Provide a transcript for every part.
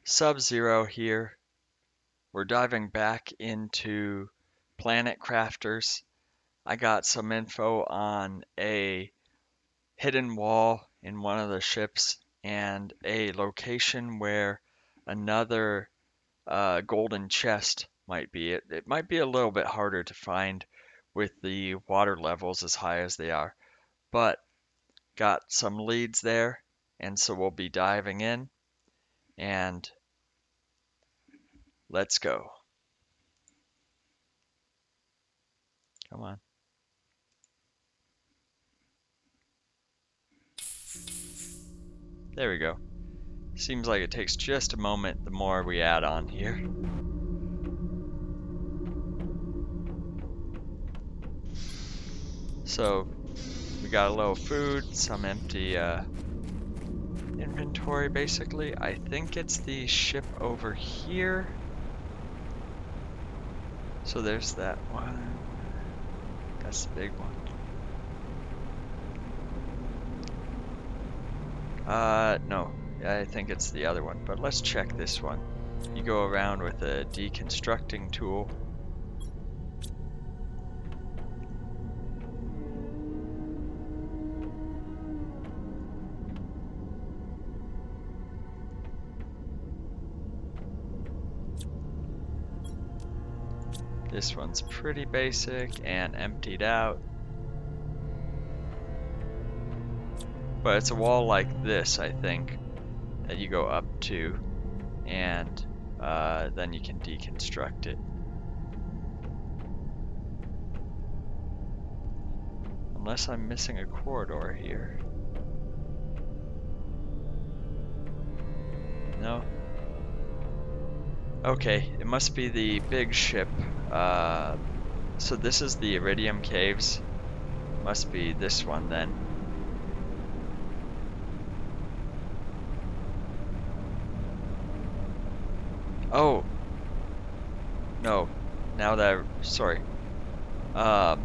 Sub-Zero here. We're diving back into Planet Crafters. I got some info on a hidden wall in one of the ships and a location where another golden chest might be. It might be a little bit harder to find with the water levels as high as they are, but got some leads there, and so we'll be diving in and let's go. Come on. There we go. Seems like it takes just a moment the more we add on here. So we got a little food, some empty inventory basically. I think it's the ship over here. So there's that one. That's the big one. No. I think it's the other one, but let's check this one. You go around with a deconstructing tool. This one's pretty basic and emptied out. But it's a wall like this, I think, that you go up to, and then you can deconstruct it. Unless I'm missing a corridor here. No? Okay, it must be the big ship. So this is the Iridium Caves. Must be this one then. Oh! No. Now that sorry. Now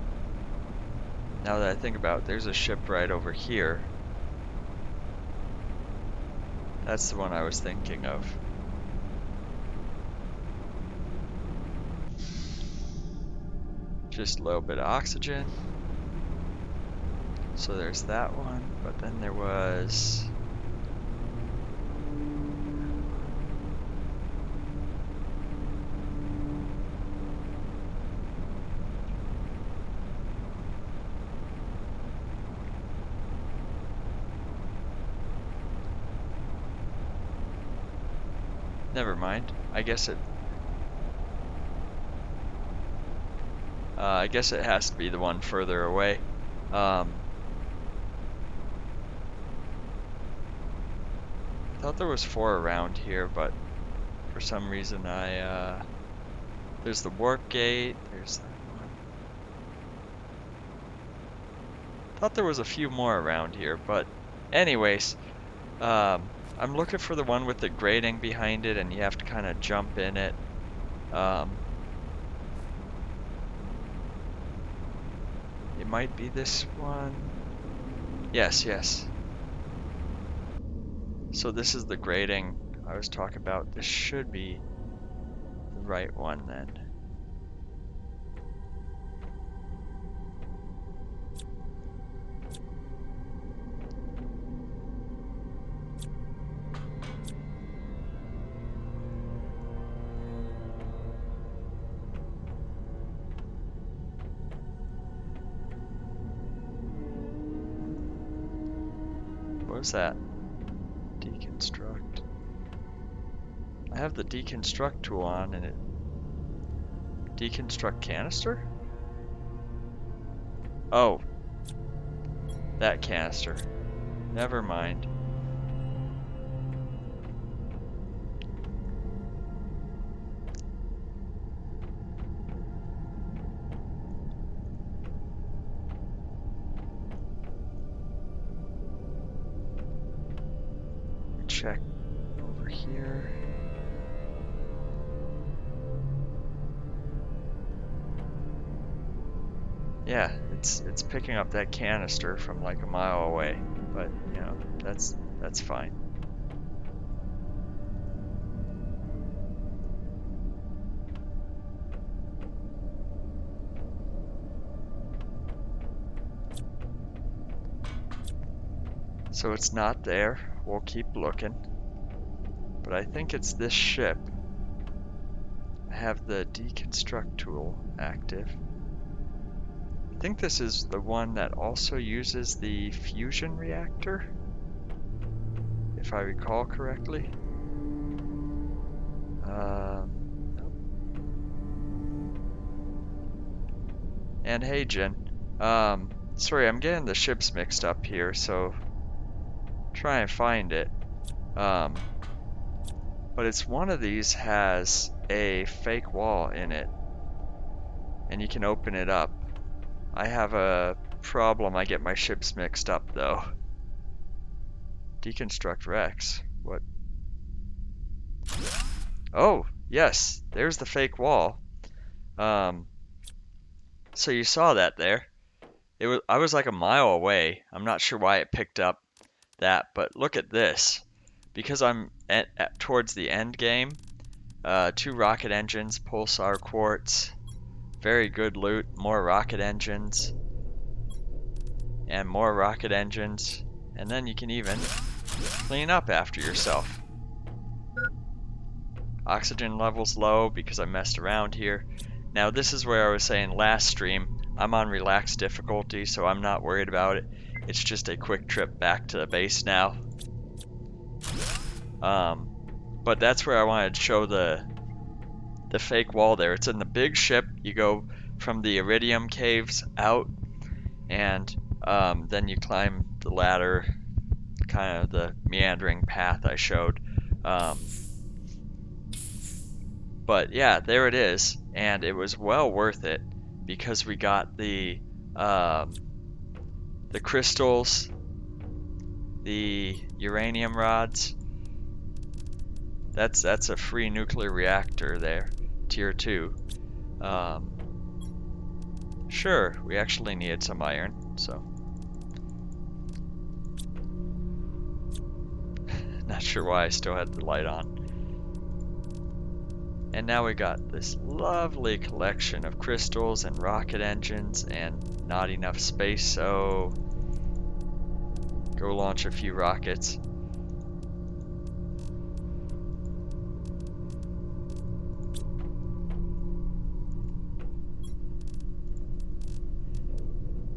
that I think about it, there's a ship right over here. That's the one I was thinking of. Just a little bit of oxygen. So there's that one, but then there was... Never mind. I guess it has to be the one further away. I thought there was 4 around here, but for some reason there's the warp gate, there's that one. Thought there was a few more around here, but anyways, I'm looking for the one with the grating behind it and you have to kind of jump in it. It might be this one. Yes, yes. So this is the grating I was talking about. This should be the right one then. What was that? Deconstruct. I have the deconstruct tool on and it... Deconstruct canister? Oh. That canister. Never mind. Check over here. Yeah, it's picking up that canister from like a mile away, but you know, that's fine. So it's not there. We'll keep looking. But I think it's this ship. I have the deconstruct tool active. I think this is the one that also uses the fusion reactor, if I recall correctly. Nope. And hey, Jen. Sorry, I'm getting the ships mixed up here, so try and find it. But it's one of these has a fake wall in it, and you can open it up. I have a problem. I get my ships mixed up though. Deconstruct Rex. What? Oh, yes. There's the fake wall. So you saw that there. I was like a mile away. I'm not sure why it picked up that, but look at this. Because I'm towards the end game, 2 rocket engines, pulsar quartz, very good loot, more rocket engines, and more rocket engines, and then you can even clean up after yourself. Oxygen levels low because I messed around here. Now this is where I was saying last stream, I'm on relaxed difficulty, so I'm not worried about it. It's just a quick trip back to the base now. But that's where I wanted to show the fake wall there. It's in the big ship. You go from the iridium caves out, and then you climb the ladder, kind of the meandering path I showed. But yeah, there it is, and it was well worth it because we got the crystals, the uranium rods. That's a free nuclear reactor there, tier 2. Sure, we actually needed some iron, so not sure why I still had the light on. And now we got this lovely collection of crystals and rocket engines and not enough space, so go launch a few rockets.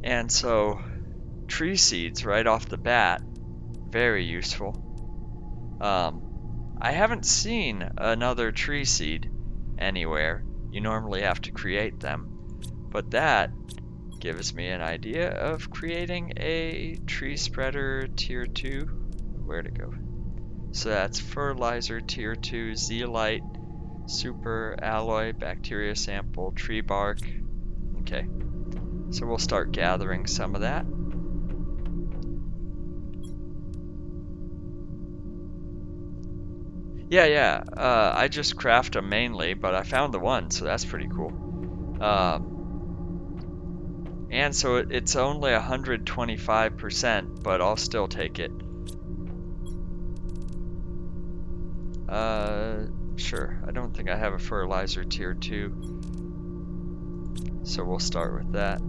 And so tree seeds right off the bat, very useful. I haven't seen another tree seed anywhere. You normally have to create them. But that gives me an idea of creating a tree spreader tier 2. Where'd it go? So that's fertilizer tier 2, zeolite, super alloy, bacteria sample, tree bark. Okay. So we'll start gathering some of that. Yeah. I just craft them mainly, but I found the one, so that's pretty cool. And so it's only 125%, but I'll still take it. Sure. I don't think I have a fertilizer tier 2. So we'll start with that.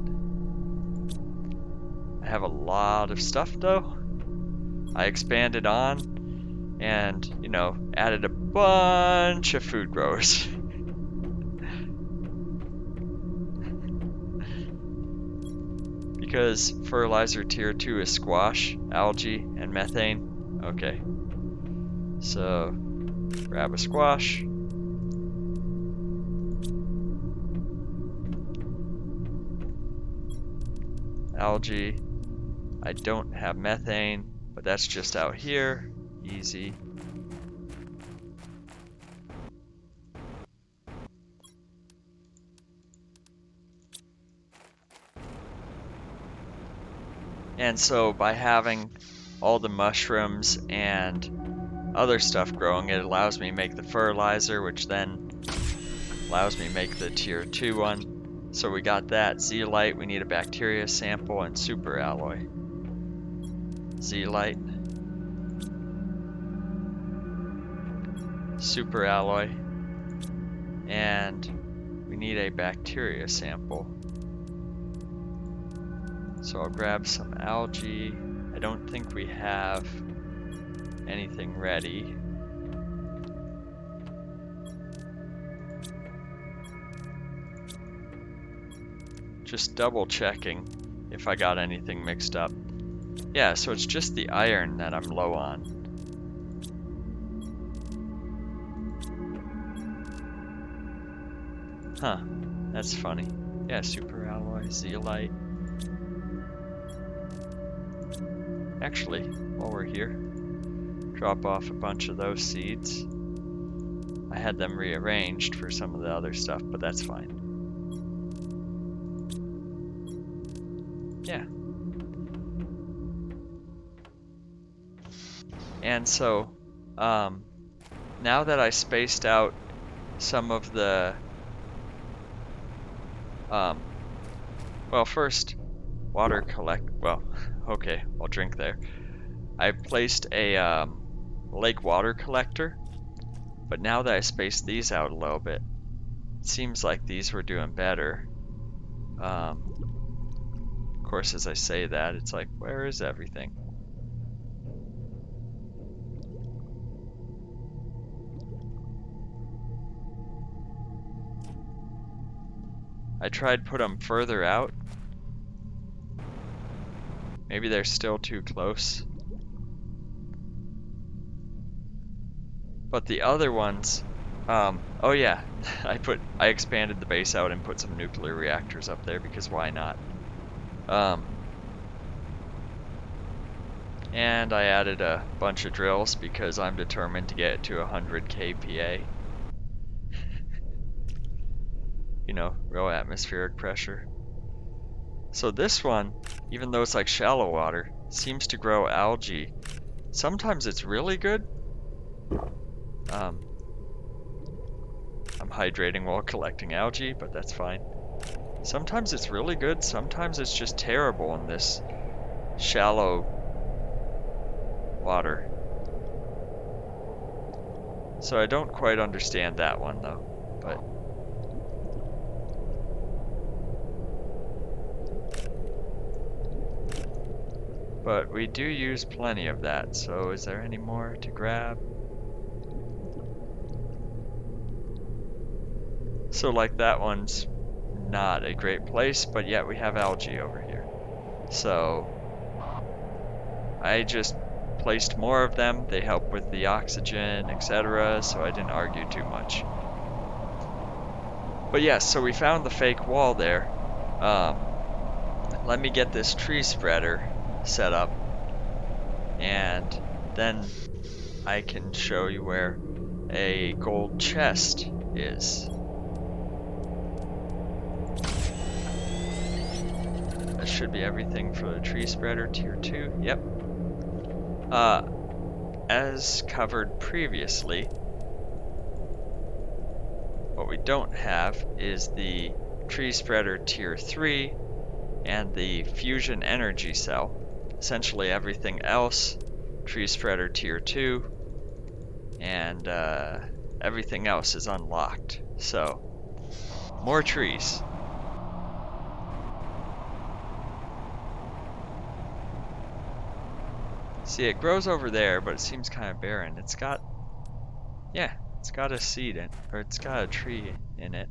I have a lot of stuff though. I expanded on and, you know, added a bunch of food growers. Because fertilizer tier 2 is squash, algae, and methane. Okay. So, grab a squash. Algae. I don't have methane, but that's just out here. Easy. And so by having all the mushrooms and other stuff growing, it allows me to make the fertilizer, which then allows me to make the tier 2 one. So we got that. Zeolite, we need a bacteria sample, and super alloy. Zeolite. Super alloy. And we need a bacteria sample. So I'll grab some algae, I don't think we have anything ready. Just double checking if I got anything mixed up. Yeah, so it's just the iron that I'm low on. Huh, that's funny. Yeah, super alloy, zeolite. Actually, while we're here, drop off a bunch of those seeds. I had them rearranged for some of the other stuff, but that's fine. Yeah. And so, now that I spaced out some of the, well, first, water collect, well, okay, I'll drink there. I placed a lake water collector, but now that I spaced these out a little bit, it seems like these were doing better. Of course, as I say that, it's like, where is everything? I tried put them further out. Maybe they're still too close. But the other ones, oh yeah, I expanded the base out and put some nuclear reactors up there because why not? And I added a bunch of drills because I'm determined to get to 100 kPa. You know, real atmospheric pressure. So this one, even though it's like shallow water, seems to grow algae. Sometimes it's really good. I'm hydrating while collecting algae, but that's fine. Sometimes it's really good, sometimes it's just terrible in this shallow water. So I don't quite understand that one though, but we do use plenty of that. So is there any more to grab? So like that one's not a great place, but yet we have algae over here. So I just placed more of them. They help with the oxygen, etc. So I didn't argue too much. But yes, so we found the fake wall there. Let me get this tree spreader set up, and then I can show you where a gold chest is. That should be everything for the tree spreader tier 2. Yep. As covered previously, what we don't have is the tree spreader tier 3 and the fusion energy cell. Essentially everything else, tree spreader tier 2, and everything else is unlocked. So, more trees. See, it grows over there, but it seems kind of barren. It's got, yeah, it's got a seed in, or it's got a tree in it.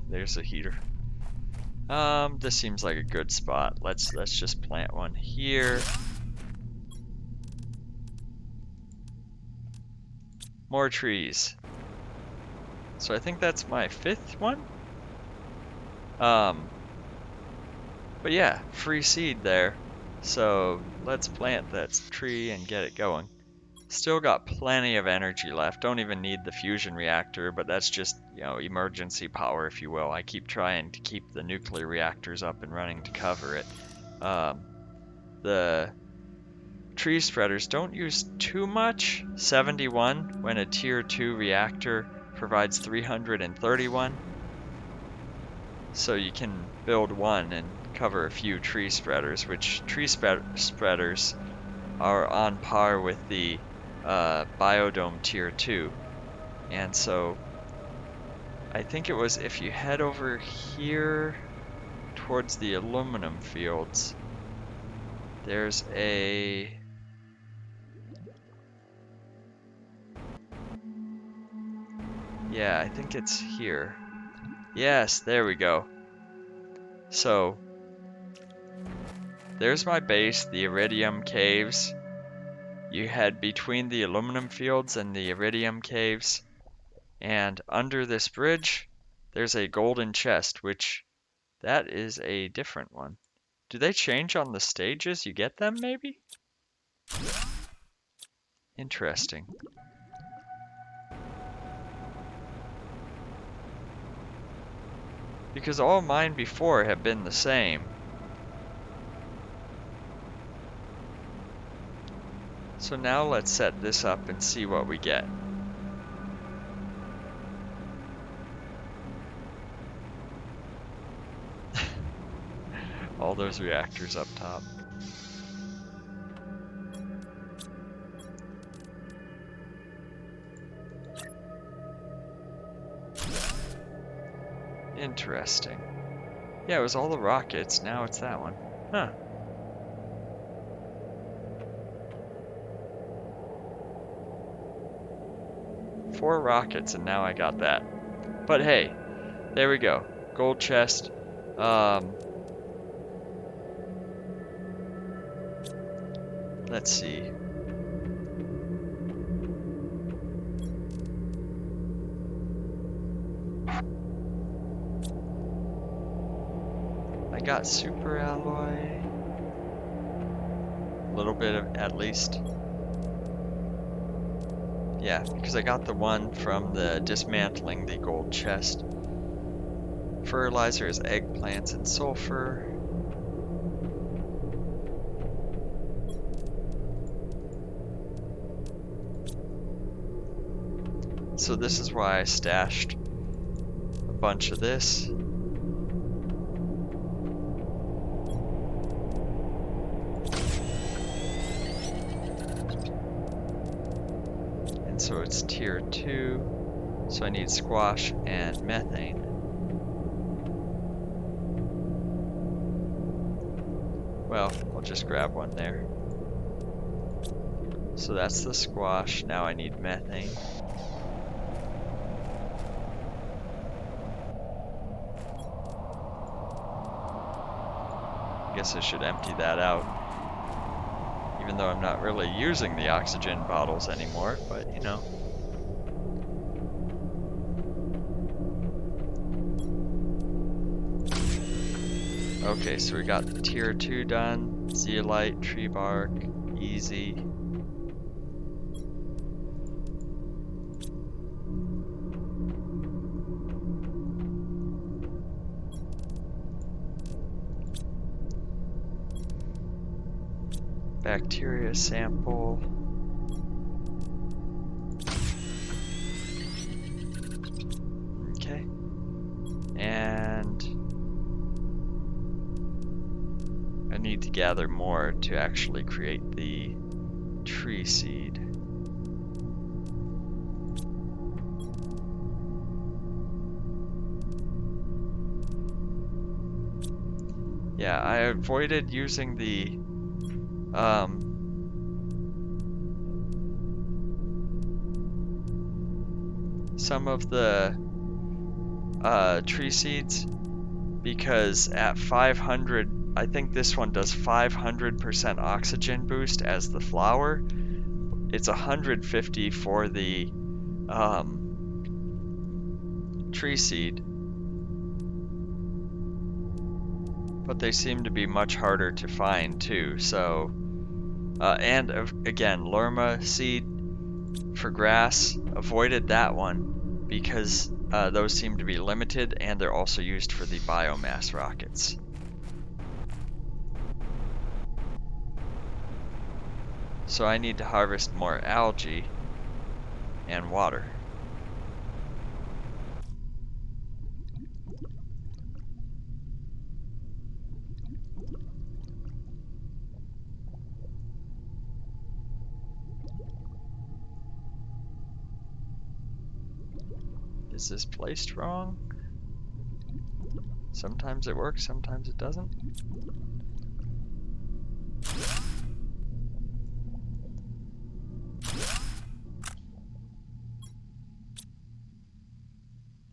There's a heater. This seems like a good spot. Let's just plant one here. More trees. So I think that's my 5th one. But yeah, free seed there. So let's plant that tree and get it going. Still got plenty of energy left. Don't even need the fusion reactor, but that's just, you know, emergency power, if you will. I keep trying to keep the nuclear reactors up and running to cover it. The tree spreaders don't use too much. 71 when a tier 2 reactor provides 331. So you can build one and cover a few tree spreaders, which tree spreaders are on par with the biodome tier 2. And so I think it was, if you head over here towards the aluminum fields, There's a... Yeah, I think it's here. Yes, there we go. So, there's my base, the Iridium Caves. You head between the aluminum fields and the Iridium Caves. And under this bridge, there's a golden chest, which that is a different one. Do they change on the stages you get them, maybe? Interesting. Because all mine before have been the same. So now let's set this up and see what we get. All those reactors up top. Interesting. Yeah, it was all the rockets, now it's that one. Huh. Four rockets and now I got that. But hey, there we go. Gold chest. Let's see. I got super alloy. A little bit of, at least. Yeah, because I got the one from the dismantling the gold chest. Fertilizer is eggplants and sulfur. So this is why I stashed a bunch of this. And so it's tier 2, so I need squash and methane. Well, I'll just grab one there. So that's the squash, now I need methane. I guess I should empty that out. Even though I'm not really using the oxygen bottles anymore, but you know. Okay, so we got the tier 2 done. Zeolite, tree bark, easy. Bacteria sample. Okay. And I need to gather more to actually create the tree seed. Yeah, I avoided using the some of the tree seeds because at 500, I think this one does 500% oxygen boost as the flower. It's 150 for the tree seed. But they seem to be much harder to find too, so and again, Lerma seed for grass, avoided that one because those seem to be limited and they're also used for the biomass rockets. So I need to harvest more algae and water. Is this placed wrong? Sometimes it works, sometimes it doesn't.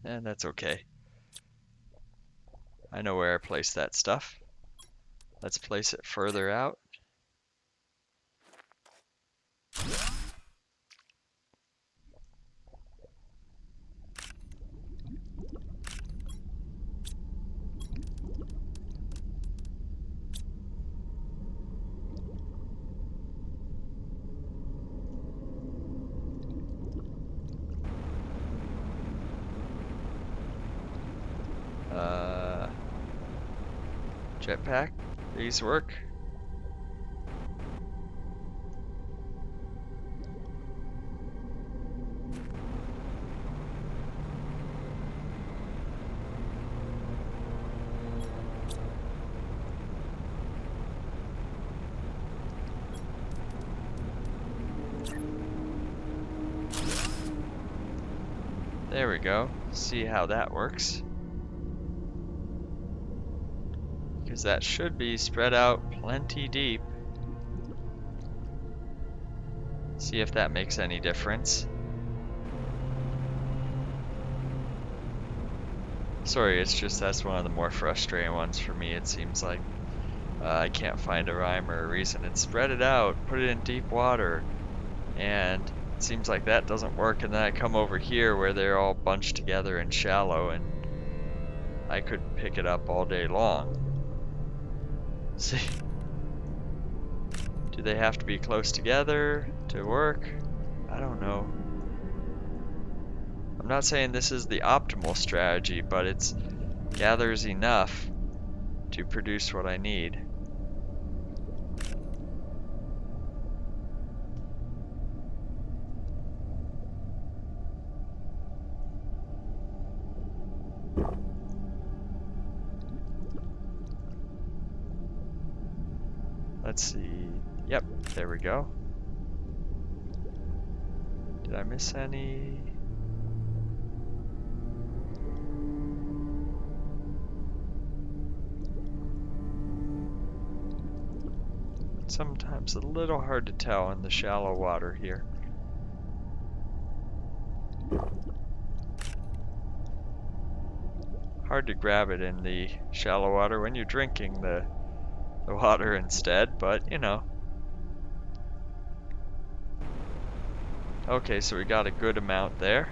And that's okay. I know where I place that stuff. Let's place it further out. Jetpack, these work. There we go. See how that works. Because that should be spread out plenty deep. See if that makes any difference. Sorry, it's just that's one of the more frustrating ones for me, it seems like. I can't find a rhyme or a reason. And spread it out, put it in deep water. And it seems like that doesn't work, and then I come over here where they're all bunched together and shallow, and I could pick it up all day long. See? Do they have to be close together to work? I don't know. I'm not saying this is the optimal strategy, but it gathers enough to produce what I need. Let's see. Yep, there we go. Did I miss any? Sometimes a little hard to tell in the shallow water here. Hard to grab it in the shallow water when you're drinking the water instead, but you know. Okay, so we got a good amount there.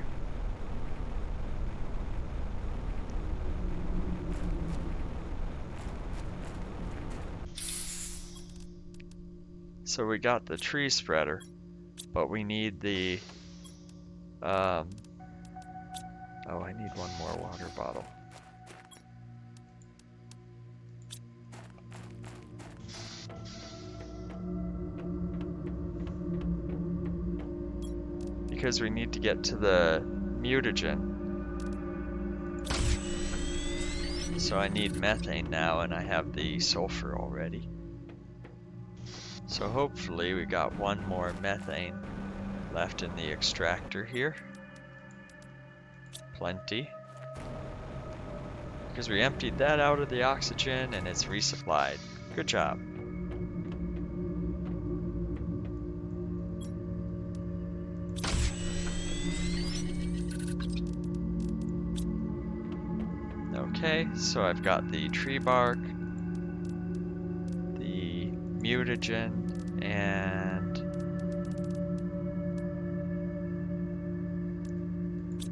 So we got the tree spreader, but we need the, oh, I need one more water bottle. Because we need to get to the mutagen. So I need methane now, and I have the sulfur already. So hopefully we got one more methane left in the extractor here. Plenty. Because we emptied that out of the oxygen and it's resupplied. Good job. Okay, so I've got the tree bark, the mutagen, and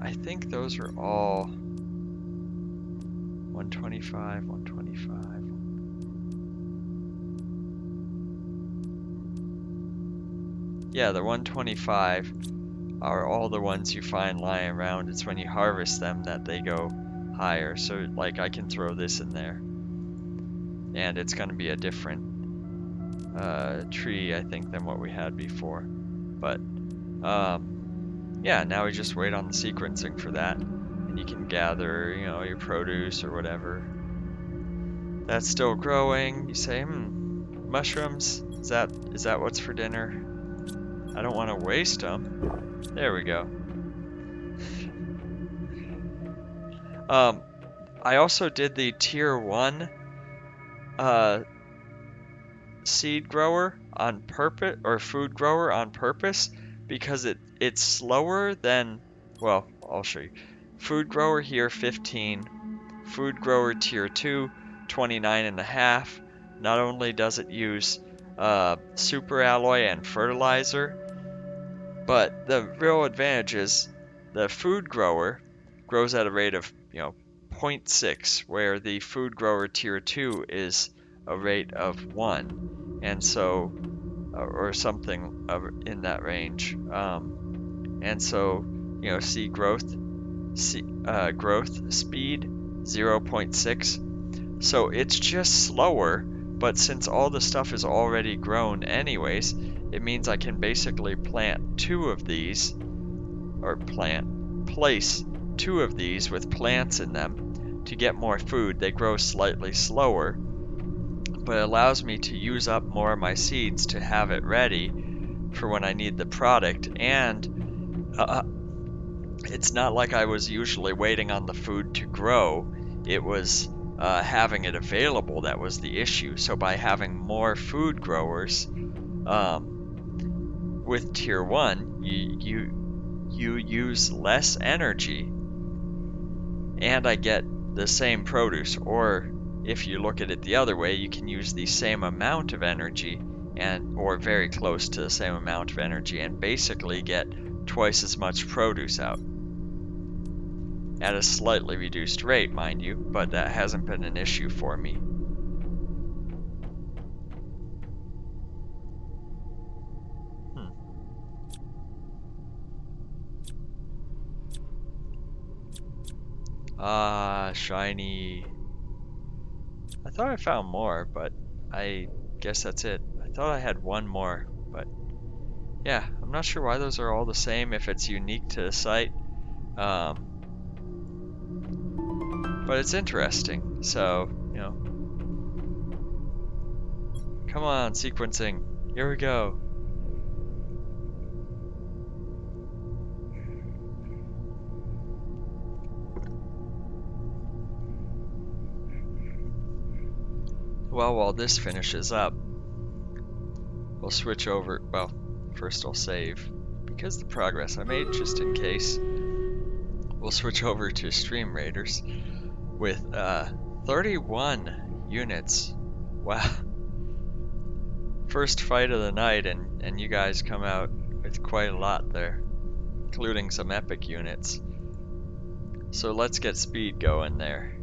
I think those are all 125, 125. Yeah, the 125 are all the ones you find lying around. It's when you harvest them that they go higher. So like I can throw this in there and it's going to be a different tree, I think, than what we had before. But yeah, now we just wait on the sequencing for that, and you can gather, you know, your produce or whatever that's still growing. You say, mushrooms, is that what's for dinner? I don't want to waste them. There we go. I also did the tier 1 seed grower on purpose, or food grower on purpose, because it's slower than, well, I'll show you. Food grower here 15. Food grower tier 2, 29.5. Not only does it use super alloy and fertilizer, but the real advantage is the food grower grows at a rate of 0.6, where the food grower tier 2 is a rate of 1, and so or something in that range. And so see growth speed 0.6. So it's just slower, but since all the stuff is already grown anyways, it means I can basically plant two of these, or place two of these with plants in them to get more food. They grow slightly slower, but it allows me to use up more of my seeds to have it ready for when I need the product. And it's not like I was usually waiting on the food to grow. It was having it available that was the issue. So by having more food growers with tier 1, you use less energy and I get the same produce. Or if you look at it the other way, you can use the same amount of energy or very close to the same amount of energy and basically get twice as much produce out. At a slightly reduced rate, mind you, but that hasn't been an issue for me. Shiny. I thought I found more, but I guess that's it. I thought I had one more, but yeah, I'm not sure why those are all the same, if it's unique to the site. But it's interesting, so, come on, sequencing. Here we go. Well, while this finishes up, we'll switch over. Well, first I'll save because the progress I made, just in case. We'll switch over to Stream Raiders with 31 units. Wow. First fight of the night, and you guys come out with quite a lot there, including some epic units. So let's get speed going there.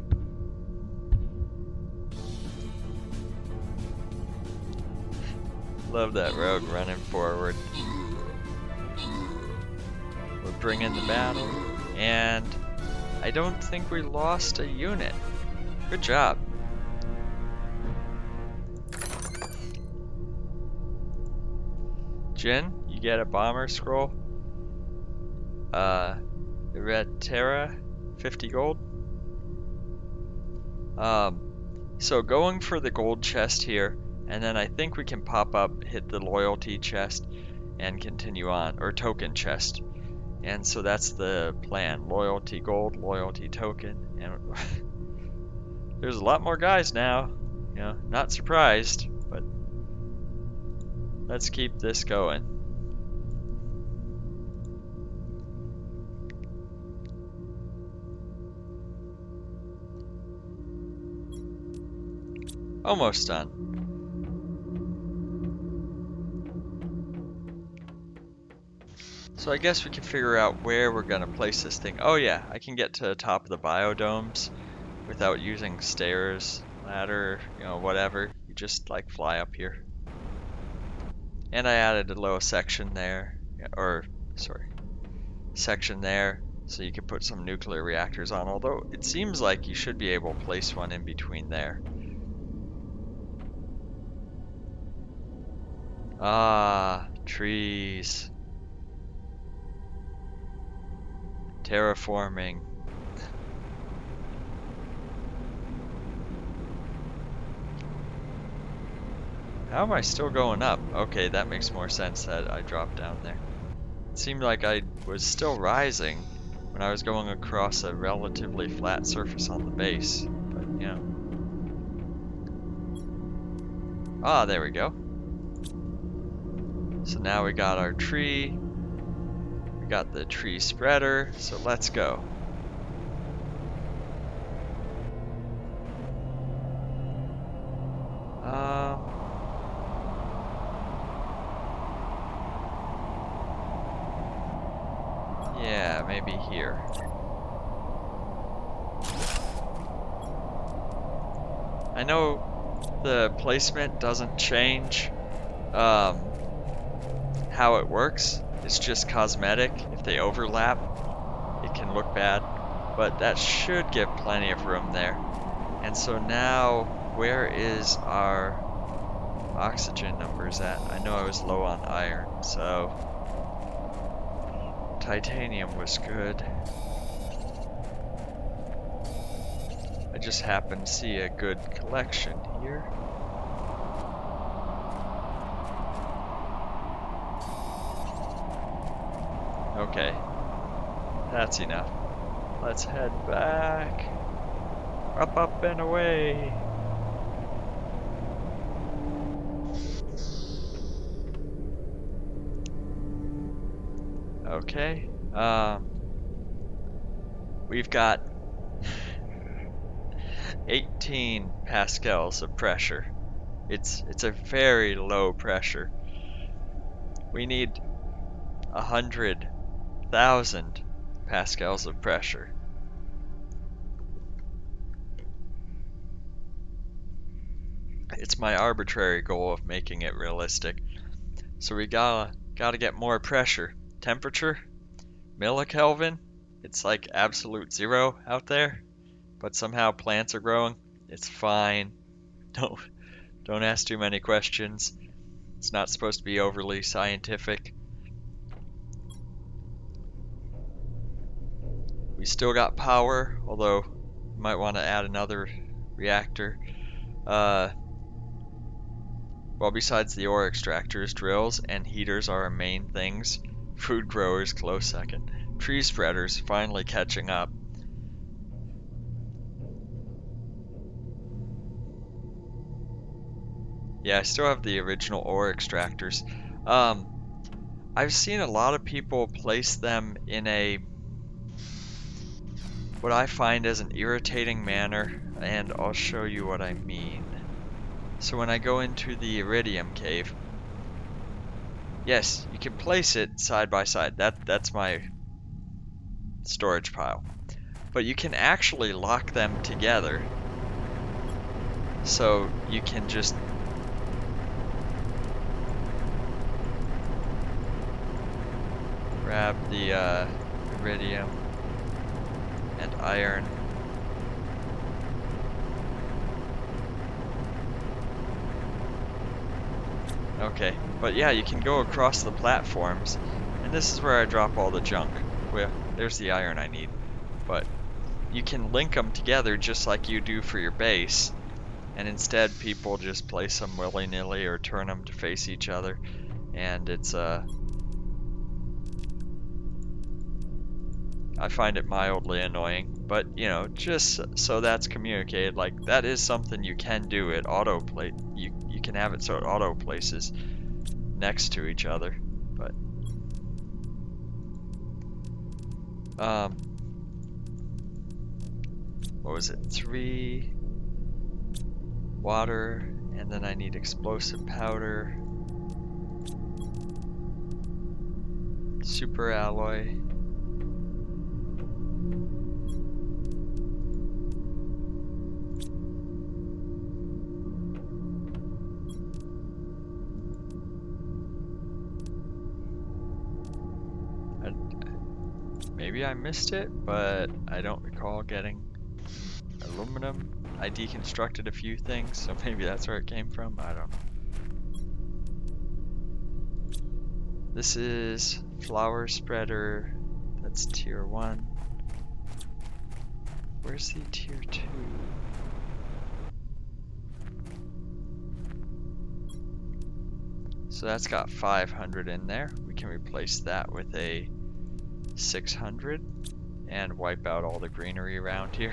Love that rogue running forward. We're bringing the battle, and I don't think we lost a unit. Good job. Jin, you get a bomber scroll. The red Terra, 50 gold. So going for the gold chest here, and then I think we can pop up, hit the loyalty chest, and continue on, or token chest. And so that's the plan. Loyalty gold, loyalty token, and there's a lot more guys now. Not surprised, but let's keep this going. Almost done. So I guess we can figure out where we're gonna place this thing. Oh yeah, I can get to the top of the biodomes without using stairs, ladder, whatever. You just like fly up here. And I added a little section there, section there, so you can put some nuclear reactors on, although it seems like you should be able to place one in between there. Ah, trees. Terraforming. How am I still going up? Okay, that makes more sense that I dropped down there. It seemed like I was still rising when I was going across a relatively flat surface on the base, but Ah, there we go. So now we got our tree. We got the tree spreader, so let's go. Yeah, maybe here. I know the placement doesn't change how it works. It's just cosmetic. If they overlap, it can look bad, but that should give plenty of room there. And so now, where is our oxygen numbers at? I know I was low on iron, so titanium was good. I just happen to see a good collection here. Okay, that's enough. Let's head back. Up, up, and away. Okay, we've got 18 pascals of pressure. It's a very low pressure. We need 100,000 pascals of pressure. It's my arbitrary goal of making it realistic. So we gotta get more pressure. Temperature, millikelvin. It's like absolute zero out there, but somehow plants are growing. It's fine. Don't ask too many questions. It's not supposed to be overly scientific. We still got power, although we might want to add another reactor. Well, besides the ore extractors, drills and heaters are our main things. Food growers, close second. Tree spreaders, finally catching up. Yeah, I still have the original ore extractors. I've seen a lot of people place them in what I find as an irritating manner, and I'll show you what I mean. So when I go into the iridium cave, yes, you can place it side by side. That's my storage pile. But you can actually lock them together. So you can just grab the iridium and iron. Okay, but yeah, you can go across the platforms, and this is where I drop all the junk. Well, there's the iron I need, but you can link them together just like you do for your base, and instead people just place them willy-nilly or turn them to face each other, and it's I find it mildly annoying, but you know, just so that's communicated, like that is something you can do. It autoplay. You can have it so it auto places next to each other, but what was it? 3 water, and then I need explosive powder, super alloy. Maybe I missed it, but I don't recall getting aluminum. I deconstructed a few things, so maybe that's where it came from. I don't know. This is flower spreader. That's tier 1. Where's the tier 2? So that's got 500 in there. We can replace that with a 600 and wipe out all the greenery around here.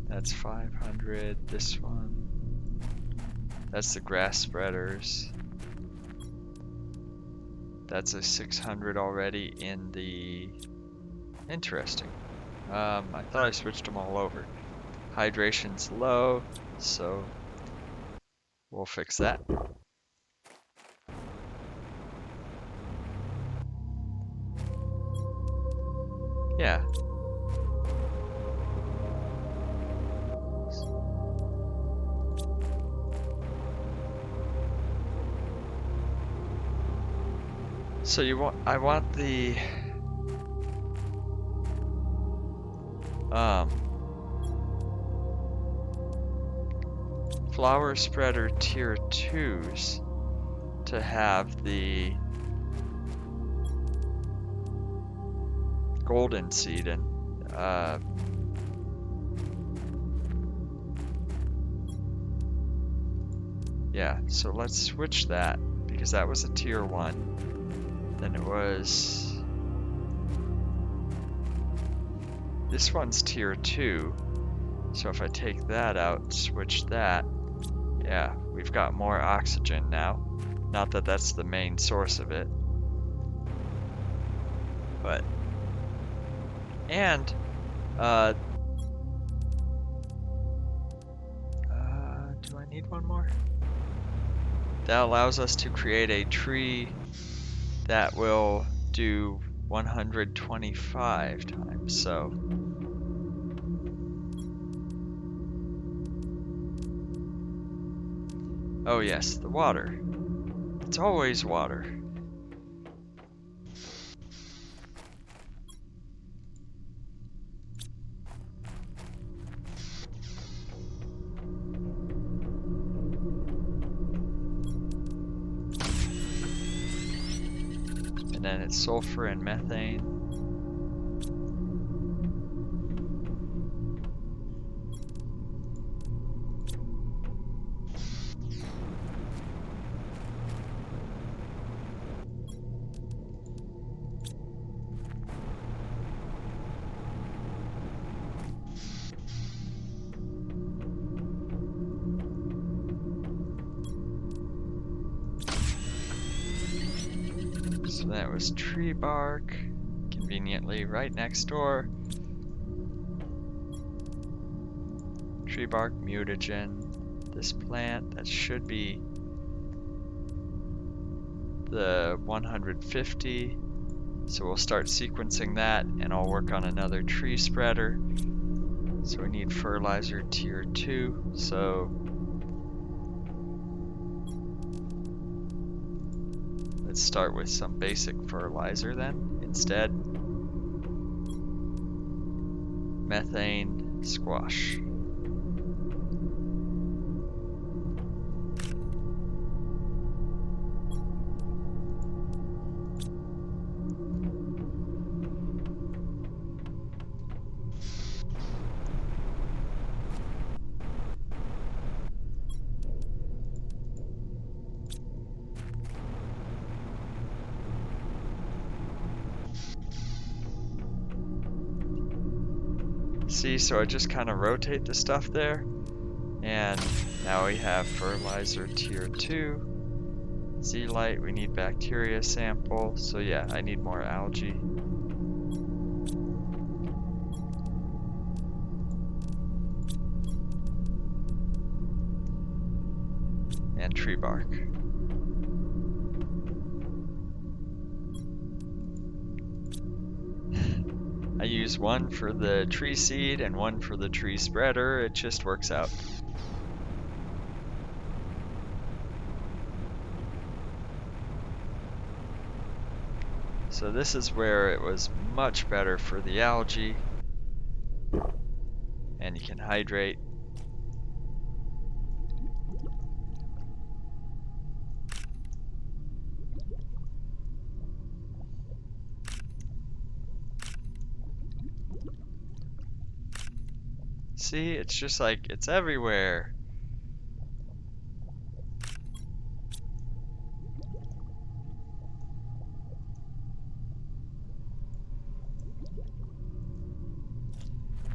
That's 500. This one. That's the grass spreaders. That's a 600 already in the... Interesting. I thought I switched them all over. hydration's low, so we'll fix that. Yeah. So I want the flower spreader tier 2s to have the golden seed and yeah, so let's switch that because that was a tier 1. Then it was this one's tier 2. So if I take that out and switch that, yeah, we've got more oxygen now. Not that that's the main source of it. But and do I need one more? That allows us to create a tree that will do 125 times, so oh yes, the water. It's always water. And then it's sulfur and methane. So that was tree bark, conveniently right next door. Tree bark, mutagen. This plant, that should be the 150. So we'll start sequencing that and I'll work on another tree spreader. So we need fertilizer tier 2. So let's start with some basic fertilizer then instead. Methane squash. See, so I just kind of rotate the stuff there, and now we have fertilizer tier 2. Zeolite, we need bacteria sample, so yeah, I need more algae. And tree bark. I use one for the tree seed and one for the tree spreader. It just works out. So this is where it was much better for the algae. And you can hydrate. See, it's just like, it's everywhere.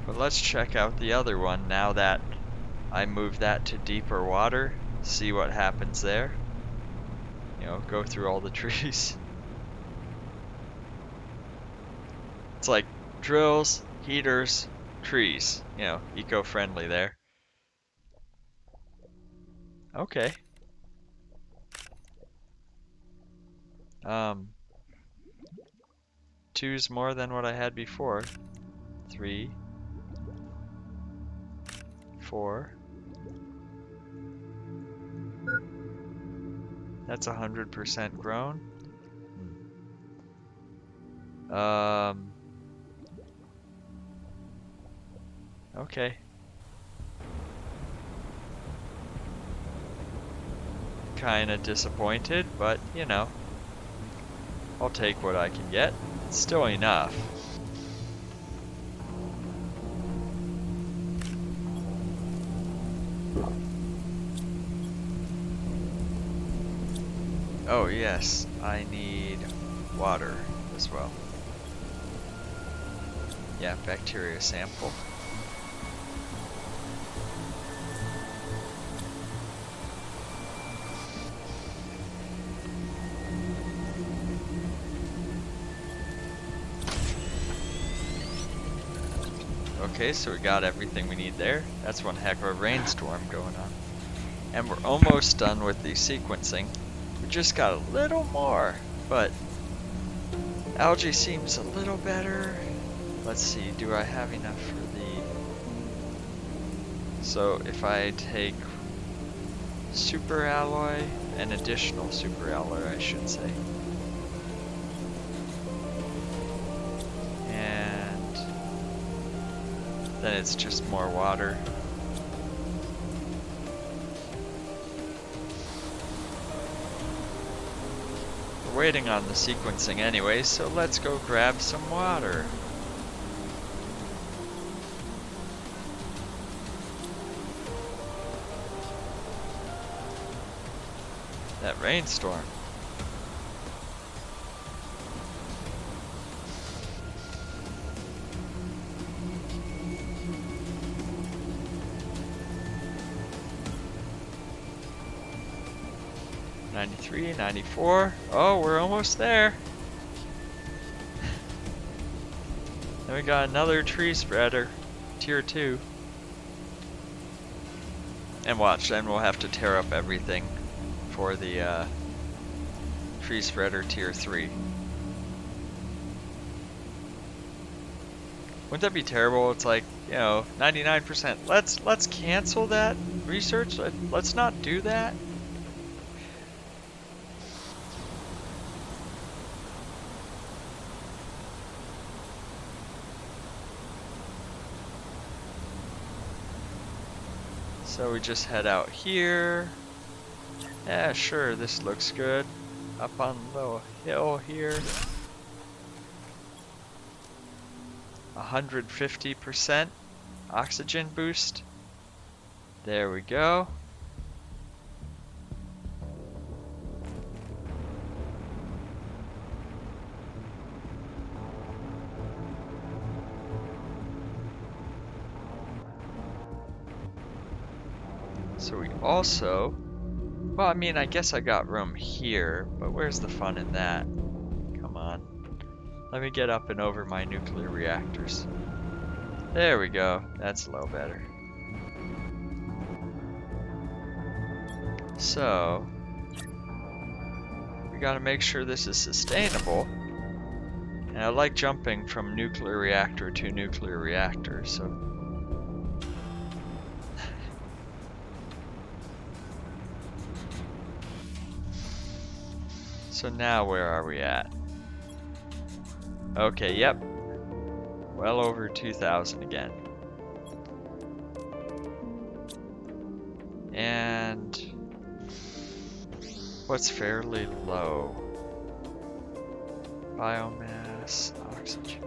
But let's check out the other one now that I move that to deeper water. See what happens there. You know, go through all the trees. It's like drills, heaters, trees. You know, eco-friendly there. Okay. Um, two's more than what I had before. 3, 4. That's 100% grown. Okay. Kinda disappointed, but you know, I'll take what I can get. It's still enough. Oh yes, I need water as well. Yeah, bacteria sample. Okay, so we got everything we need there. That's one heck of a rainstorm going on. And we're almost done with the sequencing. We just got a little more, but algae seems a little better. Let's see, do I have enough for the... So if I take super alloy, an additional super alloy I should say. And then it's just more water. We're waiting on the sequencing anyway, so let's go grab some water. That rainstorm. '93, '94. Oh, we're almost there. Then we got another tree spreader, tier 2. And watch, then we'll have to tear up everything for the tree spreader tier 3. Wouldn't that be terrible? It's like, you know, 99%. Let's cancel that research. Let's not do that. So we just head out here. Yeah, sure, this looks good. Up on the little hill here. 150% oxygen boost. There we go. So we also, well, I mean, I guess I got room here, but where's the fun in that? Come on. Let me get up and over my nuclear reactors. There we go. That's a little better. So, we gotta make sure this is sustainable. And I like jumping from nuclear reactor to nuclear reactor, so... So now where are we at? Okay, yep. Well over 2,000 again. And what's fairly low? Biomass, oxygen.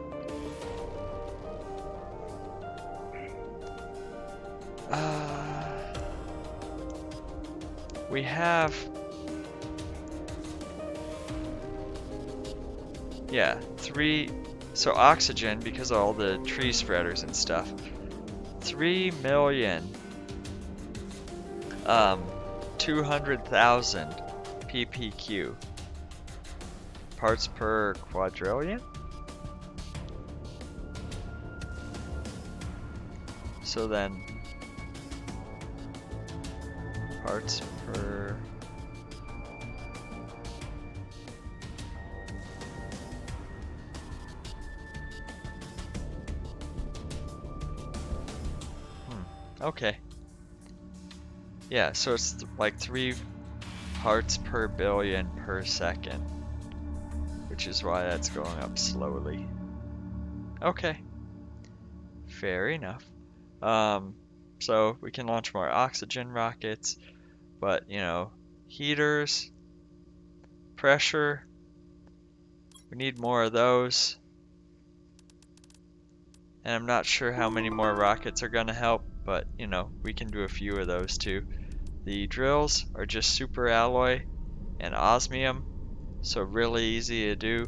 We have... Yeah, 3... So oxygen, because of all the tree spreaders and stuff. 3 million... 200,000 ppq. Parts per quadrillion? So then, parts per... Okay. Yeah, so it's like 3 parts per billion per second, which is why that's going up slowly. Okay. Fair enough. So we can launch more oxygen rockets, but you know, heaters, pressure, we need more of those. And I'm not sure how many more rockets are gonna help, but you know, we can do a few of those too. The drills are just super alloy and osmium, so really easy to do.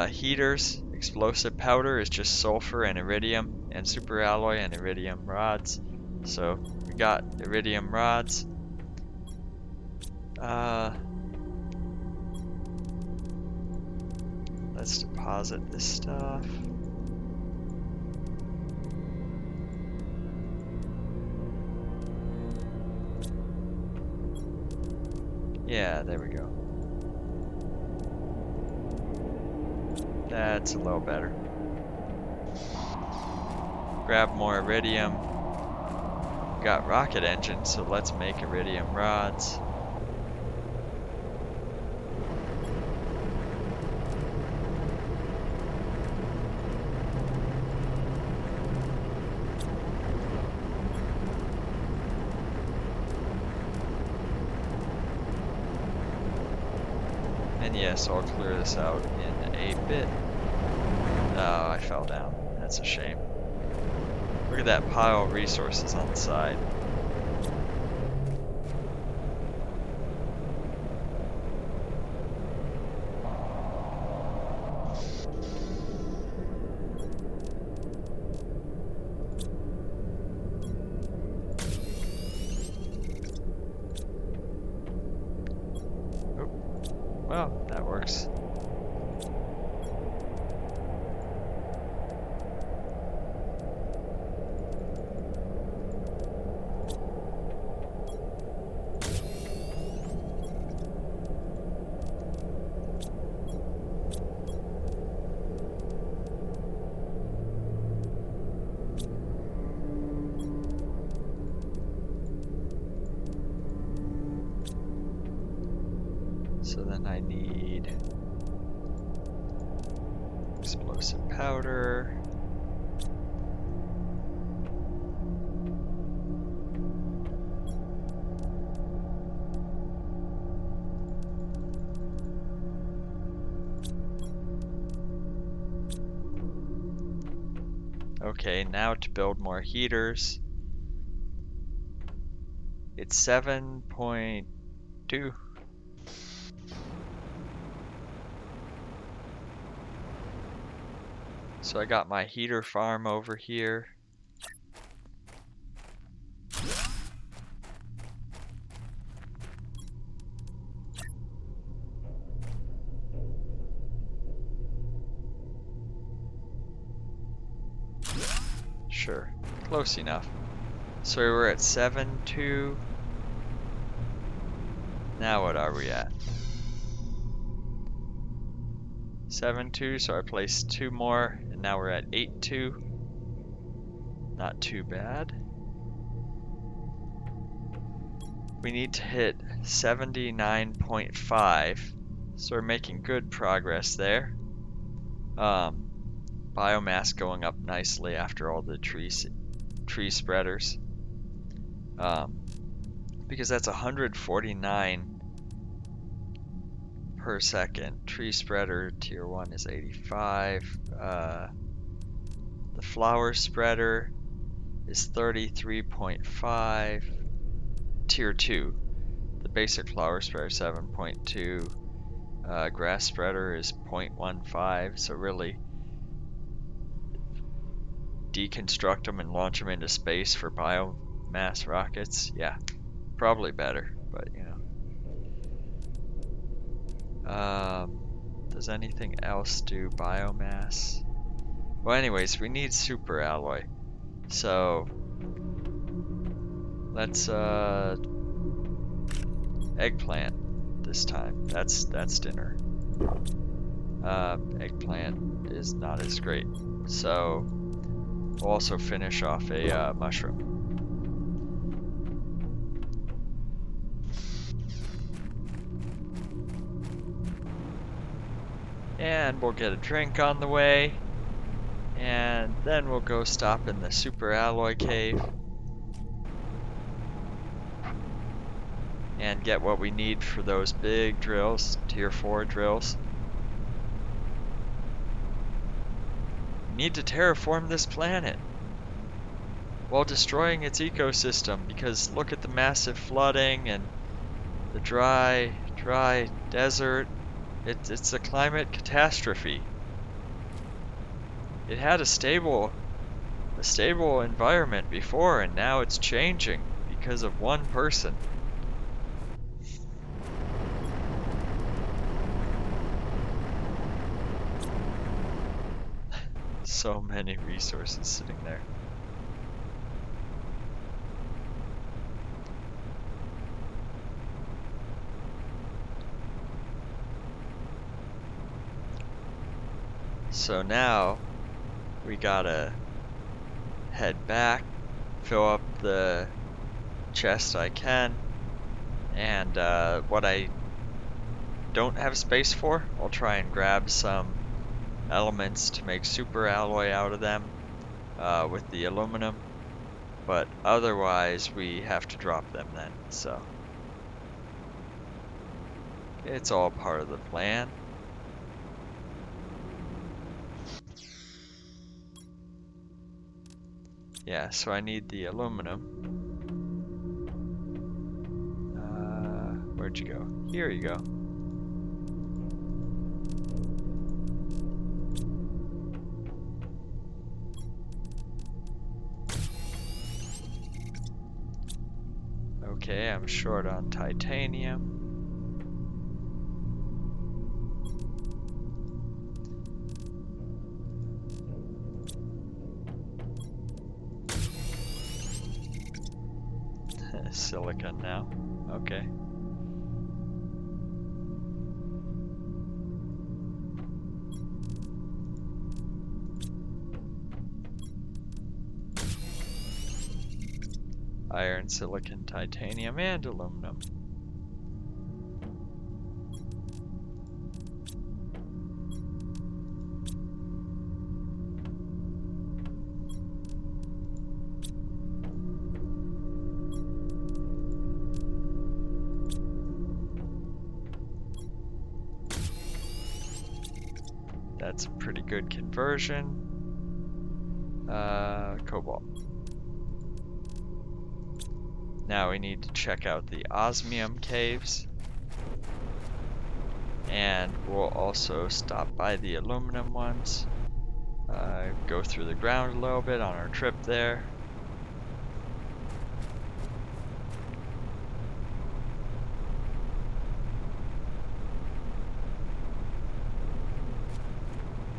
Heaters, explosive powder is just sulfur and iridium, and super alloy and iridium rods. So we got iridium rods. Let's deposit this stuff. Yeah, there we go. That's a little better. Grab more iridium. Got rocket engines, so let's make iridium rods. And yes, I'll clear this out in a bit. Oh, I fell down. That's a shame. Look at that pile of resources on the side. Well, that works. So then I need explosive powder. Okay, now to build more heaters. It's 7.2. So I got my heater farm over here. Sure, close enough. So we're at 7.2. Now what are we at? 7.2, so I placed 2 more, and now we're at 8.2. Not too bad. We need to hit 79.5, so we're making good progress there. Biomass going up nicely after all the tree spreaders. Because that's 149 per second. Tree spreader tier 1 is 85. The flower spreader is 33.5. Tier 2. The basic flower spreader 7.2. Grass spreader is 0.15. So really deconstruct them and launch them into space for biomass rockets. Yeah, probably better, but you know. Does anything else do biomass? Well, anyways, we need super alloy. So let's eggplant this time. That's dinner. Eggplant is not as great. So we'll also finish off a mushroom. And we'll get a drink on the way. And then we'll go stop in the super alloy cave. And get what we need for those big drills, tier 4 drills. We need to terraform this planet while destroying its ecosystem, because look at the massive flooding and the dry desert. It's a climate catastrophe. It had a stable environment before, and now it's changing because of one person. So many resources sitting there. So now we gotta head back, fill up the chest I can, and what I don't have space for, I'll try and grab some elements to make super alloy out of them with the aluminum, but otherwise we have to drop them then, so it's all part of the plan. Yeah, so I need the aluminum. Where'd you go? Here you go. Okay, I'm short on titanium. Silicon now. Okay. Iron, silicon, titanium, and aluminum. That's a pretty good conversion. Cobalt. Now we need to check out the osmium caves. And we'll also stop by the aluminum ones. Go through the ground a little bit on our trip there.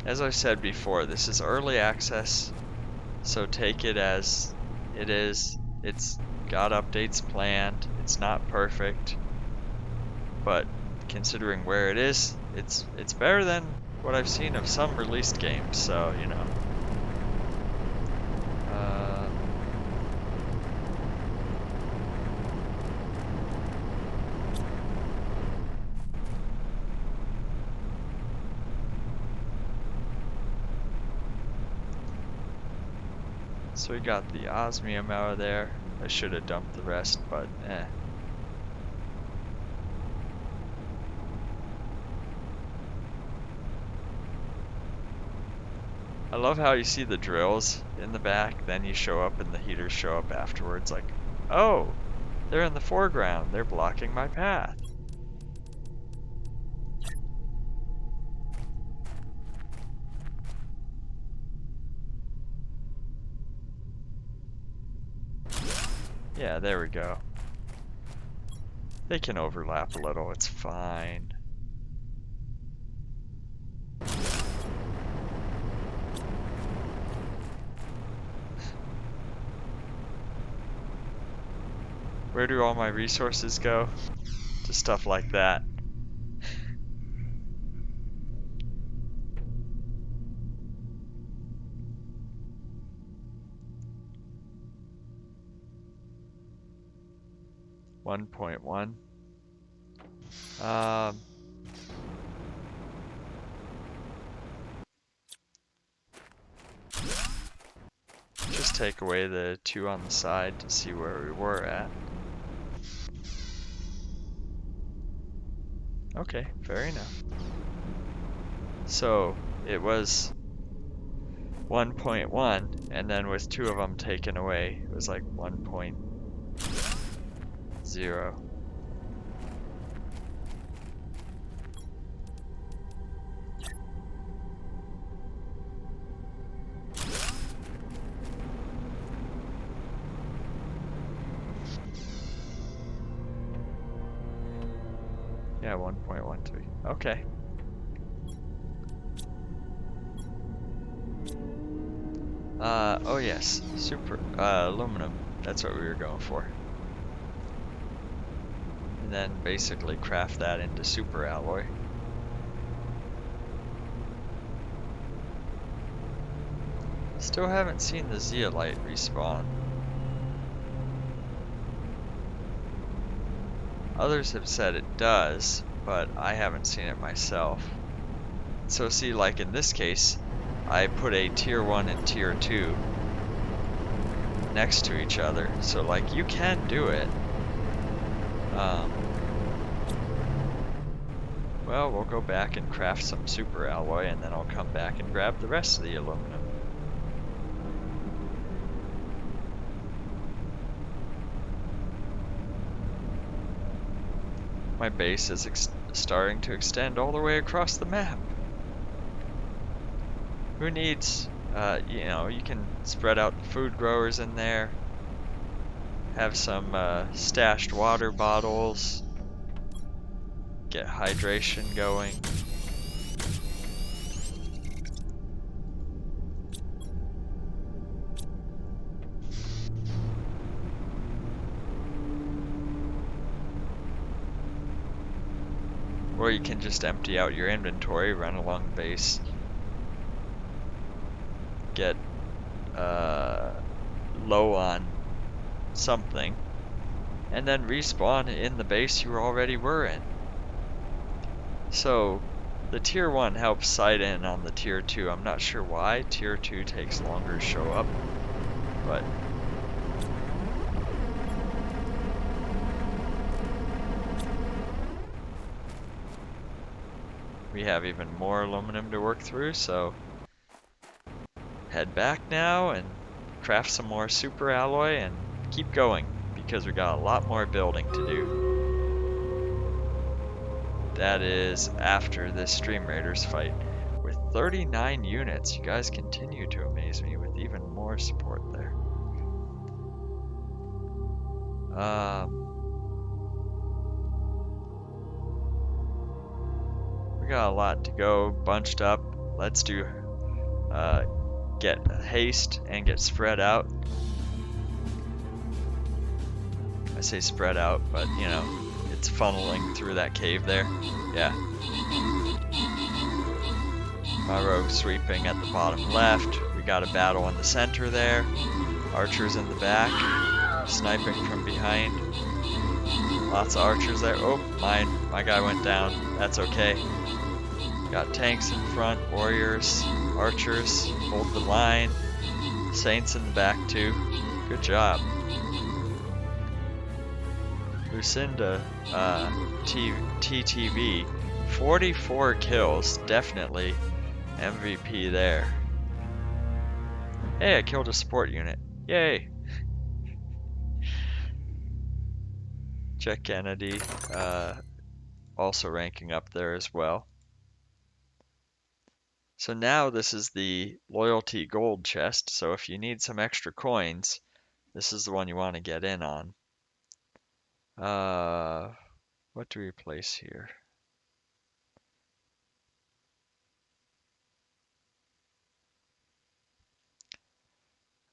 As I said before, this is early access, so take it as it is. It's got updates planned. It's not perfect, but considering where it is, it's better than what I've seen of some released games, so you know. So we got the osmium out of there. I should have dumped the rest, but eh. I love how you see the drills in the back, then you show up and the heaters show up afterwards, like, oh, they're in the foreground, they're blocking my path. Yeah, there we go. They can overlap a little, it's fine. Where do all my resources go? To stuff like that. $1.1. Um, just take away the 2 on the side to see where we were at. Okay, fair enough. So it was 1.1, and then with 2 of them taken away, it was like 1.0. Yeah, 1.13. Okay. Oh yes, super aluminum. That's what we were going for. And then basically craft that into super alloy. Still haven't seen the zeolite respawn. Others have said it does, but I haven't seen it myself. So see, like in this case, I put a tier 1 and tier 2 next to each other. So like you can do it. Well, we'll go back and craft some super alloy, and then I'll come back and grab the rest of the aluminum. My base is starting to extend all the way across the map. Who needs, you know, you can spread out the food growers in there, have some stashed water bottles, get hydration going. Or you can just empty out your inventory, run along the base, get low on something, and then respawn in the base you already were in. So the tier 1 helps side in on the tier 2. I'm not sure why. Tier 2 takes longer to show up, but we have even more aluminum to work through, so head back now and craft some more super alloy and keep going, because we got a lot more building to do. That is after this Stream Raiders fight. With 39 units, you guys continue to amaze me with even more support there. We got a lot to go, bunched up. Let's do get haste and get spread out. I say spread out, but you know, it's funneling through that cave there. Yeah. My rogue sweeping at the bottom left. We got a battle in the center there. Archers in the back, sniping from behind. Lots of archers there. Oh, my guy went down. That's okay. Got tanks in front, warriors, archers, hold the line. Saints in the back too. Good job. Lucinda, TTV, 44 kills, definitely MVP there. Hey, I killed a support unit. Yay! Jack Kennedy, also ranking up there as well. So now this is the loyalty gold chest, so if you need some extra coins, this is the one you want to get in on. What do we place here?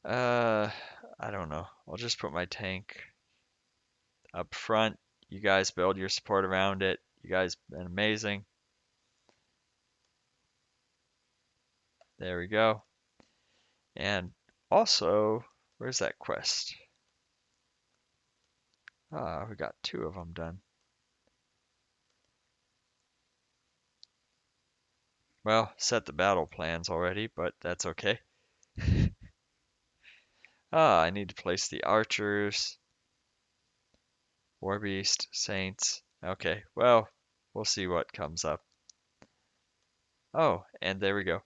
I don't know. I'll just put my tank. up front. You guys build your support around it. You guys been amazing. There we go. And also, where's that quest? Ah, we got 2 of them done. Well, set the battle plans already, but that's okay. Ah, I need to place the archers. War Beast, Saints. Okay, well, we'll see what comes up. Oh, and there we go.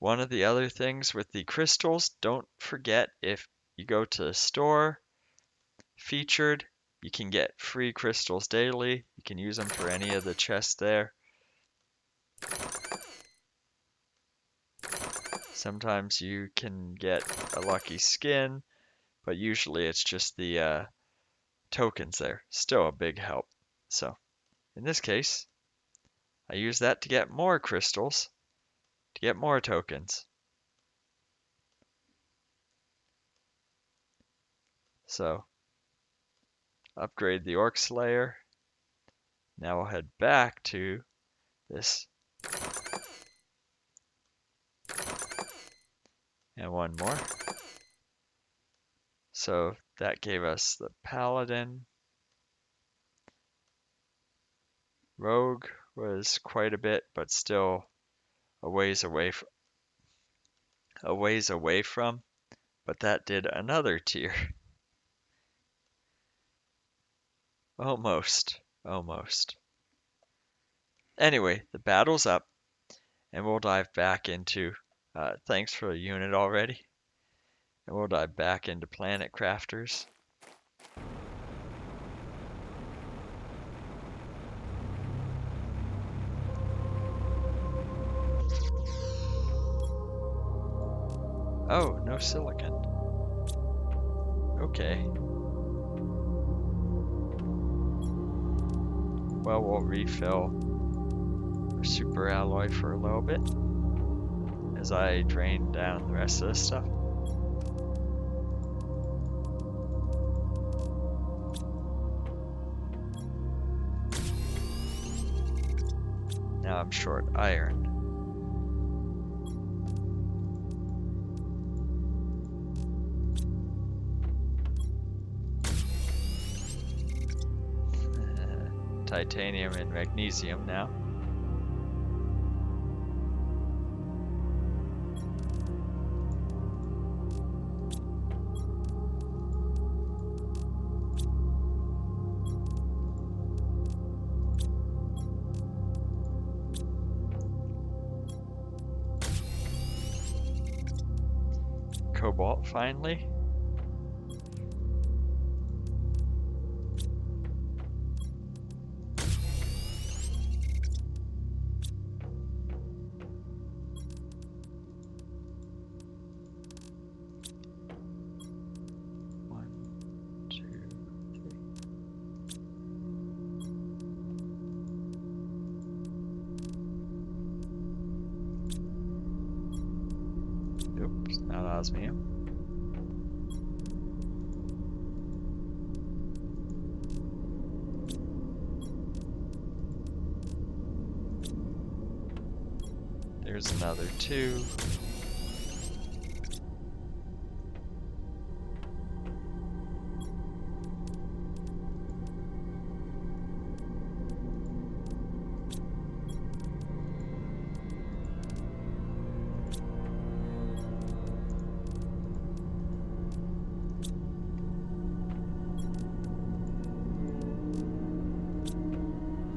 One of the other things with the crystals, don't forget if you go to the store, featured, you can get free crystals daily. You can use them for any of the chests there. Sometimes you can get a lucky skin, but usually it's just the tokens there. Still a big help. So, in this case, I use that to get more crystals, to get more tokens. So, upgrade the Orc Slayer. Now we'll head back to this. And one more. So that gave us the Paladin. Rogue was quite a bit, but still a ways away from. But that did another tier. Almost. Anyway, the battle's up, and we'll dive back into. Thanks for the unit already. And we'll dive back into Planet Crafters. Oh, no silicon. Okay. Well, we'll refill our super alloy for a little bit as I drain down the rest of this stuff. Now I'm short iron. Titanium and magnesium now. Cobalt finally. Oops, not osmium. There's another 2.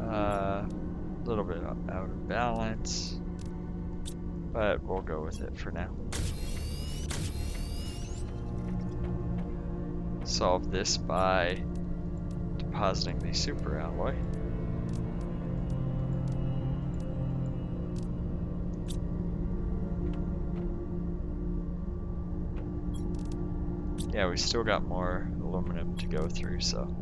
A little bit out of balance, but we'll go with it for now. Solve this by depositing the super alloy. Yeah, we still got more aluminum to go through, so.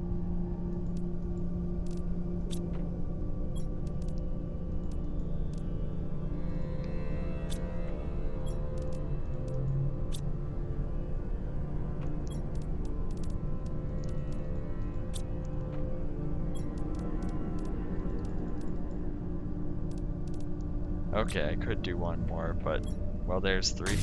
Okay, I could do one more, but, well, there's 3.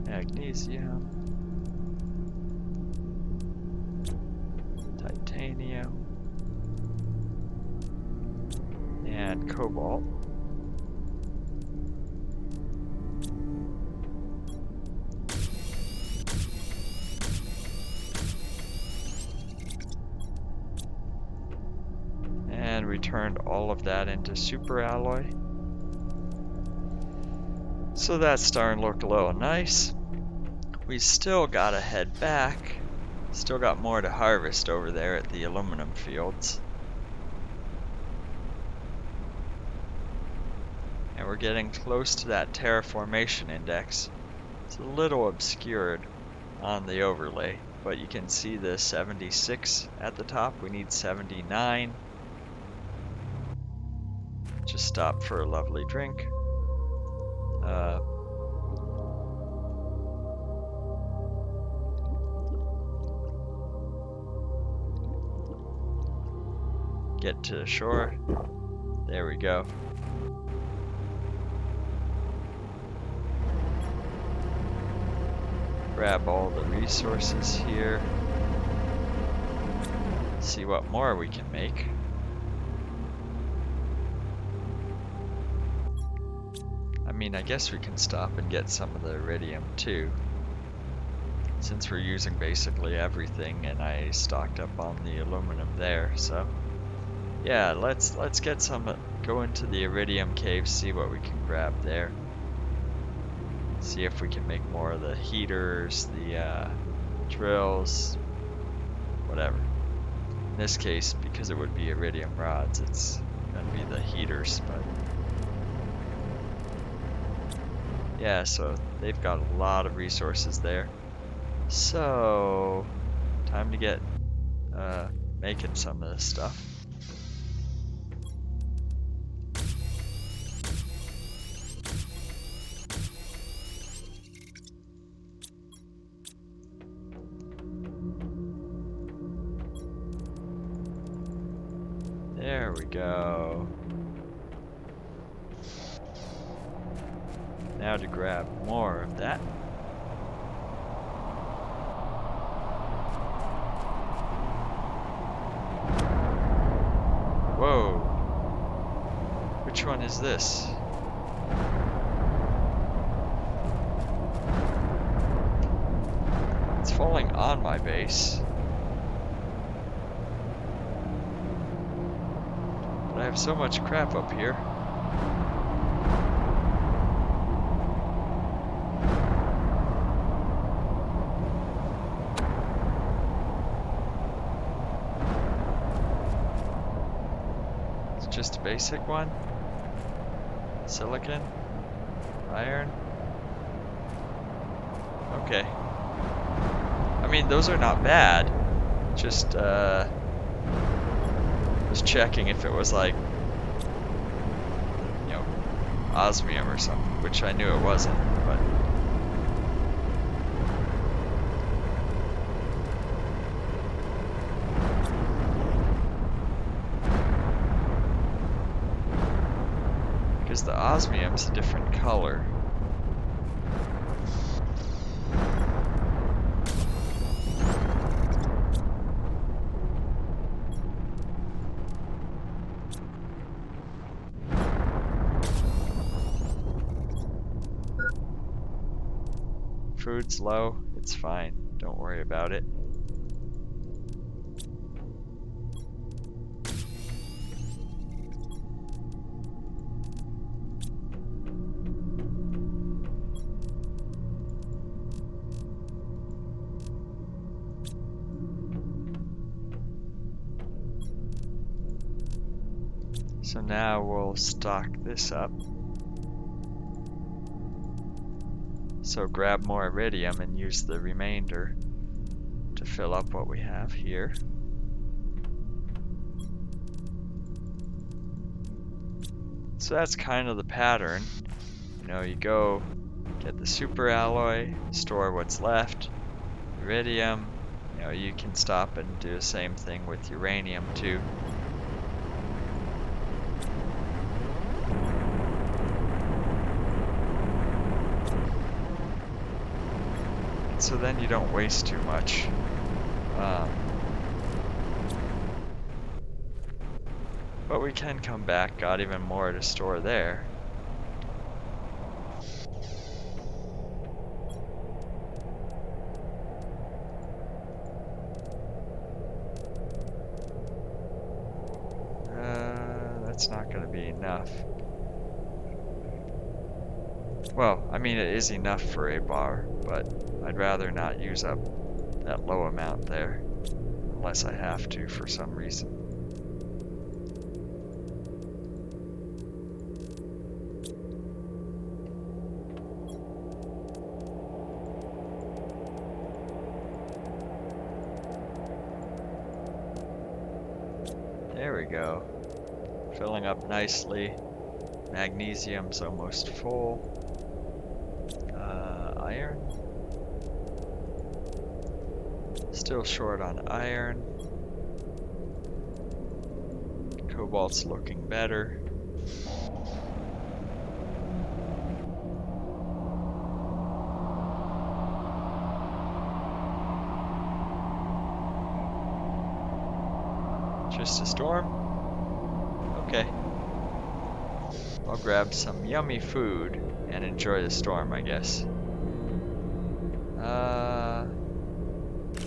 Magnesium. Titanium. And cobalt. And we turned all of that into super alloy. So that's starting to look a little nice. We still gotta head back. Still got more to harvest over there at the aluminum fields. And we're getting close to that terraformation index. It's a little obscured on the overlay, but you can see the 76 at the top. We need 79. Just stop for a lovely drink. Get to the shore. There we go. Grab all the resources here. See what more we can make. I mean, I guess we can stop and get some of the iridium too, since we're using basically everything and I stocked up on the aluminum there. So yeah, let's get some, go into the iridium cave, see what we can grab there. See if we can make more of the heaters, the drills, whatever. In this case, because it would be iridium rods, it's gonna be the heaters, but yeah, so they've got a lot of resources there. So time to get making some of this stuff. There we go. Now to grab more of that. Whoa. Which one is this? It's falling on my base. But I have so much crap up here. Just a basic one. Silicon. Iron. Okay. I mean, those are not bad. Just, was checking if it was like, you know, osmium or something, which I knew it wasn't, but. Because the osmium's a different color. Food's low, it's fine, don't worry about it. So now we'll stock this up. So grab more iridium and use the remainder to fill up what we have here. So that's kind of the pattern. You know, you go get the super alloy, store what's left, iridium. You know, you can stop and do the same thing with uranium too. So then you don't waste too much. But we can come back, got even more to store there. That's not going to be enough. Well, I mean, it is enough for a bar, but I'd rather not use up that low amount there, unless I have to for some reason. There we go. Filling up nicely. Magnesium's almost full. Iron. Still short on iron. Cobalt's looking better. Just a storm? Okay. I'll grab some yummy food and enjoy the storm, I guess.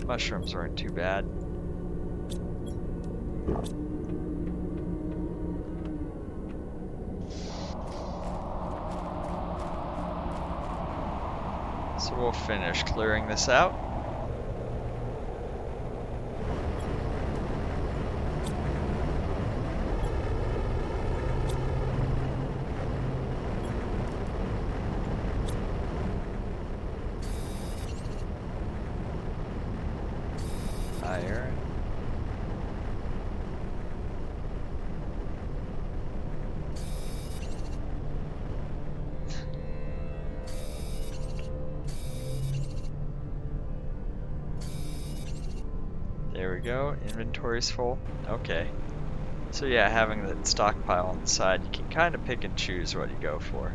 Mushrooms weren't too bad. So we'll finish clearing this out. Iron. There we go, inventory's full. Okay. So yeah, having the stockpile on the side, you can kind of pick and choose what you go for.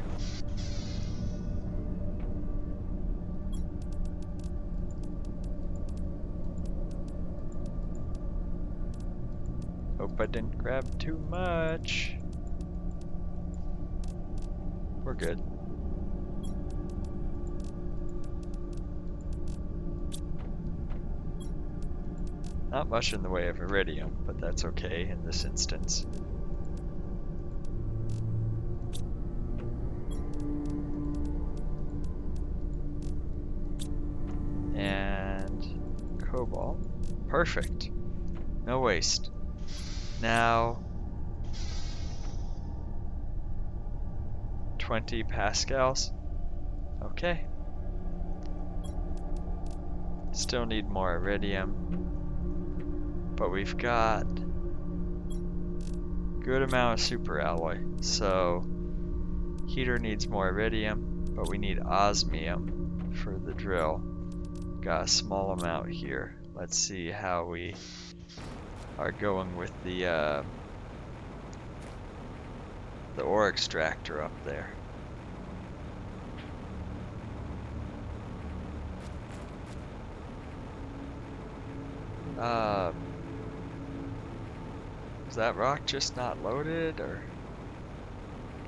Hope I didn't grab too much. We're good. Not much in the way of iridium, but that's okay in this instance. And cobalt. Perfect. No waste. Now 20 pascals. Okay. Still need more iridium. But we've got good amount of super alloy. So heater needs more iridium, but we need osmium for the drill. Got a small amount here. Let's see how we are going with the ore extractor up there. Is that rock just not loaded, or?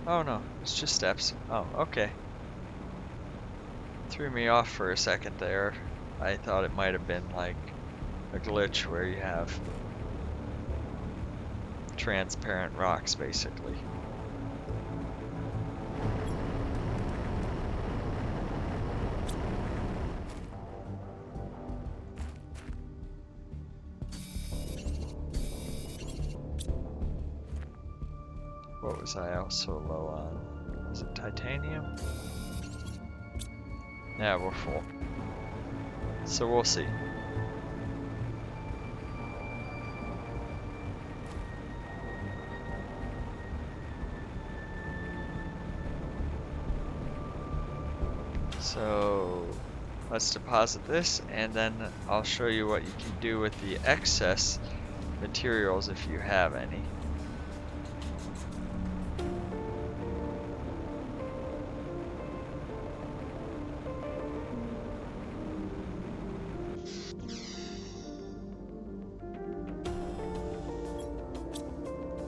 Oh no, it's just steps. Oh, okay. Threw me off for a second there. I thought it might have been like a glitch where you have transparent rocks, basically. What was I also low on? Was it titanium? Yeah, we're full. So we'll see. Let's deposit this, and then I'll show you what you can do with the excess materials if you have any.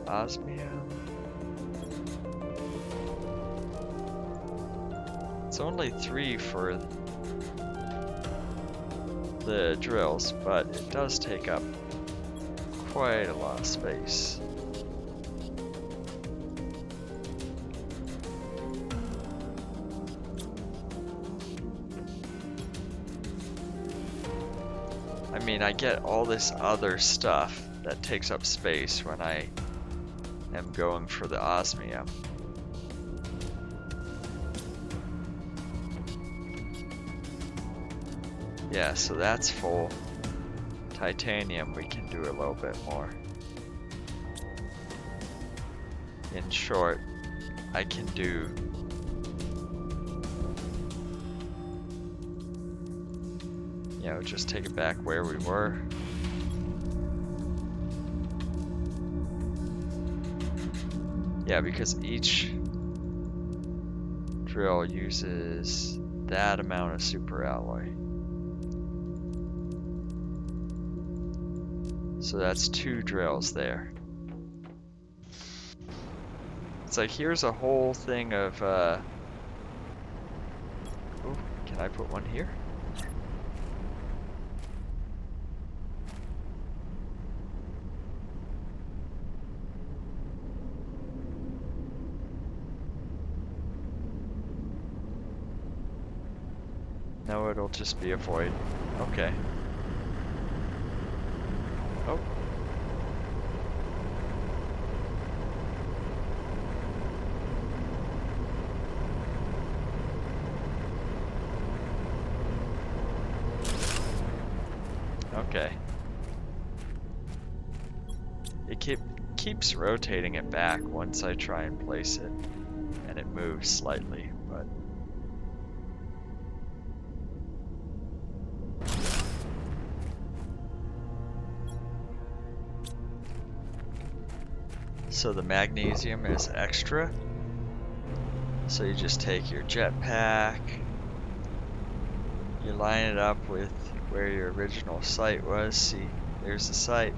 Osmium. It's only 3 for the drills, but it does take up quite a lot of space. I mean, I get all this other stuff that takes up space when I am going for the osmium. Yeah, so that's full. Titanium, we can do a little bit more. In short, I can do just take it back where we were. Yeah, because each drill uses that amount of superalloy. So that's 2 drills there. It's like, here's a whole thing of, oh, can I put one here? No, it'll just be a void. Okay. Oh. Okay. It keeps rotating it back once I try and place it, and it moves slightly, but so the magnesium is extra. So you just take your jetpack, you line it up with where your original site was. See, there's the site.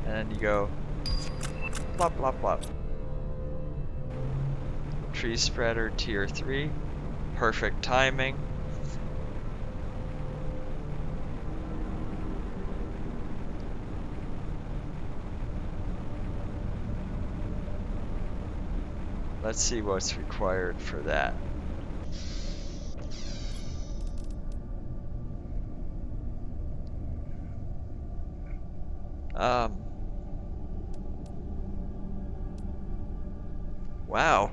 And then you go plop, plop, plop. Tree spreader tier 3. Perfect timing. Let's see what's required for that. Wow.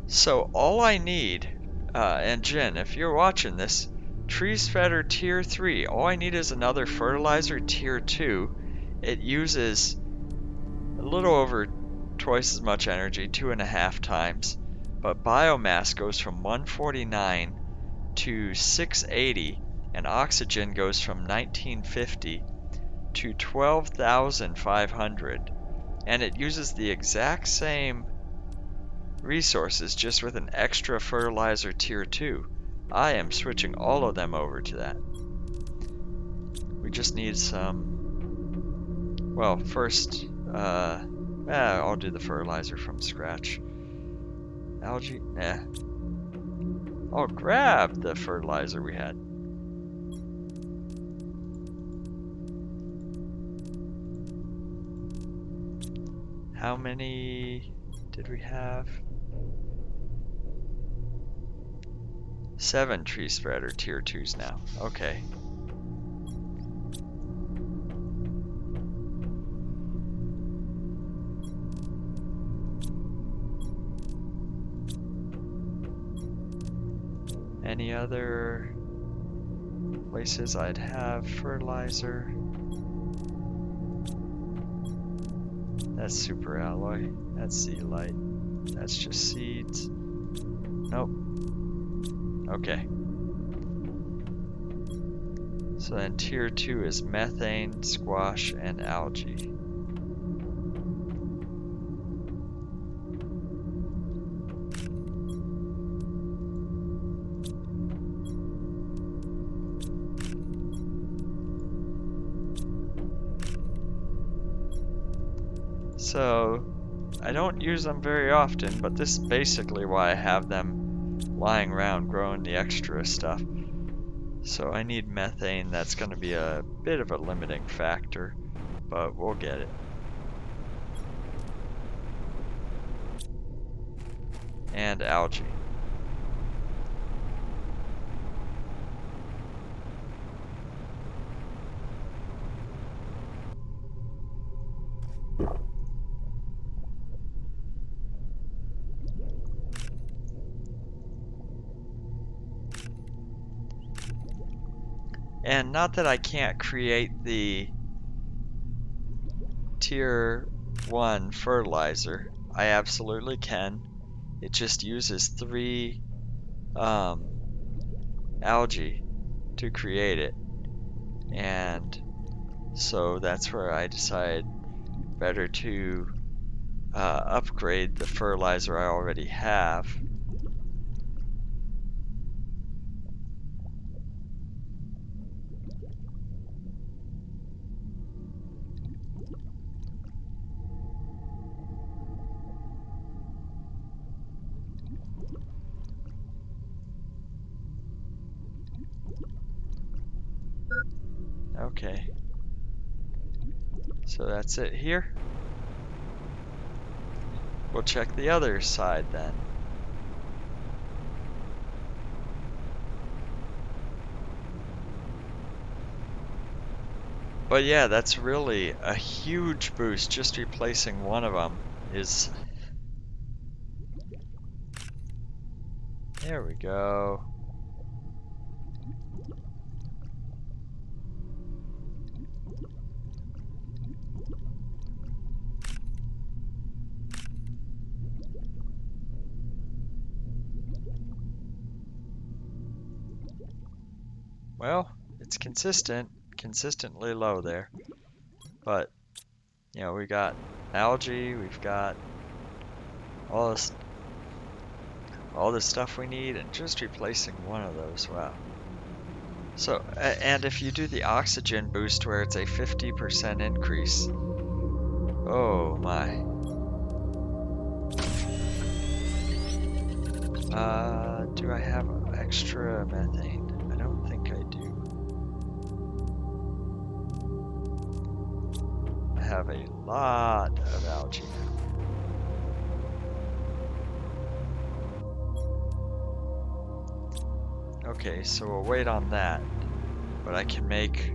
So all I need, and Jen, if you're watching this, tree spreader tier 3, all I need is another fertilizer tier 2. It uses a little over twice as much energy, 2.5 times, but biomass goes from 149 to 680, and oxygen goes from 1950 to 12,500, and it uses the exact same resources just with an extra fertilizer tier 2. I am switching all of them over to that. We just need some, well, first I'll do the fertilizer from scratch. Algae, nah. I'll grab the fertilizer we had. How many did we have? 7 tree spreader tier 2s now. Okay. Any other places I'd have fertilizer? That's super alloy. That's zeolite. That's just seeds. Nope. Okay. So then tier 2 is methane, squash, and algae. So I don't use them very often, but this is basically why I have them lying around growing the extra stuff. So I need methane. That's going to be a bit of a limiting factor, but we'll get it. And algae. And not that I can't create the tier 1 fertilizer. I absolutely can. It just uses 3 algae to create it. And so that's where I decided better to upgrade the fertilizer I already have. Okay. So that's it here. We'll check the other side then. But yeah, that's really a huge boost. Just replacing one of them is... There we go. Well, it's consistently low there. But, you know, we got algae, we've got all this stuff we need, and just replacing one of those, wow. So, and if you do the oxygen boost where it's a 50% increase, oh my. Do I have extra methane? I don't think I do. I have a lot of algae now. Okay, so we'll wait on that, but I can make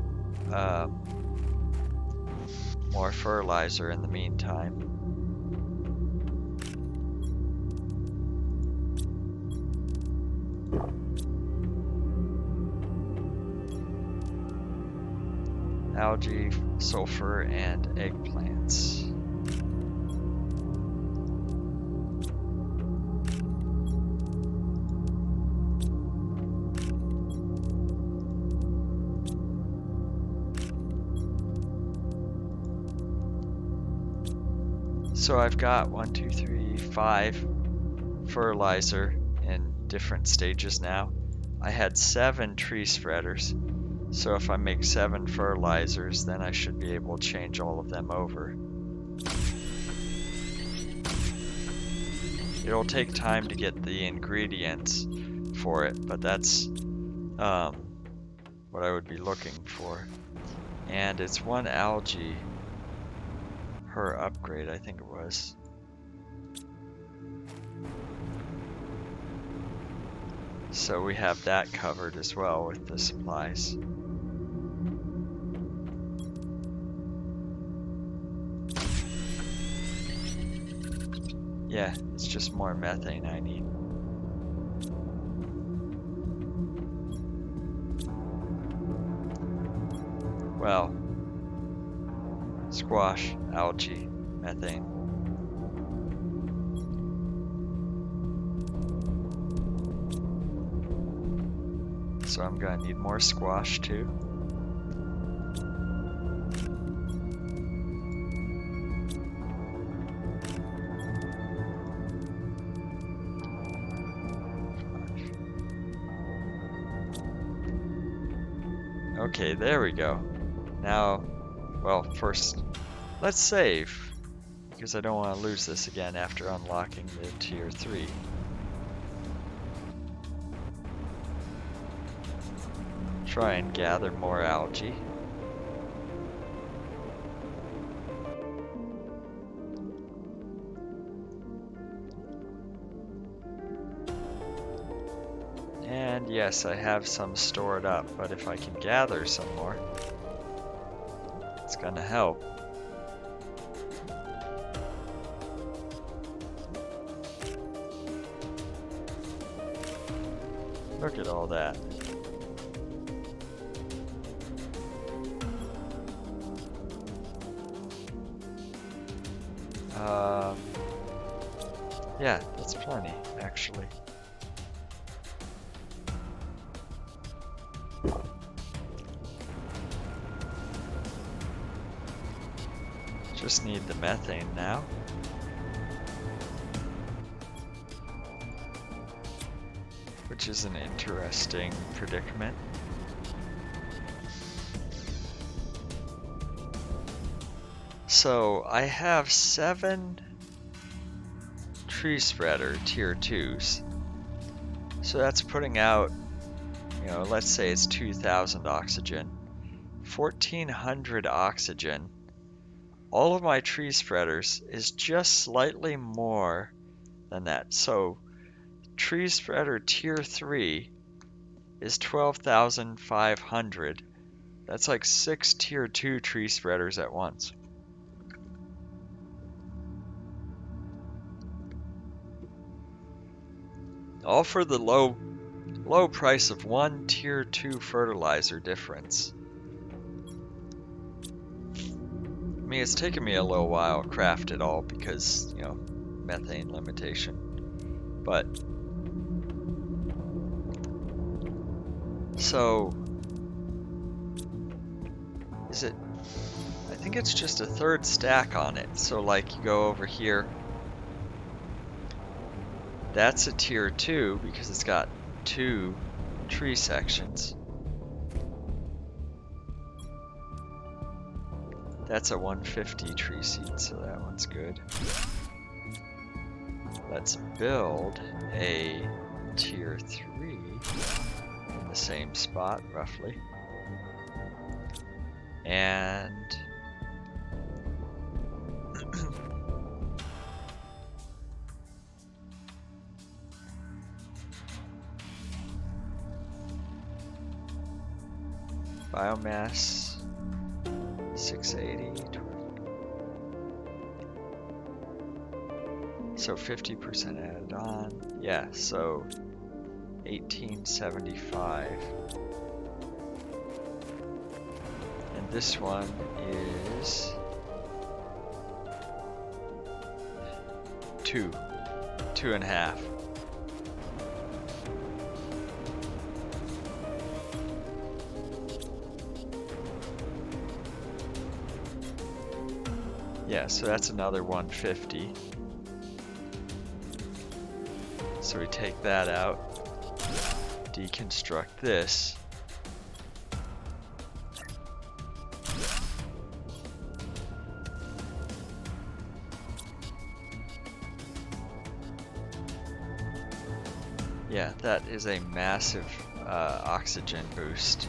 more fertilizer in the meantime. Algae, sulfur, and eggplants. So I've got 1, 2, 3, 5 fertilizer in different stages now. I had 7 tree spreaders. So if I make 7 fertilizers, then I should be able to change all of them over. It'll take time to get the ingredients for it, but that's what I would be looking for. And it's 1 algae per upgrade, I think it was. So we have that covered as well with the supplies. Yeah, it's just more methane I need. Well, squash, algae, methane. So I'm gonna need more squash too. Okay, there we go. Now, well, first, let's save, because I don't want to lose this again after unlocking the tier 3. Try and gather more algae. And yes, I have some stored up, but if I can gather some more, it's gonna help. Look at all that. Yeah, that's plenty, actually. Just need the methane now. Which is an interesting predicament. So I have 7 tree spreader tier 2s. So that's putting out, you know, let's say it's 2,000 oxygen. 1,400 oxygen. All of my tree spreaders is just slightly more than that. So tree spreader tier 3 is 12,500. That's like 6 tier 2 tree spreaders at once. All for the low price of 1 tier 2 fertilizer difference. I mean, it's taken me a little while to craft it all because, you know, methane limitation. But, so, is it, I think it's just a 3rd stack on it. So like you go over here, that's a tier 2 because it's got 2 tree sections. That's a 150 tree seed, so that one's good. Let's build a tier 3 in the same spot, roughly. And biomass 680. So 50% added on. Yeah, so 1875. And this one is 2.5. Yeah, so that's another 150. So we take that out, deconstruct this. Yeah, that is a massive oxygen boost.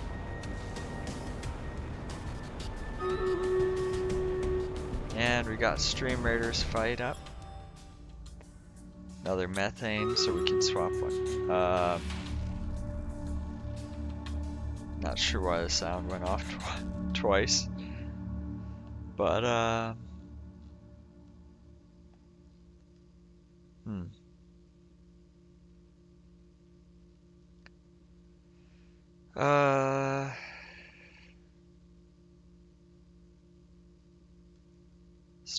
And we got stream raiders fight up. Another methane, so we can swap one. Not sure why the sound went off twice. But,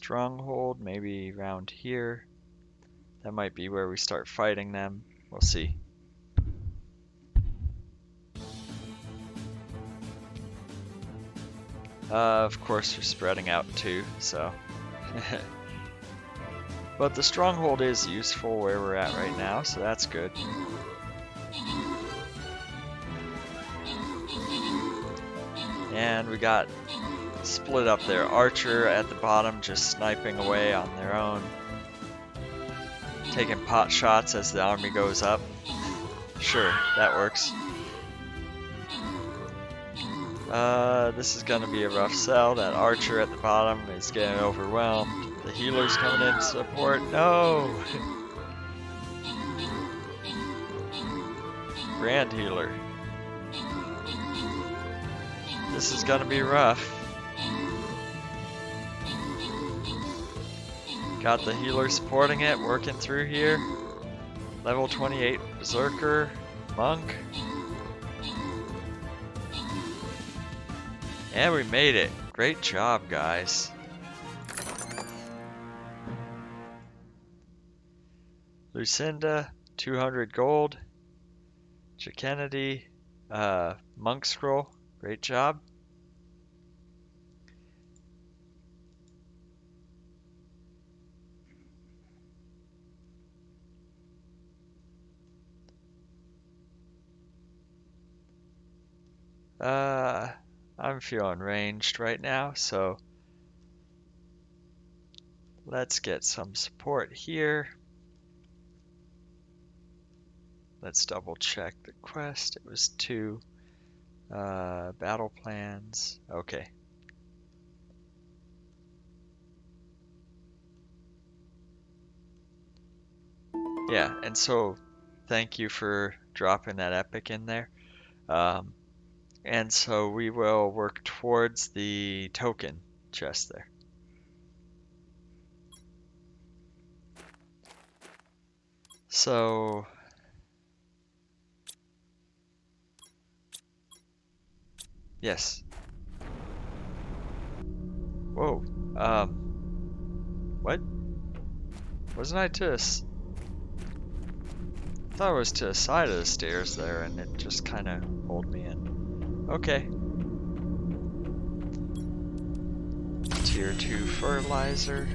stronghold, maybe around here. That might be where we start fighting them. We'll see. Of course, we're spreading out too, so. But the stronghold is useful where we're at right now, so that's good. And we got split up there. Archer at the bottom just sniping away on their own. Taking pot shots as the army goes up. Sure, that works. This is gonna be a rough sell. That archer at the bottom is getting overwhelmed. The healer's coming in to support. No! Grand healer. This is gonna be rough. Got the healer supporting it, working through here. Level 28 berserker, monk. And we made it. Great job, guys. Lucinda, 200 gold. Kennedy, monk scroll. Great job. I'm feeling ranged right now, so let's get some support here. Let's double check the quest. It was 2 battle plans. Okay. Yeah, and so thank you for dropping that epic in there. And so we will work towards the token chest there. So yes. Whoa. What? Wasn't I to I thought I was to the side of the stairs there, and it just kind of pulled me in. Okay. Tier 2 fertilizer.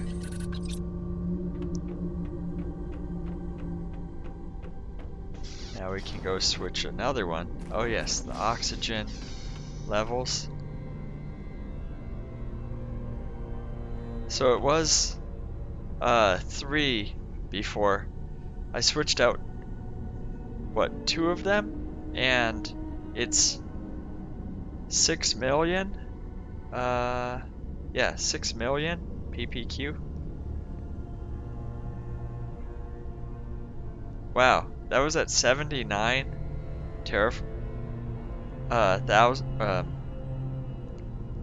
Now we can go switch another one. Oh yes, the oxygen levels. So it was 3 before. I switched out, what, 2 of them? And it's 6 million? Yeah, 6 million PPQ. Wow, that was at 79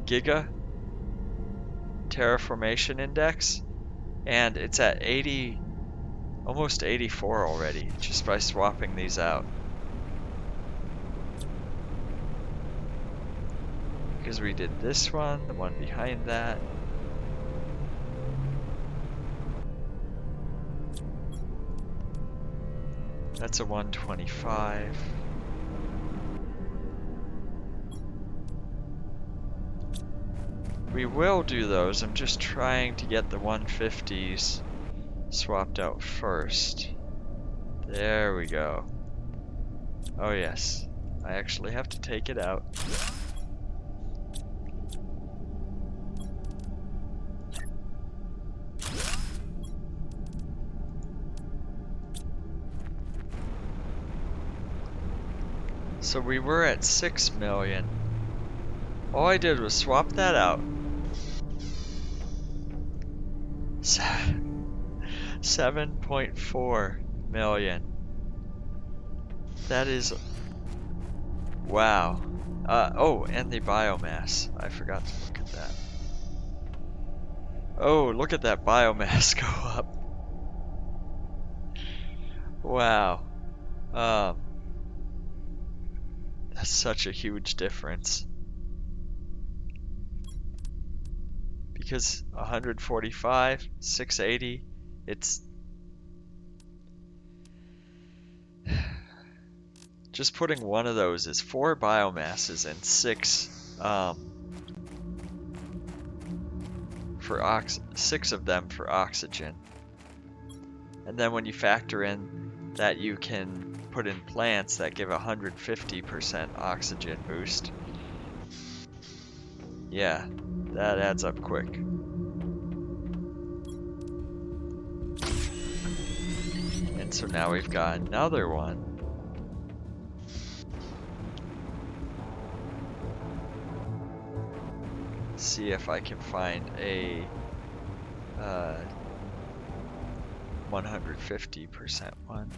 giga terraformation index, and it's at 80, almost 84 already, just by swapping these out. Because we did this one, the one behind that. That's a 125. We will do those. I'm just trying to get the 150s swapped out first. There we go. Oh yes, I actually have to take it out. So we were at 6 million. All I did was swap that out. 7.4 million. That is... wow. Oh, and the biomass. I forgot to look at that. Oh, look at that biomass go up. Wow. That's such a huge difference. because 145, 680, it's just putting one of those is 4 biomasses and 6 6 of them for oxygen. And then when you factor in that you can put in plants that give 150% oxygen boost, yeah, that adds up quick. And so now we've got another one. See if I can find a 150% one.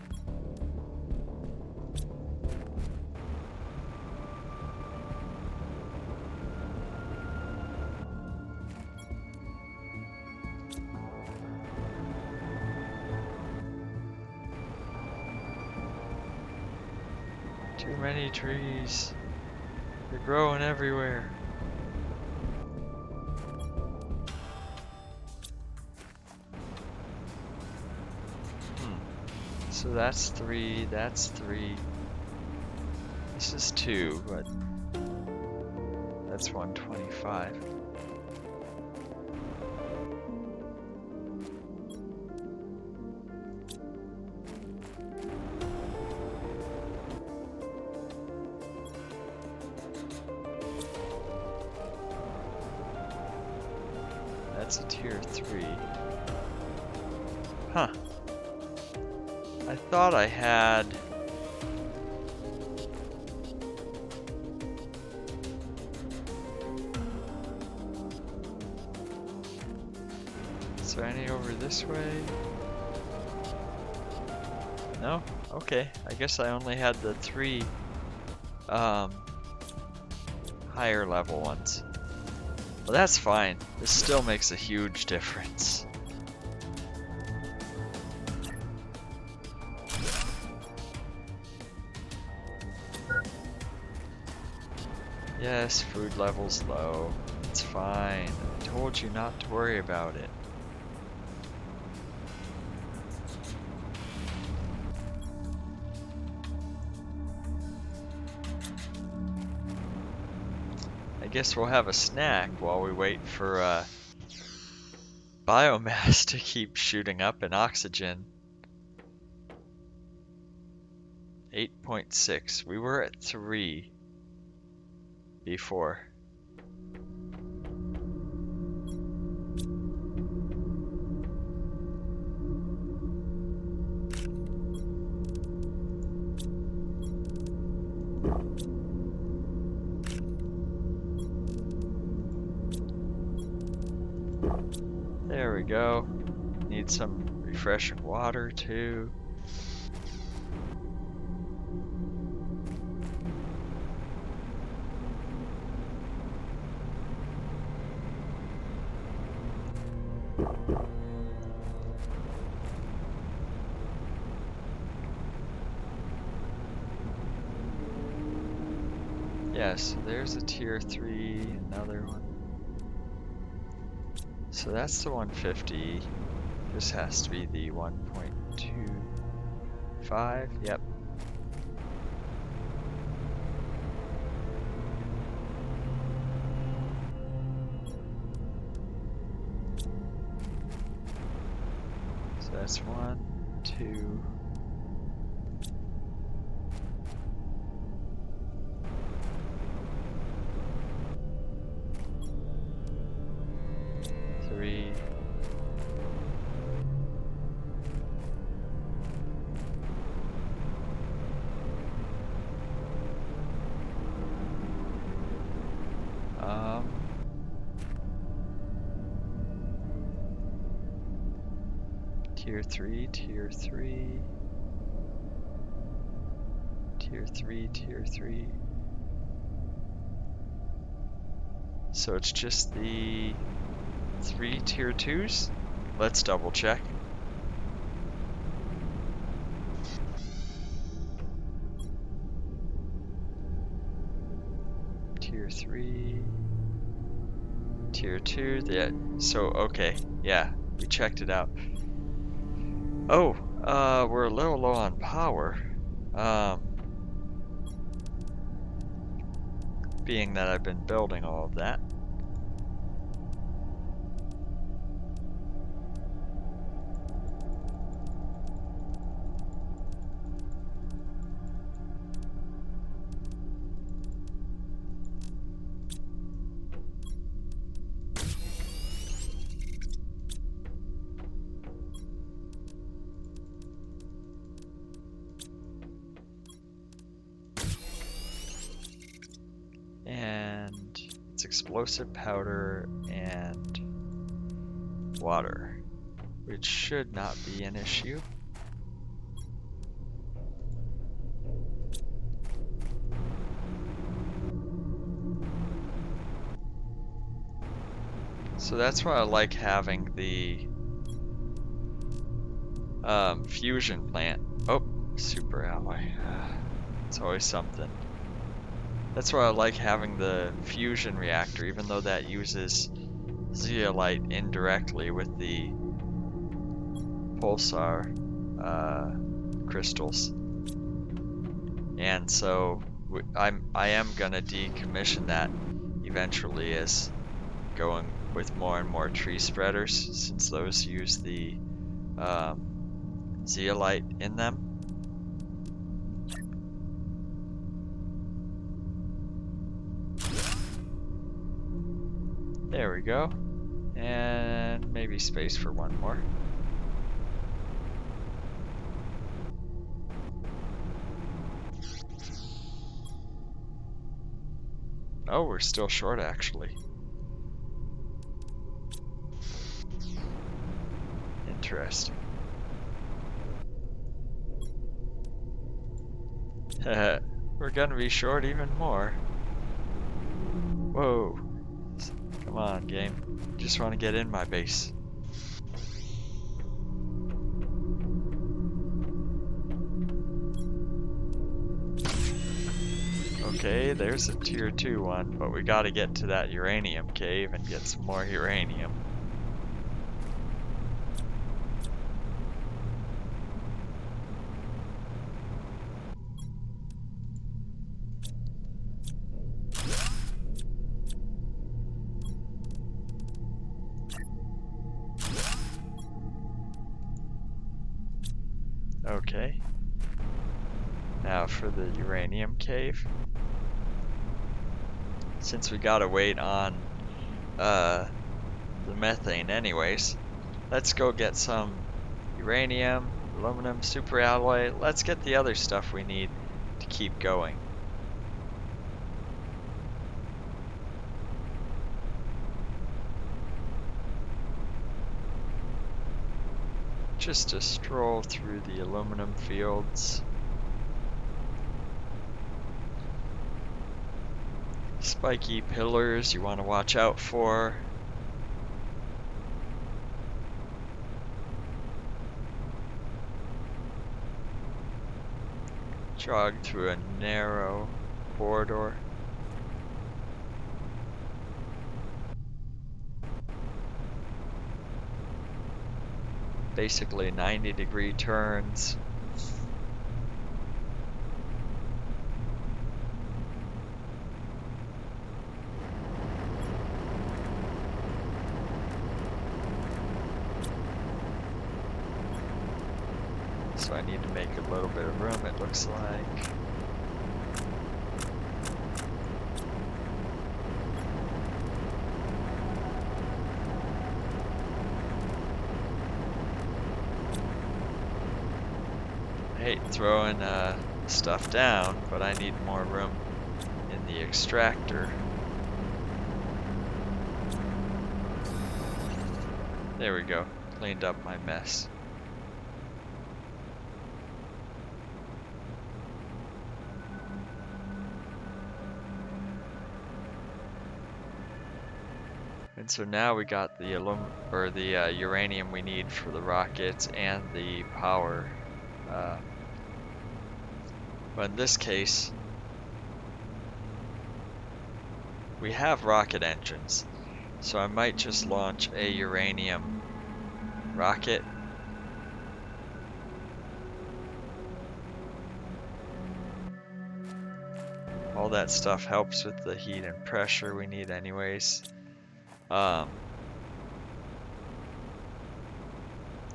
Too many trees. They're growing everywhere. So that's 3, that's 3. This is 2, but that's 125. That's a tier 3. Huh. I thought I had... Is there any over this way? No? Okay. I guess I only had the 3 higher level ones. Well, that's fine. This still makes a huge difference. Yes, food level's low. It's fine. I told you not to worry about it. I guess we'll have a snack while we wait for biomass to keep shooting up in oxygen. 8.6. We were at 3 before. There we go. Need some refreshing water too. Yeah, so there's a tier 3, another one. So that's the 150. This has to be the 1.25. Yep. So that's 1, 2. Tier 3, tier 3, tier 3, tier 3. So it's just the 3 tier 2s? Let's double check. Tier 3. Tier 2, so okay, yeah, we checked it out. Oh, we're a little low on power. Being that I've been building all of that. And it's explosive powder and water, which should not be an issue. So that's why I like having the fusion plant. Oh, super alloy. It's always something. That's why I like having the fusion reactor, even though that uses zeolite indirectly with the pulsar crystals. And so I am gonna decommission that eventually, as going with more and more tree spreaders, since those use the zeolite in them. There we go. And maybe space for one more. Oh, we're still short actually. Interesting. We're gonna be short even more. Whoa. Come on, game. Just want to get in my base. Okay, there's a tier 2 one, but we gotta get to that uranium cave and get some more uranium. Okay. Now for the uranium cave. Since we gotta wait on the methane anyways, let's go get some uranium, aluminum, superalloy. Let's get the other stuff we need to keep going. Just to stroll through the aluminum fields. Spiky pillars you want to watch out for. Jog through a narrow corridor. Basically 90-degree turns. So I need to make a little bit of room, it looks like. I hate throwing stuff down, but I need more room in the extractor. There we go, cleaned up my mess. And so now we got the uranium we need for the rockets and the power. But in this case, we have rocket engines. So I might just launch a uranium rocket. All that stuff helps with the heat and pressure we need anyways. To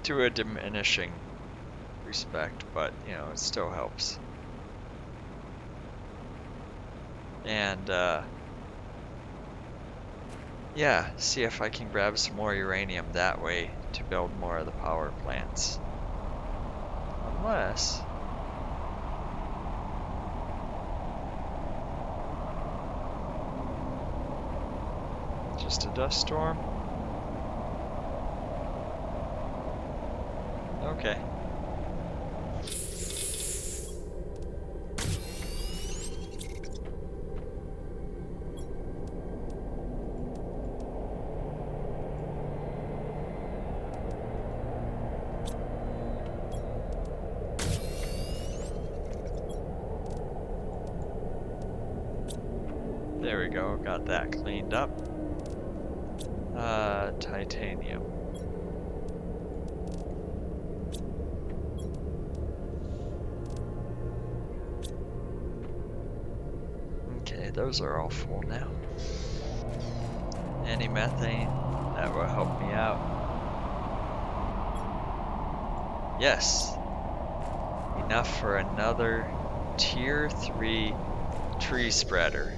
a diminishing respect, but you know, it still helps. And yeah, see if I can grab some more uranium that way to build more of the power plants. Unless just a dust storm. Okay. There we go, got that cleaned up. Titanium. Okay, those are all full now. Any methane, that will help me out. Yes, enough for another tier 3 tree spreader.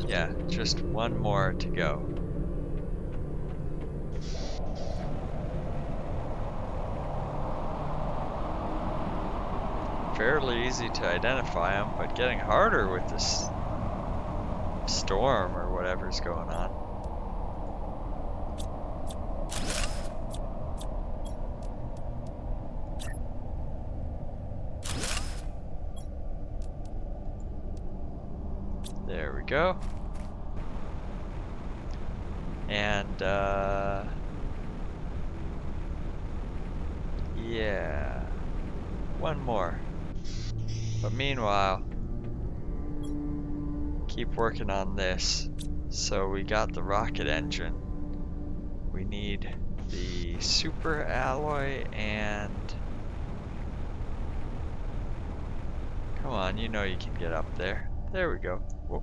Yeah, just one more to go. Fairly easy to identify them, but getting harder with this storm or whatever's going on. There we go. And yeah, one more. But meanwhile, keep working on this. So we got the rocket engine. We need the super alloy and... Come on, you know you can get up there. There we go. Whoop.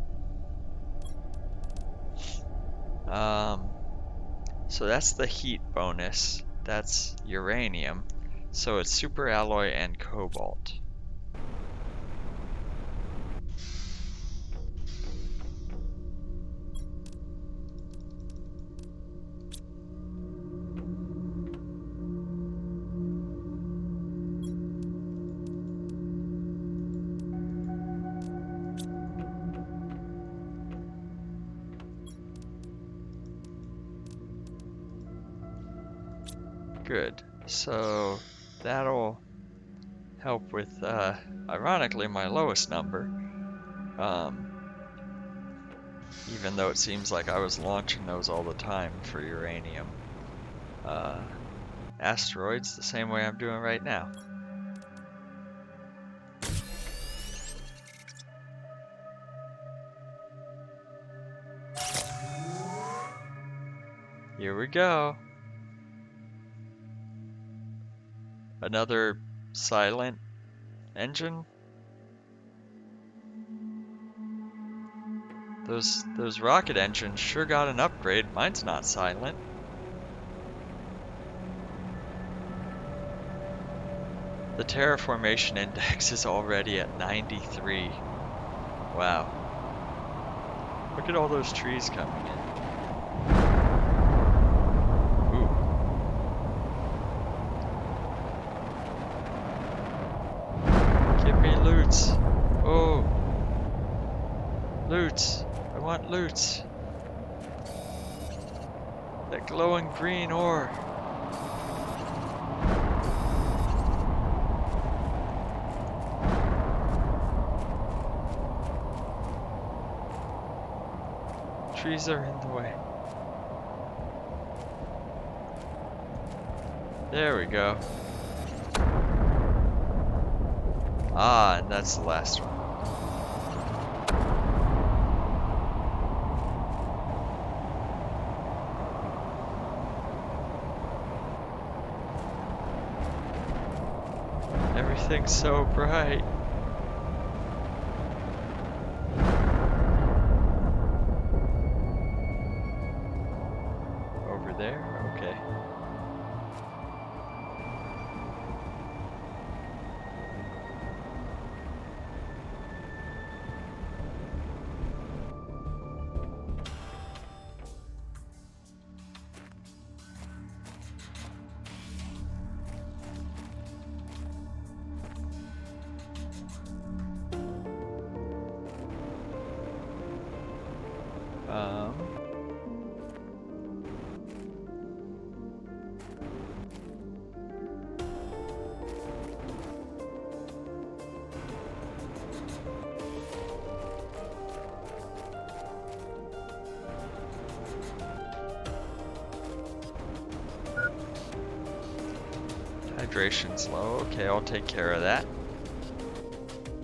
So that's the heat bonus. That's uranium. So it's super alloy and cobalt. Good. So that'll help with, ironically, my lowest number. Even though it seems like I was launching those all the time for uranium. Asteroids the same way I'm doing right now. Here we go. Another silent engine. Those rocket engines sure got an upgrade. Mine's not silent. The terraformation index is already at 93. Wow. Look at all those trees coming in. Ooh. Give me loots. Oh. Loots. I want loots. That glowing green ore. Trees are in the way. There we go. Ah, and that's the last one. Everything's so bright. Over there? Okay. Um, Hydration's low. Okay, I'll take care of that.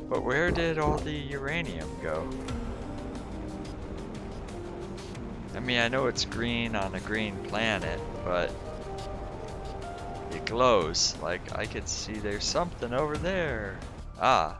But where did all the uranium go? I mean, I know it's green on a green planet, but it glows. Like, I could see there's something over there. Ah.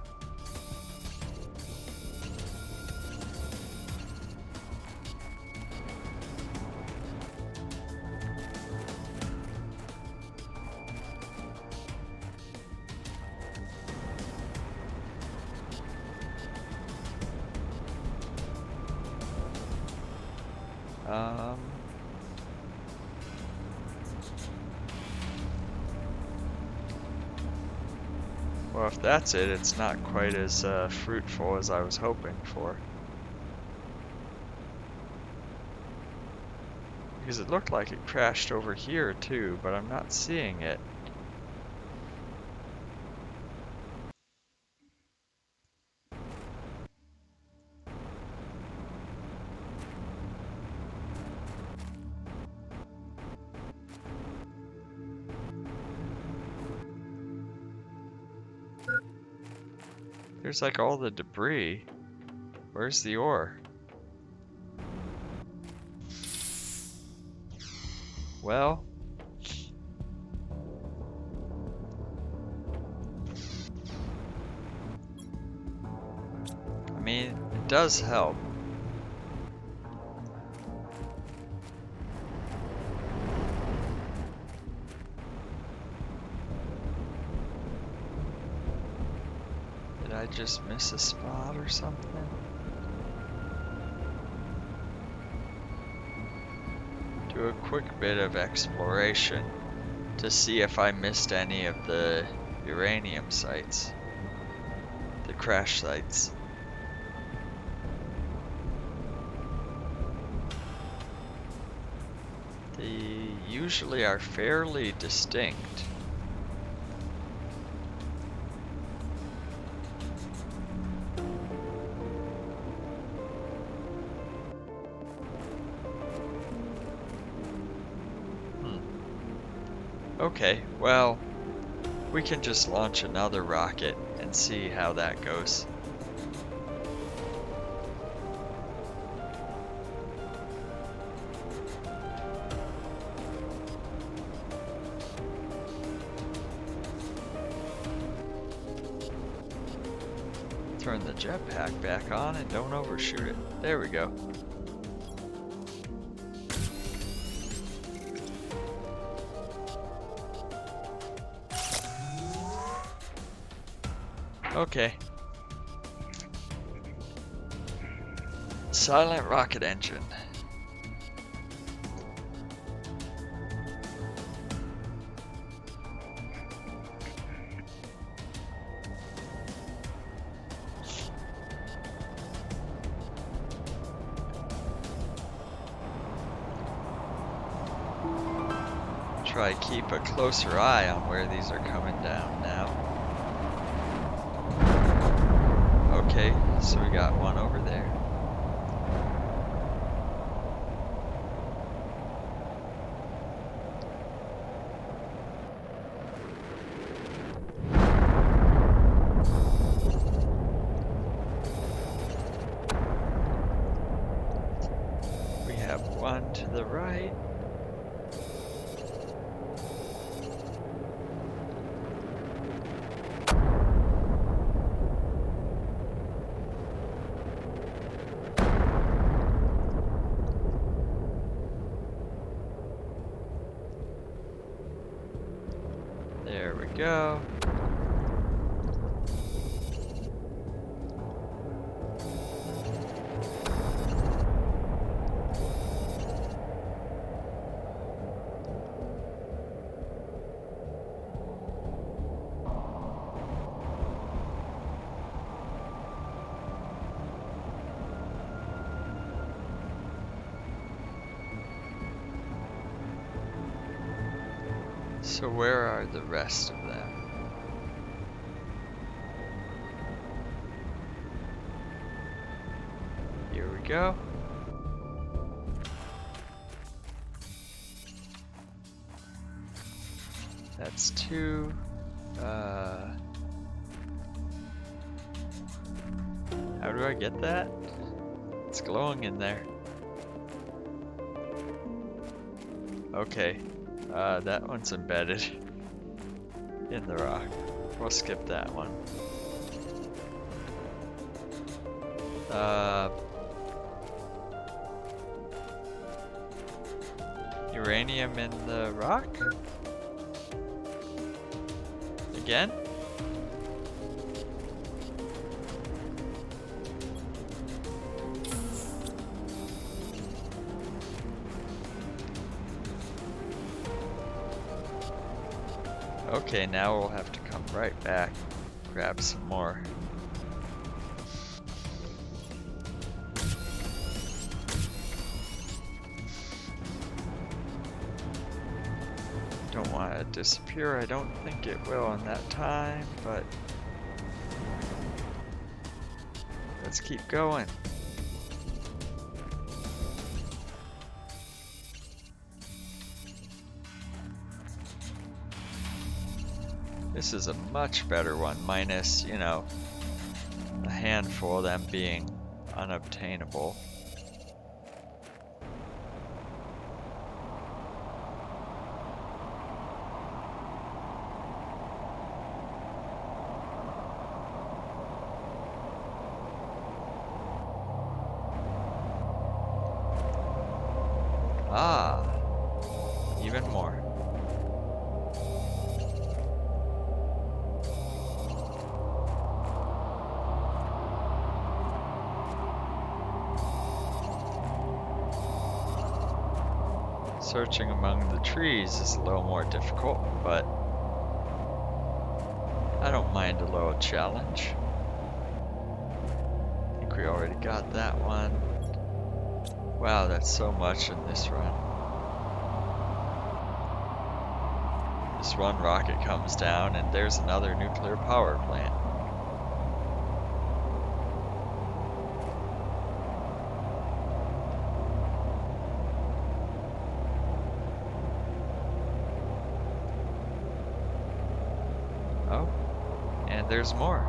Well, if that's it, it's not quite as fruitful as I was hoping for. Because it looked like it crashed over here too, but I'm not seeing it. There's like all the debris. Where's the ore? Well, I mean, it does help. Did I just miss a spot or something? Do a quick bit of exploration to see if I missed any of the uranium sites, the crash sites. They usually are fairly distinct. Okay, well, we can just launch another rocket and see how that goes. Turn the jetpack back on and don't overshoot it. There we go. Okay. Silent rocket engine. Try to keep a closer eye on where these are coming down now. Okay, so we got one over there. have one to the right. There we go. So where are the rest of them? Here we go. That's two. How do I get that? It's glowing in there. Okay, that one's embedded in the rock. We'll skip that one. Uranium in the rock? Again? Okay, now we'll have to come right back, grab some more. Don't want to disappear. I don't think it will in that time, but let's keep going. This is a much better one, minus, you know, a handful of them being unobtainable. Ah, even more. Searching among the trees is a little more difficult, but I don't mind a little challenge. I think we already got that one. Wow, that's so much in this run. This one rocket comes down and there's another nuclear power plant. Oh, and there's more.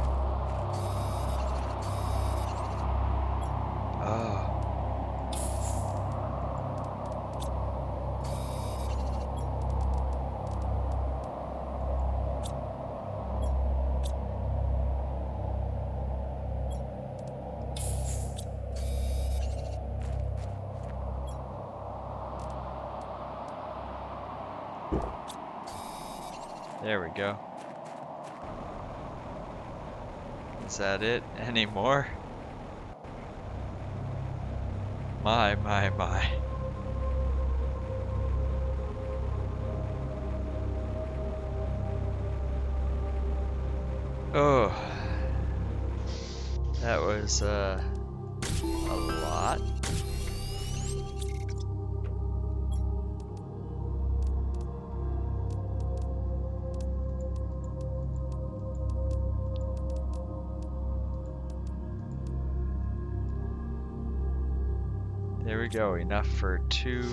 Oh. There we go. Is that it? Any more? My. Oh. That was, a lot. There we go, enough for 2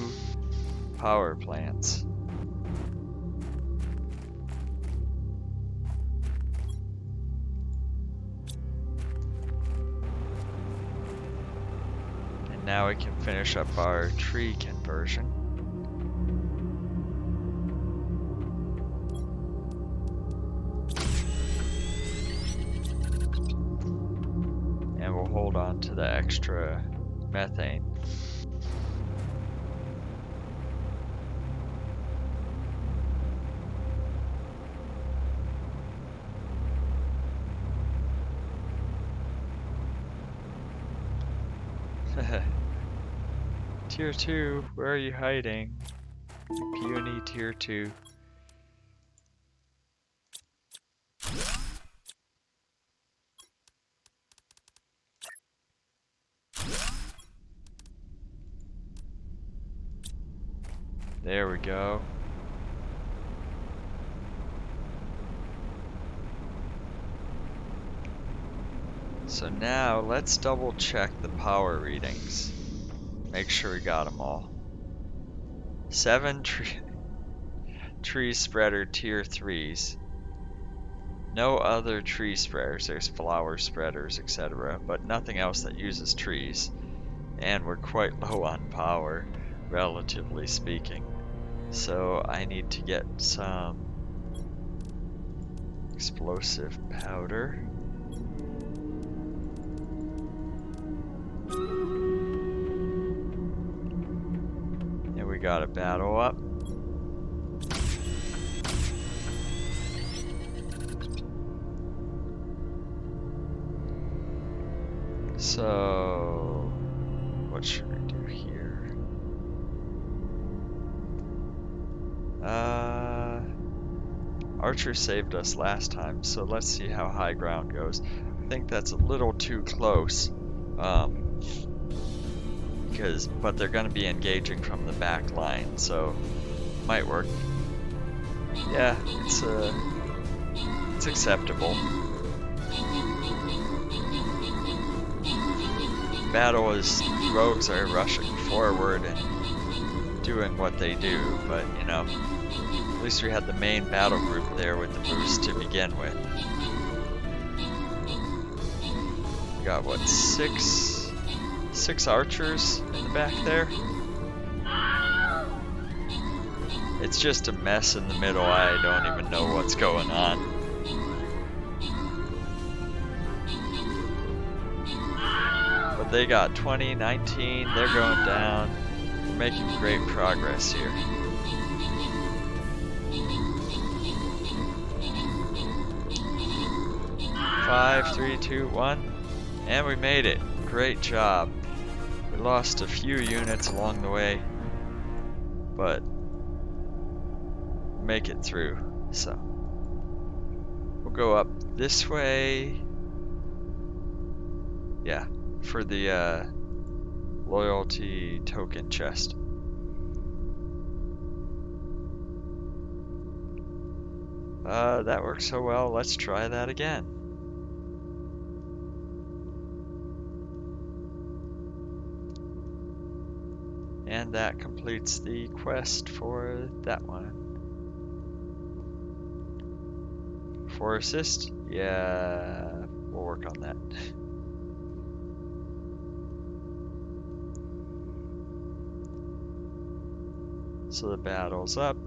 power plants. And Now we can finish up our tree conversion. And we'll hold on to the extra methane. Tier 2, where are you hiding? Puny Tier 2. There we go. So now let's double check the power readings. Make sure we got them all. 7 tree spreader tier 3s. No other tree spreaders. There's flower spreaders, etc. But nothing else that uses trees. And we're quite low on power, relatively speaking. So I need to get some explosive powder. And we got a battle up. So, what should we do here? Archer saved us last time, so let's see how high ground goes. I think that's a little too close, but they're going to be engaging from the back line, so might work. Yeah, it's acceptable. Battle is rogues are rushing forward and doing what they do, but you know, at least we had the main battle group there with the boost to begin with. We got what, six archers in the back there? It's just a mess in the middle. I don't even know what's going on. But they got 20, 19, they're going down. We're making great progress here. Five, 3, 2, 1, and we made it. Great job. We lost a few units along the way, but make it through. So we'll go up this way. Yeah, for the loyalty token chest. That worked so well. Let's try that again. And that completes the quest for that one. For assist? Yeah, we'll work on that. So the battle's up.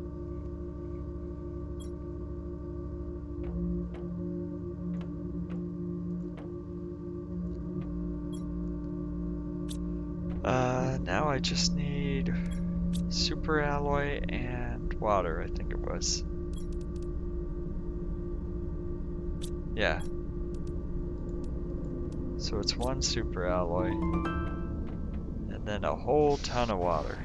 Now I just need super alloy and water, I think it was. Yeah. So it's 1 super alloy, and then a whole ton of water.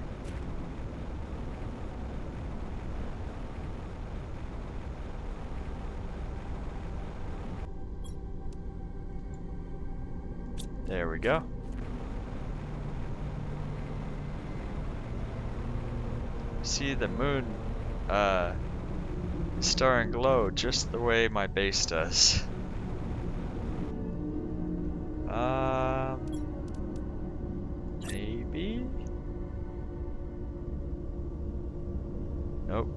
There we go. See the moon star and glow just the way my base does. Maybe? Nope.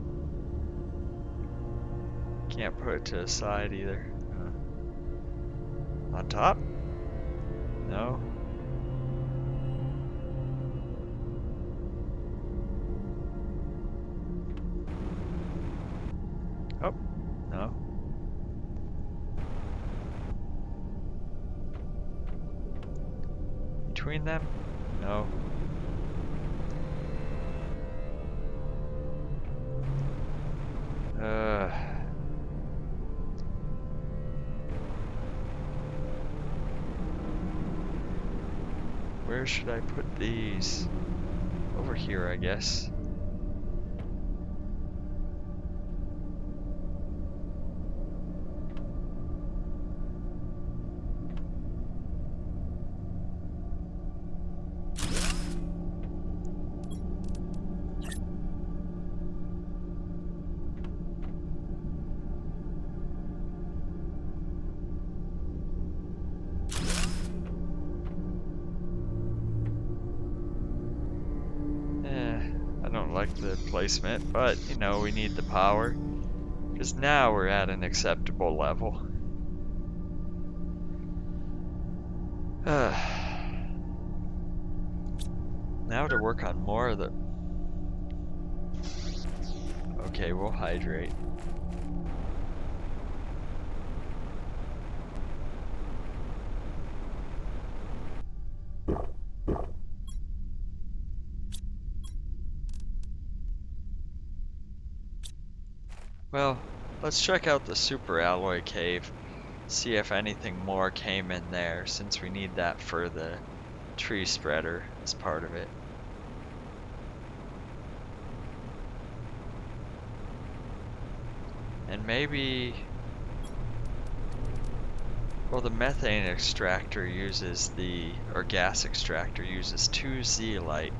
Can't put it to the side either. On top? No. between them? No. Where should I put these? Over here, I guess. I don't like the placement, but you know, we need the power. Because now we're at an acceptable level. Now to work on more of the... Okay, we'll hydrate. Well, let's check out the super alloy cave. See if anything more came in there, since we need that for the tree spreader as part of it. And maybe... Well, the methane extractor uses or gas extractor uses 2 zeolite.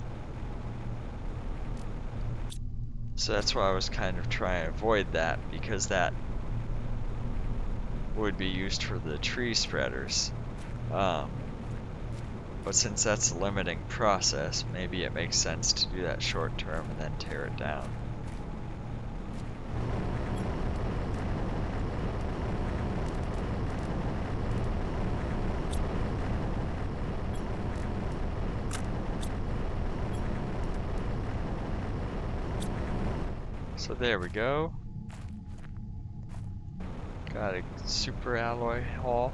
So that's why I was kind of trying to avoid that, because that would be used for the tree spreaders. But since that's a limiting process, maybe it makes sense to do that short term and then tear it down. So there we go. Got a super alloy haul.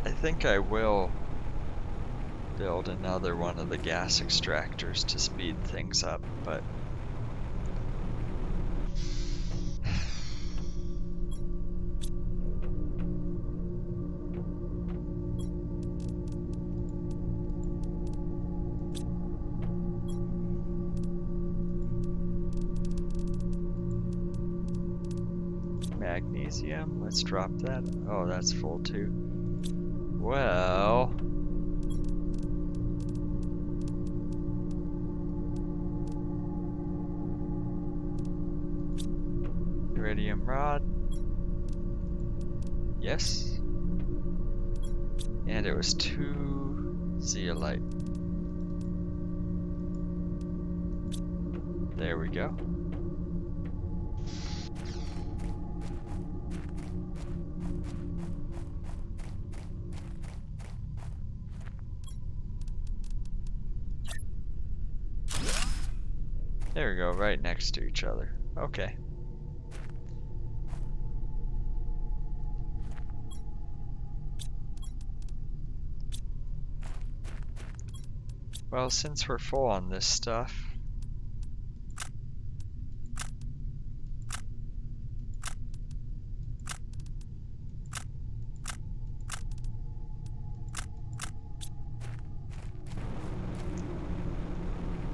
I think I will build another one of the gas extractors to speed things up, but magnesium, let's drop that. Oh, that's full too. Well, iridium rod. Yes. And it was 2 zeolite. There we go. There we go, right next to each other. Okay. Well, since we're full on this stuff,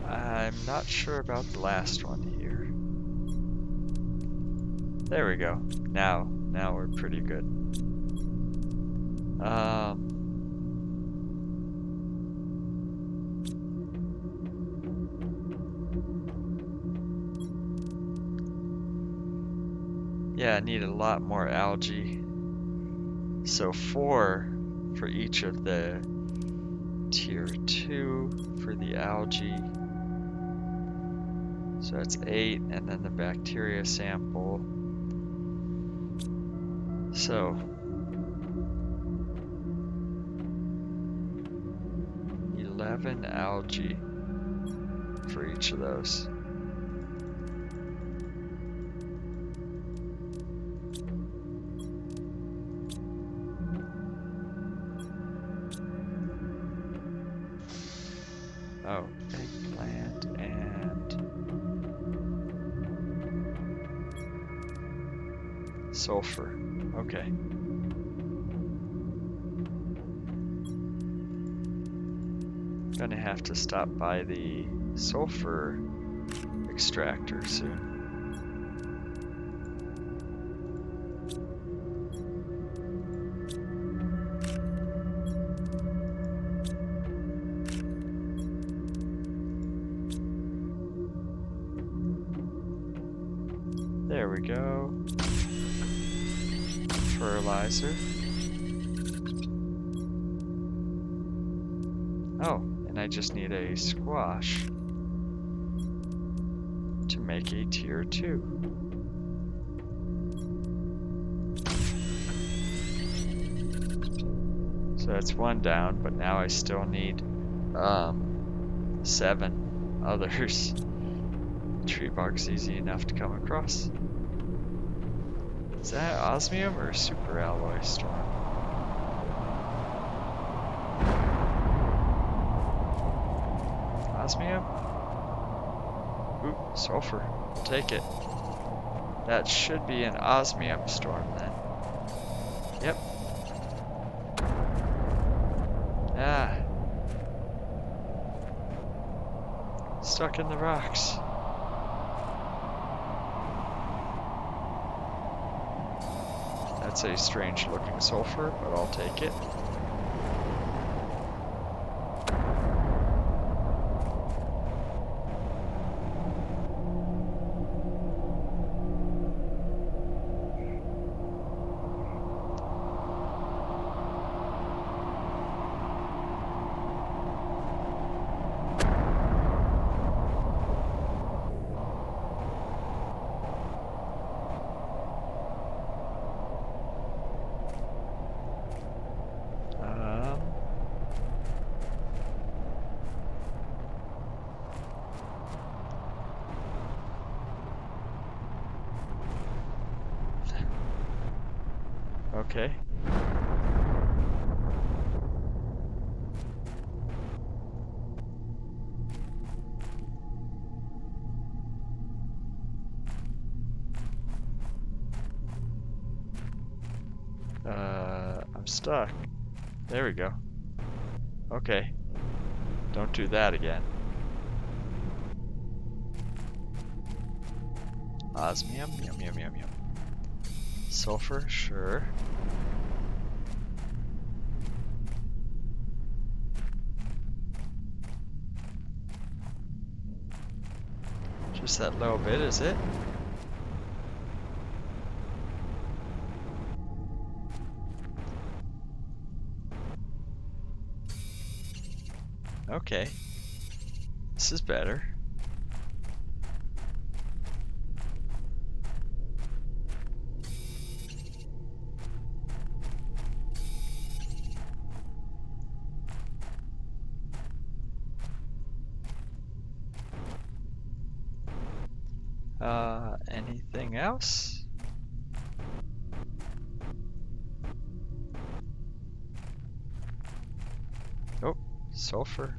I'm not sure about the last one here. There we go. Now we're pretty good. Yeah, I need a lot more algae. So 4 for each of the tier 2 for the algae. So that's 8, and then the bacteria sample. So 11 algae for each of those. Oh, eggplant and sulfur. Okay. Gonna have to stop by the sulfur extractor soon. There we go. Fertilizer. Oh, and I just need a squash to make a tier 2. So that's 1 down, but now I still need 7 others. Tree bark's easy enough to come across. Is that osmium or super alloy storm? Osmium? Ooh, sulfur. I'll take it. That should be an osmium storm then. Yep. Ah. Stuck in the rocks. That's a strange looking sulfur, but I'll take it. Okay. I'm stuck. There we go. Okay. Don't do that again. Osmium, yum yum yum yum. Sulfur, sure. Just that little bit, is it? Okay. This is better. Anything else? Oh, sulfur.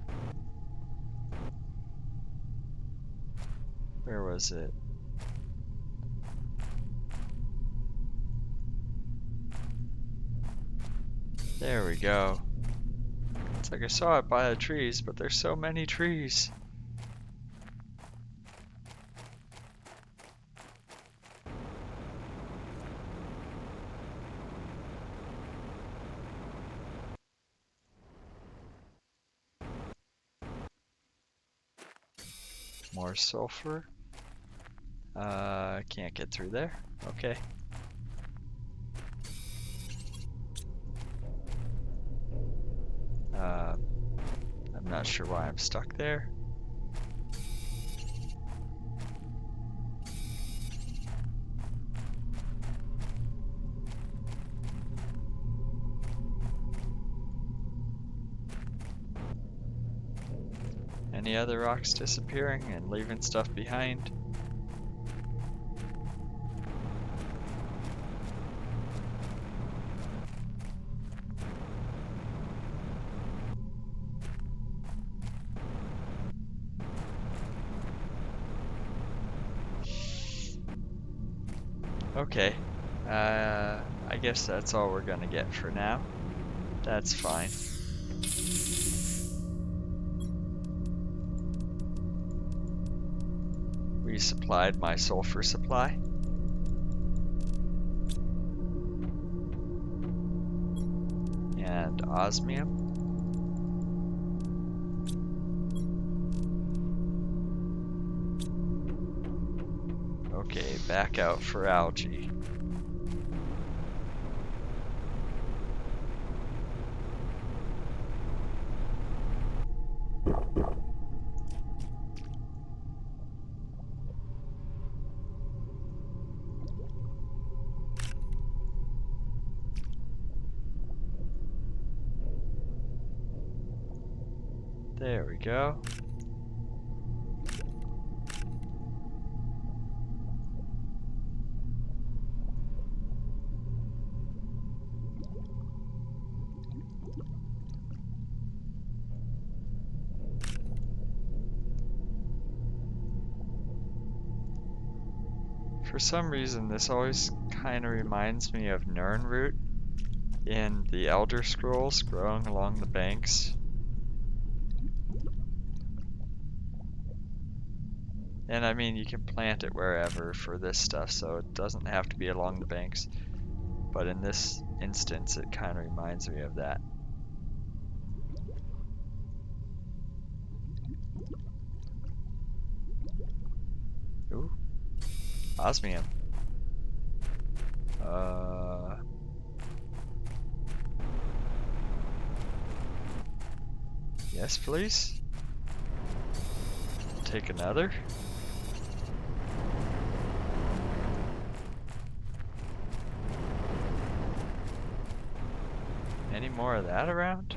Where was it? There we go. It's like I saw it by the trees, but there's so many trees. More sulfur. Can't get through there. Okay. not sure why I'm stuck there. Any other rocks disappearing and leaving stuff behind? Okay, I guess that's all we're gonna get for now. That's fine. Resupplied my sulfur supply. And osmium. Okay, back out for algae. There we go. For some reason, this always kind of reminds me of Nirnroot in the Elder Scrolls growing along the banks. And I mean, you can plant it wherever for this stuff, so it doesn't have to be along the banks. But in this instance, it kind of reminds me of that. Ooh, osmium. Yes, please. Take another. Any more of that around?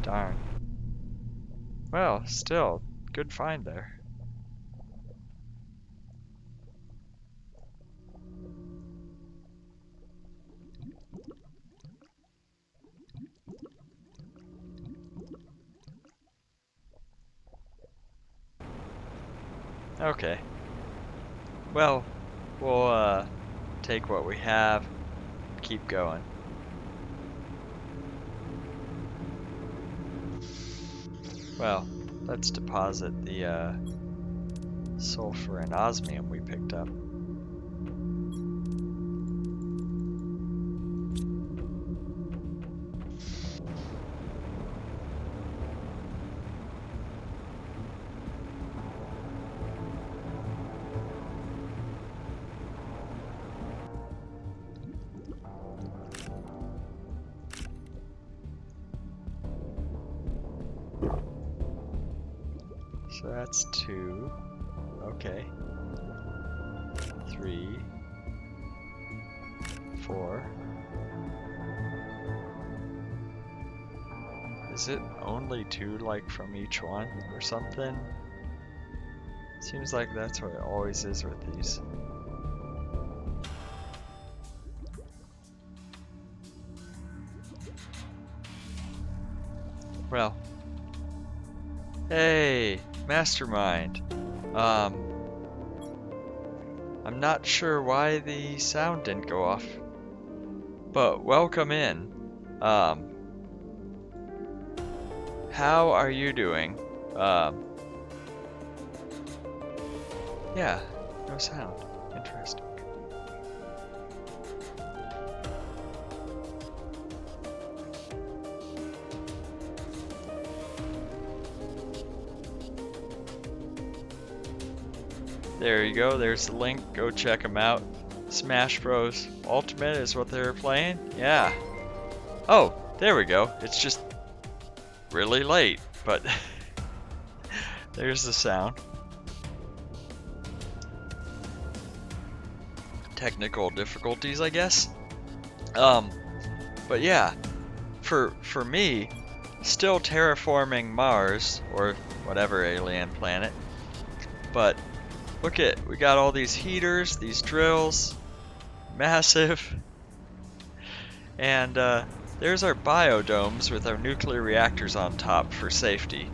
Darn. Well, still, good find there. Okay. Well, we'll take what we have, keep going. Well, let's deposit the sulfur and osmium we picked up. So that's 2. Okay. 3. 4. Is it only 2, like, from each one or something? Seems like that's what it always is with these. Well. Hey, Mastermind. I'm not sure why the sound didn't go off, but welcome in. How are you doing? Yeah, no sound. Interesting. There you go, there's the link, go check them out. Smash Bros. Ultimate is what they're playing? Yeah. Oh, there we go. It's just really late, but there's the sound. Technical difficulties, I guess. But yeah, for me, still terraforming Mars or whatever alien planet. But look at, we got all these heaters, these drills, massive. And there's our biodomes with our nuclear reactors on top for safety.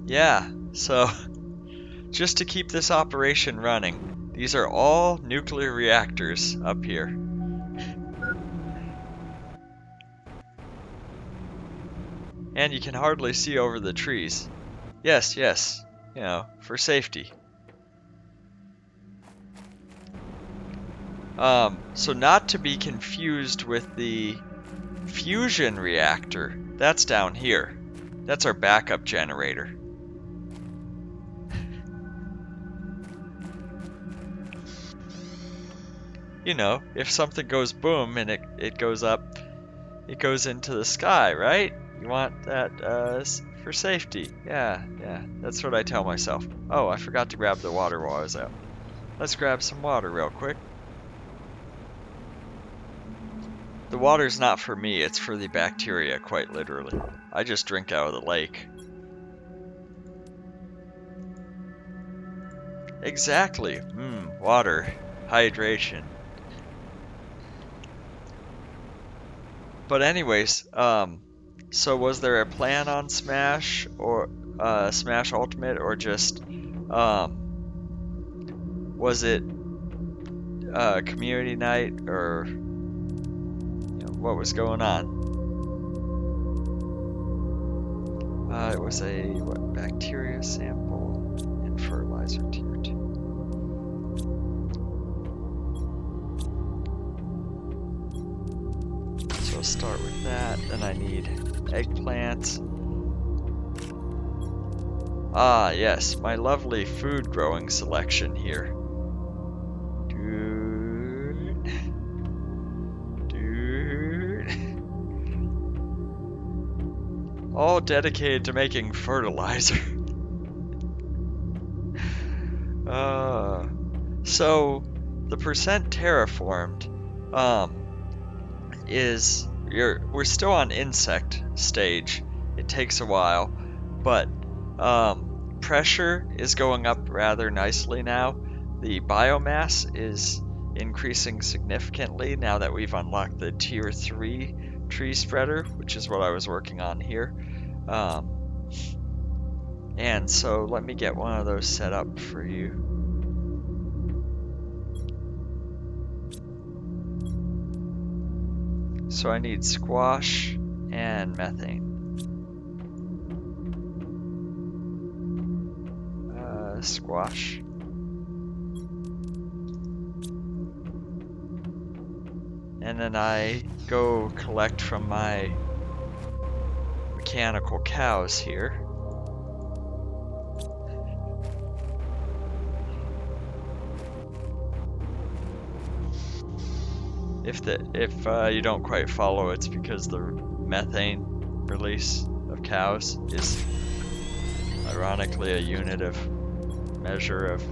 Yeah, so just to keep this operation running, these are all nuclear reactors up here. And you can hardly see over the trees. Yes, yes, you know, for safety. So not to be confused with the fusion reactor. That's down here. That's our backup generator. You know, if something goes boom and it goes up, it goes into the sky, right? You want that for safety. Yeah, that's what I tell myself. Oh, I forgot to grab the water while I was out. Let's grab some water real quick. The water's not for me, it's for the bacteria, quite literally. I just drink out of the lake. Exactly. Water. Hydration. But anyways, so was there a plan on Smash or Smash Ultimate, or just was it community night, or what was going on? It was a bacteria sample and fertilizer tier 2. So I'll start with that. Then I need eggplants. Ah, yes, my lovely food growing selection here. All dedicated to making fertilizer. So the percent terraformed is we're still on insect stage. It takes a while, but pressure is going up rather nicely now. The biomass is increasing significantly now that we've unlocked the tier 3 tree spreader, which is what I was working on here. And so let me get one of those set up for you. So I need squash and methane. Squash. And then I go collect from my mechanical cows here. If you don't quite follow, it's because the methane release of cows is ironically a unit of measure of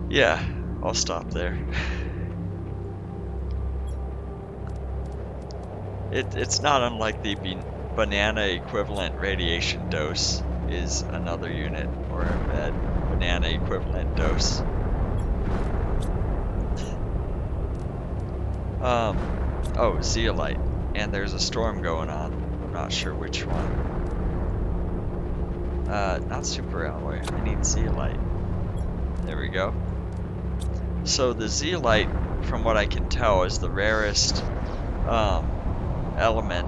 yeah, I'll stop there. It's not unlike the banana equivalent radiation dose is another unit, or a banana equivalent dose. Oh, zeolite, and there's a storm going on. I'm not sure which one. Not super alloy. I need zeolite. There we go. So the zeolite, from what I can tell, is the rarest element,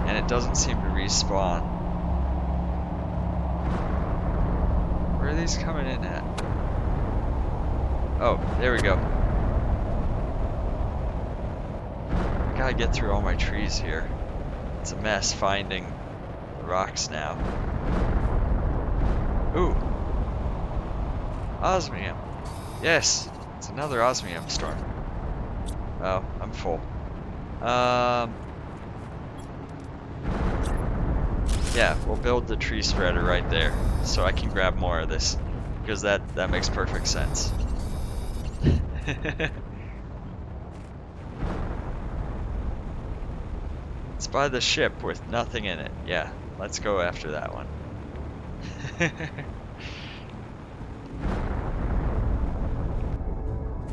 and it doesn't seem to respawn. Where are these coming in at? Oh, there we go. gotta get through all my trees here. It's a mess finding rocks now. Ooh. Osmium. Yes, it's another osmium storm. Oh, I'm full. Yeah, we'll build the tree spreader right there, so I can grab more of this, because that makes perfect sense. It's by the ship with nothing in it. Yeah, let's go after that one.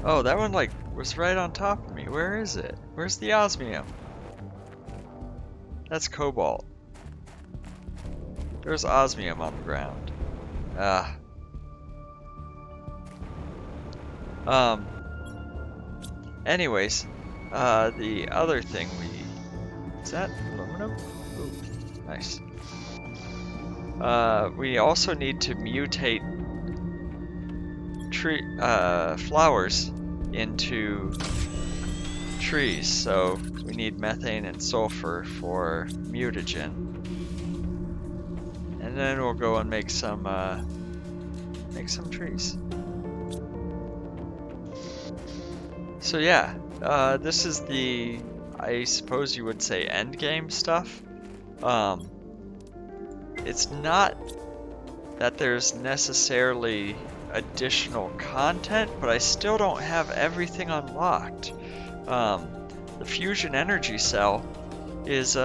Oh, that one like was right on top of me. Where is it? Where's the osmium? That's cobalt. There's osmium on the ground. Ah. Anyways, the other thing is that aluminum? Ooh, nice. We also need to mutate flowers into trees, so we need methane and sulfur for mutagen. And then we'll go and make some trees. So yeah, this is the, I suppose you would say, end game stuff. It's not that there's necessarily additional content, but I still don't have everything unlocked. The fusion energy cell is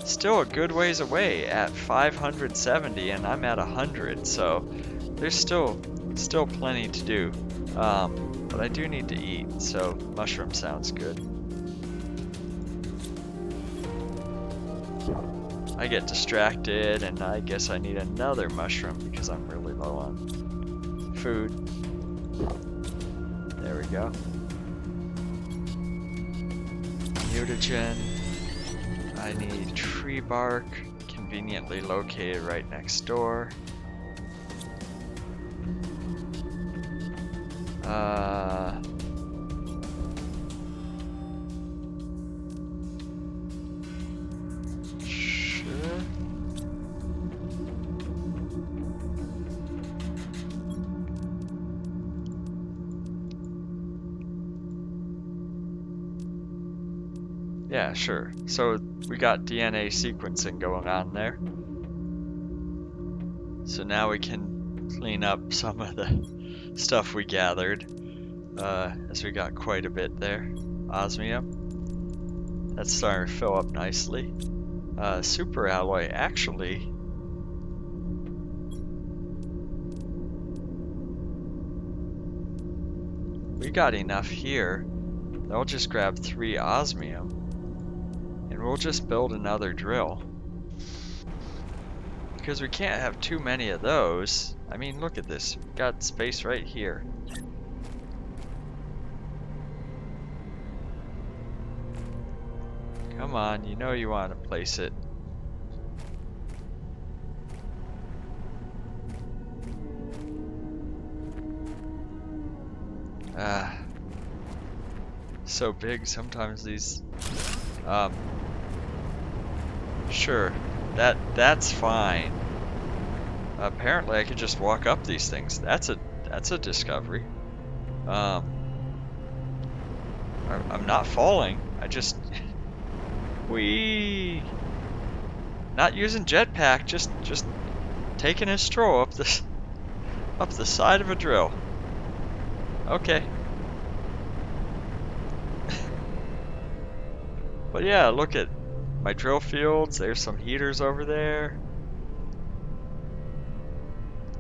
still a good ways away at 570, and I'm at 100, so there's still plenty to do. But I do need to eat, so mushroom sounds good. I get distracted, and I guess I need another mushroom because I'm really low on food. There we go. Mutagen. I need tree bark, conveniently located right next door. Sure. Yeah, sure. So we got DNA sequencing going on there. So now we can clean up some of the stuff we gathered, as we got quite a bit there. Osmium. That's starting to fill up nicely. Super alloy, actually. We got enough here. I'll just grab 3 osmium, and we'll just build another drill. Because we can't have too many of those. I mean, look at this. We've got space right here. Come on, you know you want to place it. So big sometimes these. Sure, that's fine. Apparently I could just walk up these things. That's a discovery. I'm not falling. I just whee. Not using jetpack, just taking a stroll up the side of a drill. Okay. But yeah, look at my drill fields. There's some heaters over there.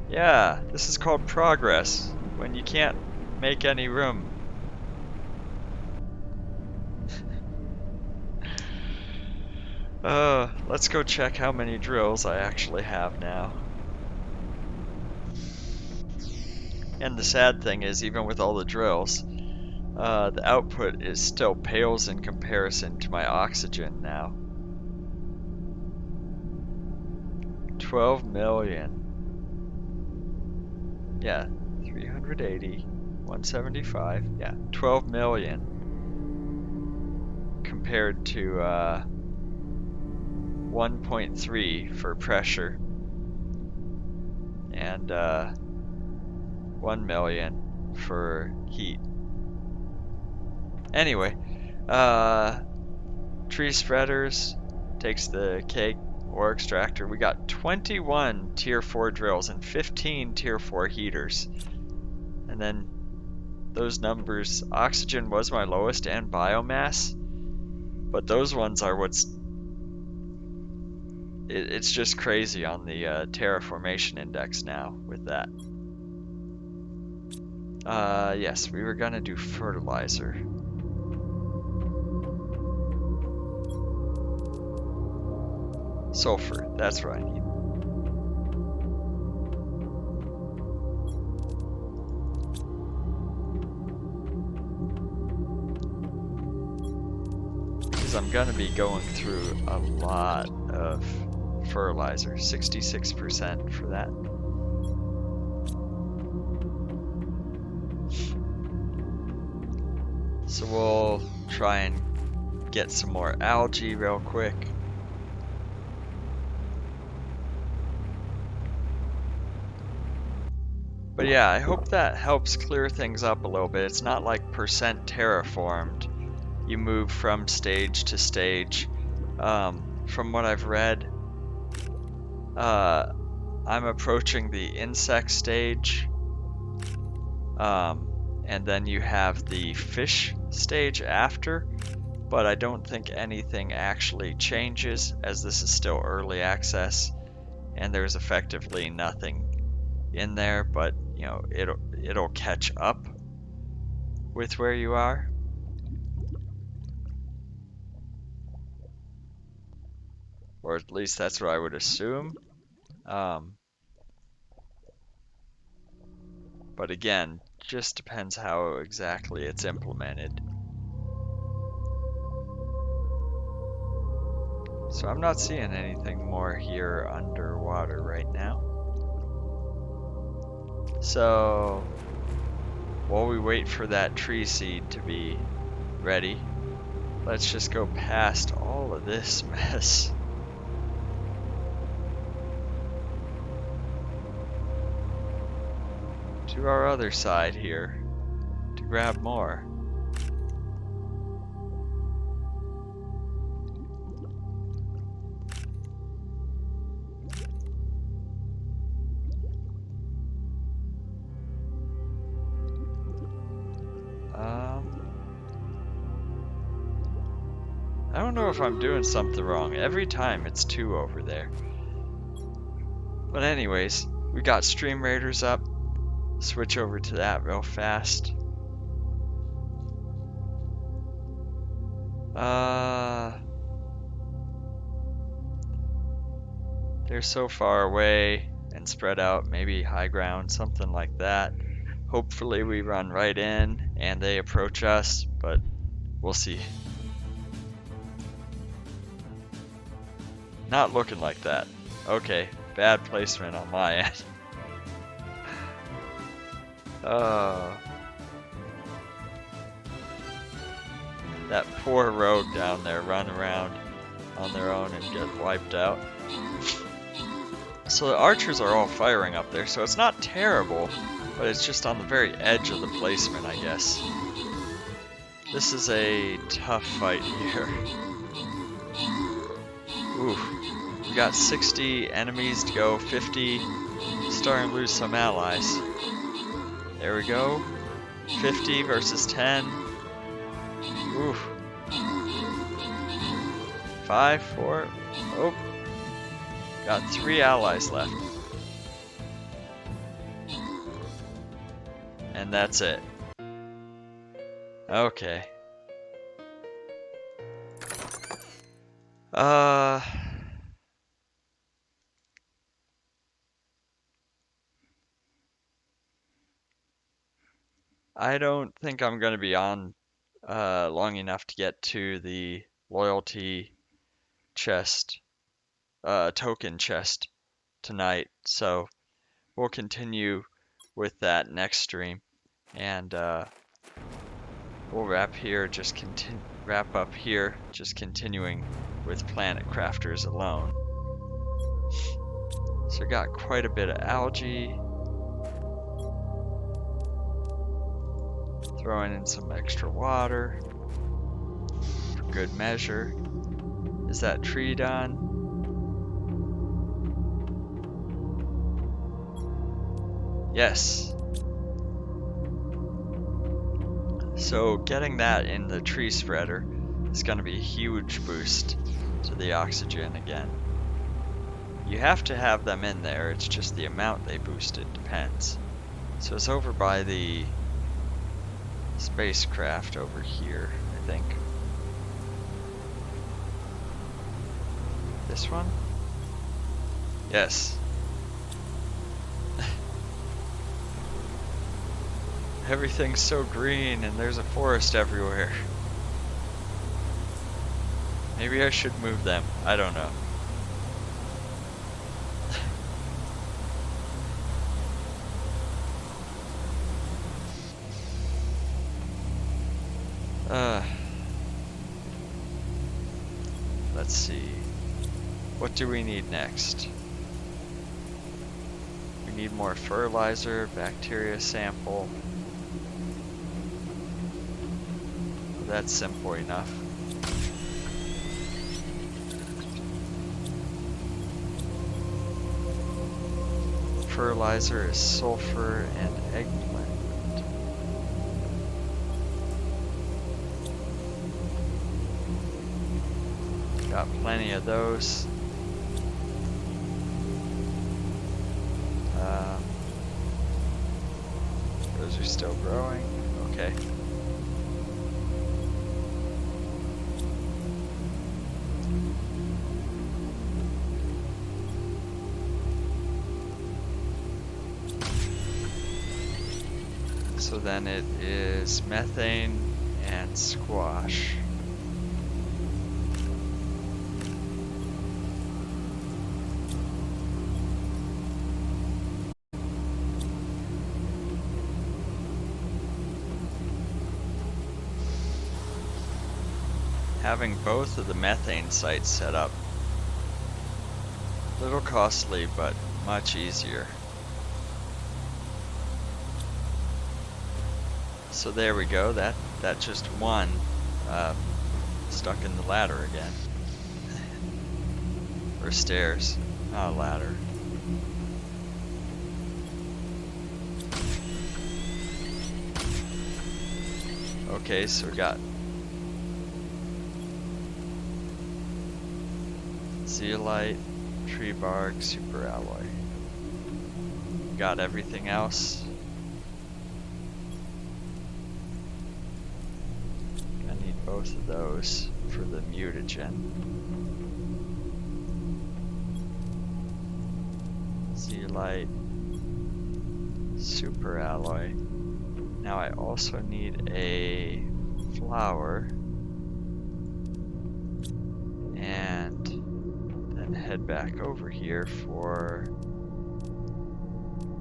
Yeah, this is called progress, when you can't make any room. Let's go check how many drills I actually have now. And the sad thing is, even with all the drills, the output is still pales in comparison to my oxygen now. 12 million. Yeah, 380, 175. Yeah, 12 million. compared to 1.3 for pressure and 1 million for heat. Anyway, tree spreaders takes the cake. Ore extractor. We got 21 tier 4 drills and 15 tier 4 heaters. And then those numbers, oxygen was my lowest and biomass, but those ones are it's just crazy on the terraformation index now with that. Yes, we were gonna do fertilizer. Sulfur, that's what I need. Because I'm gonna be going through a lot of fertilizer, 66% for that. So we'll try and get some more algae real quick. But yeah, I hope that helps clear things up a little bit. It's not like percent terraformed. You move from stage to stage. From what I've read, I'm approaching the insect stage. And then you have the fish stage after. But I don't think anything actually changes, as this is still early access. And there's effectively nothing in there, but you know, it'll catch up with where you are. Or at least that's what I would assume. But again, just depends how exactly it's implemented. So I'm not seeing anything more here underwater right now. So while we wait for that tree seed to be ready, let's just go past all of this mess. To our other side here to grab more. I don't know if I'm doing something wrong. Every time it's 2 over there. But anyways, we got Stream Raiders up. Switch over to that real fast. They're so far away and spread out, maybe high ground, something like that. Hopefully we run right in and they approach us, but we'll see. Not looking like that. Okay, bad placement on my end. That poor rogue down there run around on their own and get wiped out. So the archers are all firing up there, so it's not terrible, but it's just on the very edge of the placement, I guess. This is a tough fight here. Ooh, we got 60 enemies to go, 50, starting to lose some allies. There we go, 50 versus 10. Ooh. 5, 4, oh. Got 3 allies left. And that's it. Okay. I don't think I'm gonna be on long enough to get to the loyalty chest, token chest tonight, so we'll continue with that next stream. And We'll wrap up here, just continuing with planet crafters alone. So we got quite a bit of algae. Throwing in some extra water for good measure. Is that tree done? Yes. So getting that in the tree spreader is going to be a huge boost to the oxygen again. You have to have them in there, it's just the amount they boost it depends. So it's over by the spacecraft over here, I think. This one? Yes. Everything's so green and there's a forest everywhere. Maybe I should move them. I don't know. Let's see. What do we need next? We need more fertilizer, bacteria sample. That's simple enough. Fertilizer is sulfur and eggplant. Got plenty of those. Those are still growing. Okay. So then it is methane and squash. Having both of the methane sites set up, a little costly but much easier. So there we go, that just one stuck in the ladder again. Or stairs, not a ladder. Okay, so we got zeolite, tree bark, super alloy. Got everything else. I need both of those for the mutagen. Zeolite, super alloy. Now I also need a flower. And then head back over here for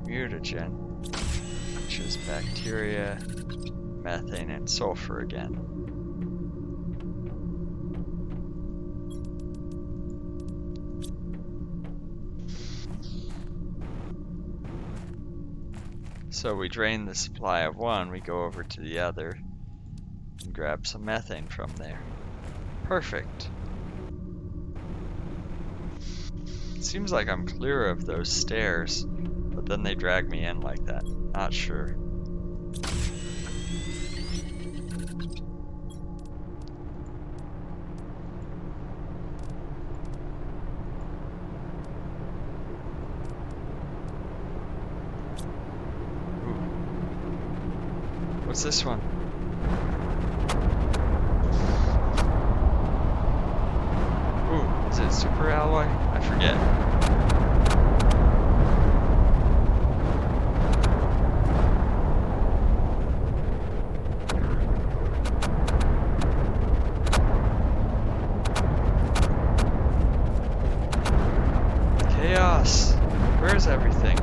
mutagen, which is bacteria, methane, and sulfur again. So we drain the supply of one, we go over to the other and grab some methane from there. Perfect. It seems like I'm clear of those stairs, but then they drag me in like that. Not sure. What's this one? Ooh, is it super alloy? I forget. Chaos! Where's everything?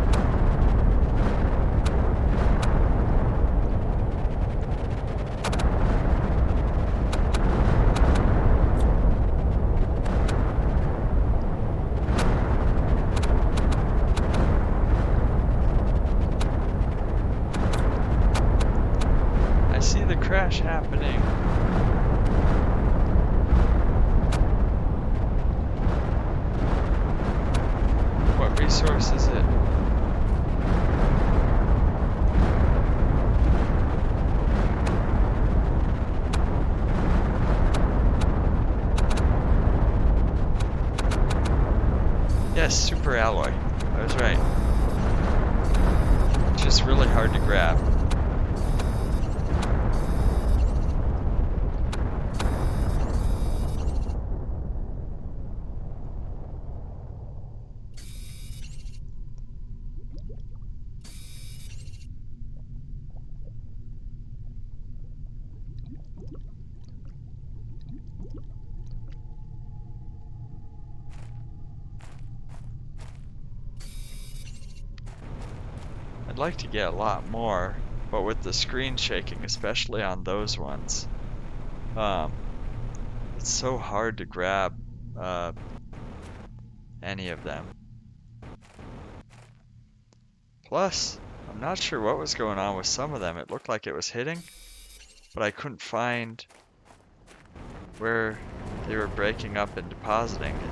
Yes, super alloy. I was right. It's just really hard to grab. I'd like to get a lot more, but with the screen shaking, especially on those ones, it's so hard to grab any of them. Plus, I'm not sure what was going on with some of them. It looked like it was hitting, but I couldn't find where they were breaking up and depositing it.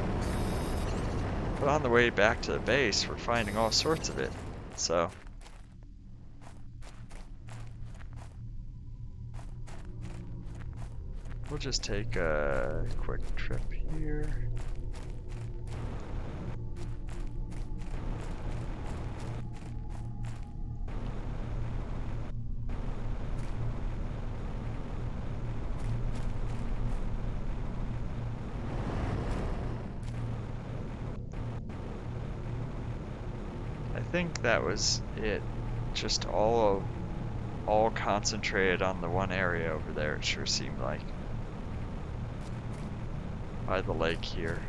But on the way back to the base, we're finding all sorts of it. So we'll just take a quick trip here. I think that was it. Just all concentrated on the one area over there, it sure seemed like. By the lake here.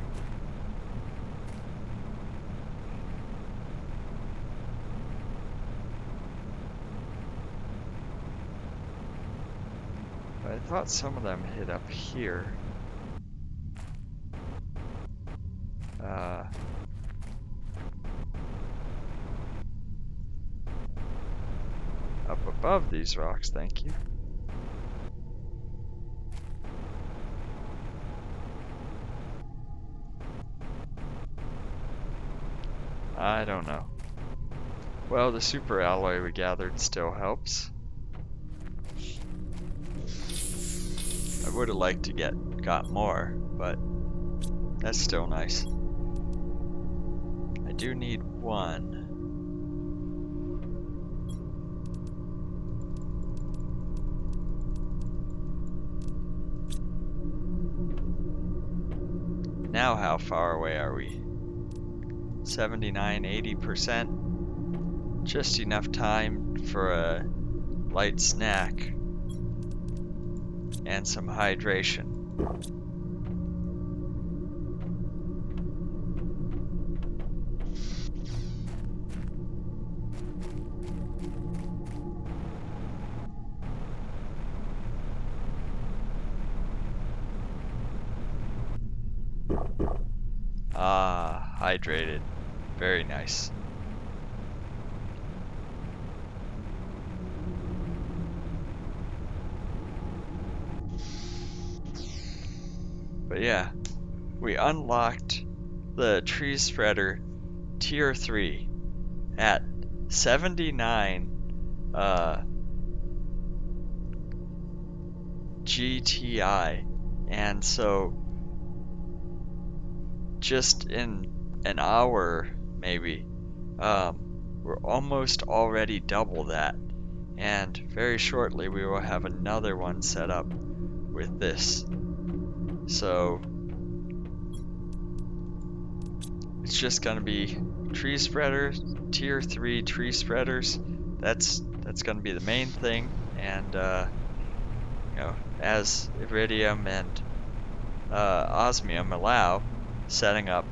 But I thought some of them hit up here. Up above these rocks, thank you. I don't know. Well, the super alloy we gathered still helps. I would have liked to got more, but that's still nice. I do need one. Now how far away are we? 79, 80%. Just enough time for a light snack and some hydration. Ah, hydrated. Very nice. But yeah, we unlocked the tree spreader tier 3 at 79 GTI, and so just in an hour maybe, we're almost already double that, and very shortly we will have another one set up with this. So it's just gonna be tree spreaders, tier 3 tree spreaders. That's gonna be the main thing, and you know, as iridium and osmium allow, setting up.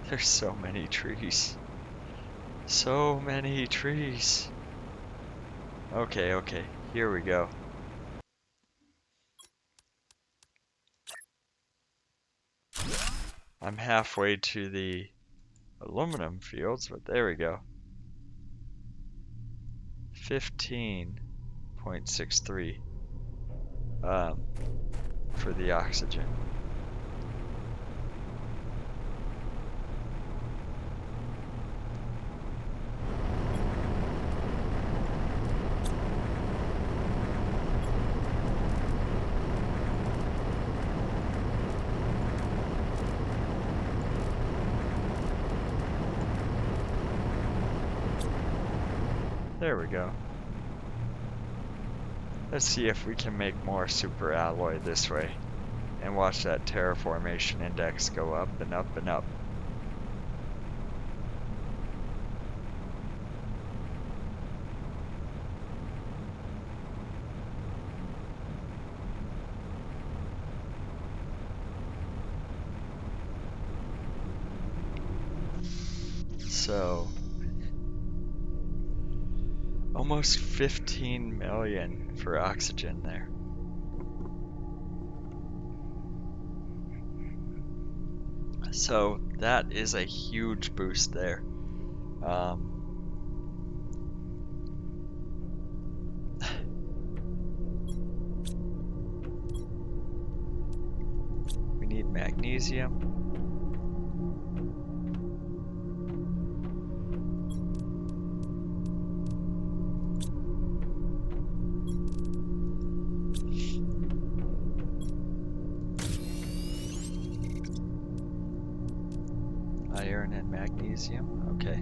There's so many trees. So many trees. Okay, here we go. I'm halfway to the aluminum fields, but there we go. 15.63 for the oxygen. There we go. Let's see if we can make more super alloy this way and watch that terraformation index go up and up and up. So, almost 15 million for oxygen there. So that is a huge boost there. We need magnesium. Iron and magnesium, okay.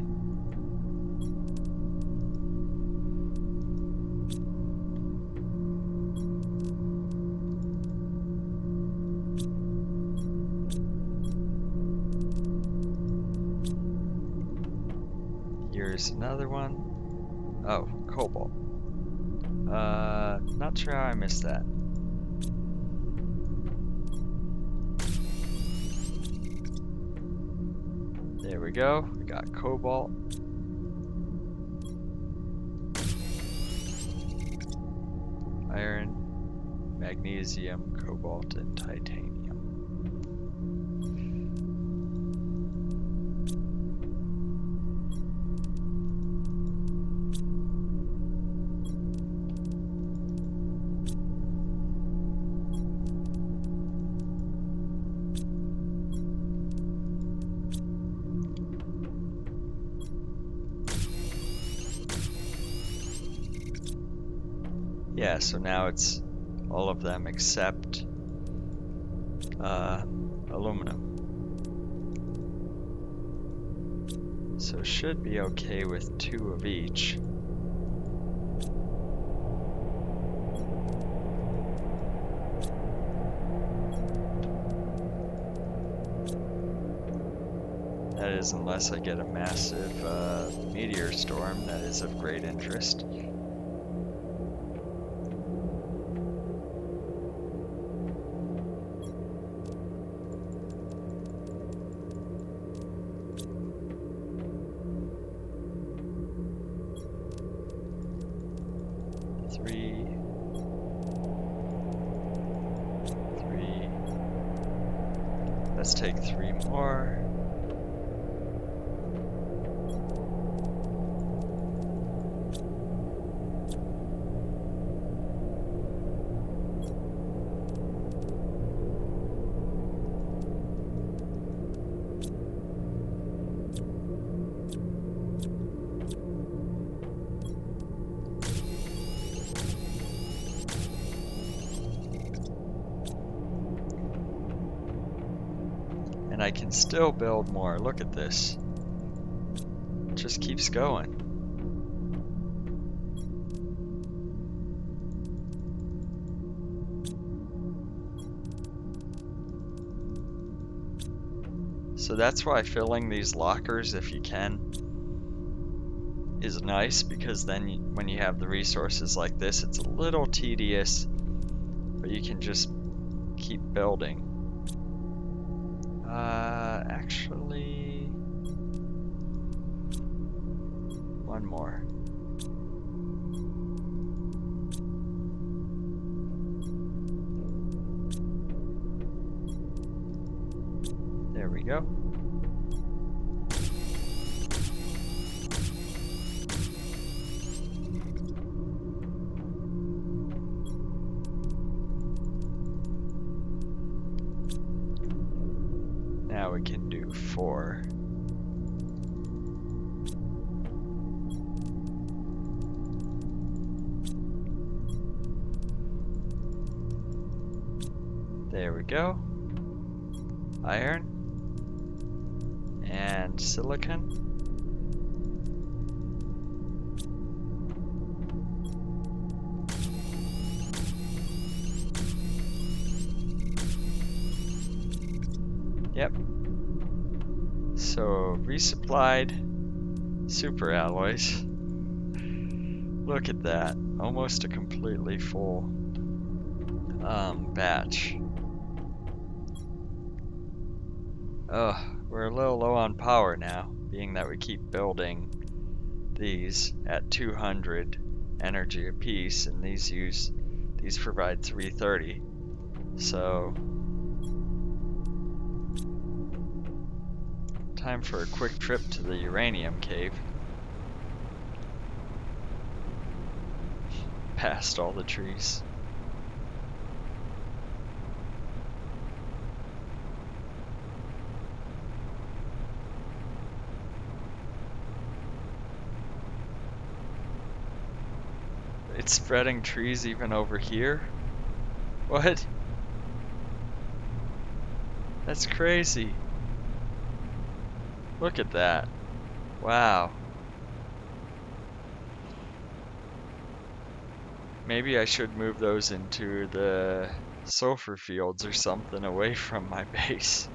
Here's another one. Oh, cobalt. Not sure how I missed that. There we go. We got cobalt. Iron, magnesium, cobalt, and titanium. Yeah, so now it's all of them except aluminum. So should be okay with 2 of each. That is, unless I get a massive meteor storm that is of great interest. Three. Let's take 3 more. And I can still build more. Look at this. It just keeps going. So that's why filling these lockers, if you can, is nice, because then when you have the resources like this, it's a little tedious, but you can just keep building. Actually, one more. There we go. Now we can do 4. There we go. Iron and silicon. Yep. So resupplied super alloys. Look at that. Almost a completely full batch. We're a little low on power now, being that we keep building these at 200 energy apiece, and these provide 330. So time for a quick trip to the uranium cave. Past all the trees. It's spreading trees even over here? What? That's crazy. Look at that. Wow. Maybe I should move those into the sulfur fields or something away from my base.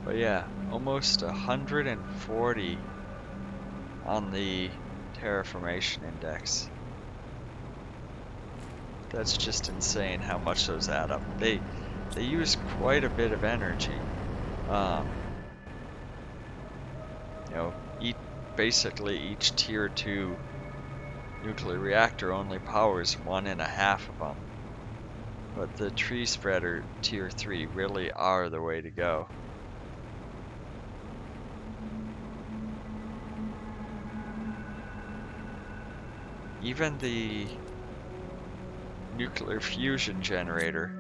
But yeah, almost 140 on the terraformation index. That's just insane how much those add up. They use quite a bit of energy. Um, you know, basically each tier 2 nuclear reactor only powers 1.5 of them. But the tree spreader tier 3 really are the way to go. Even the nuclear fusion generator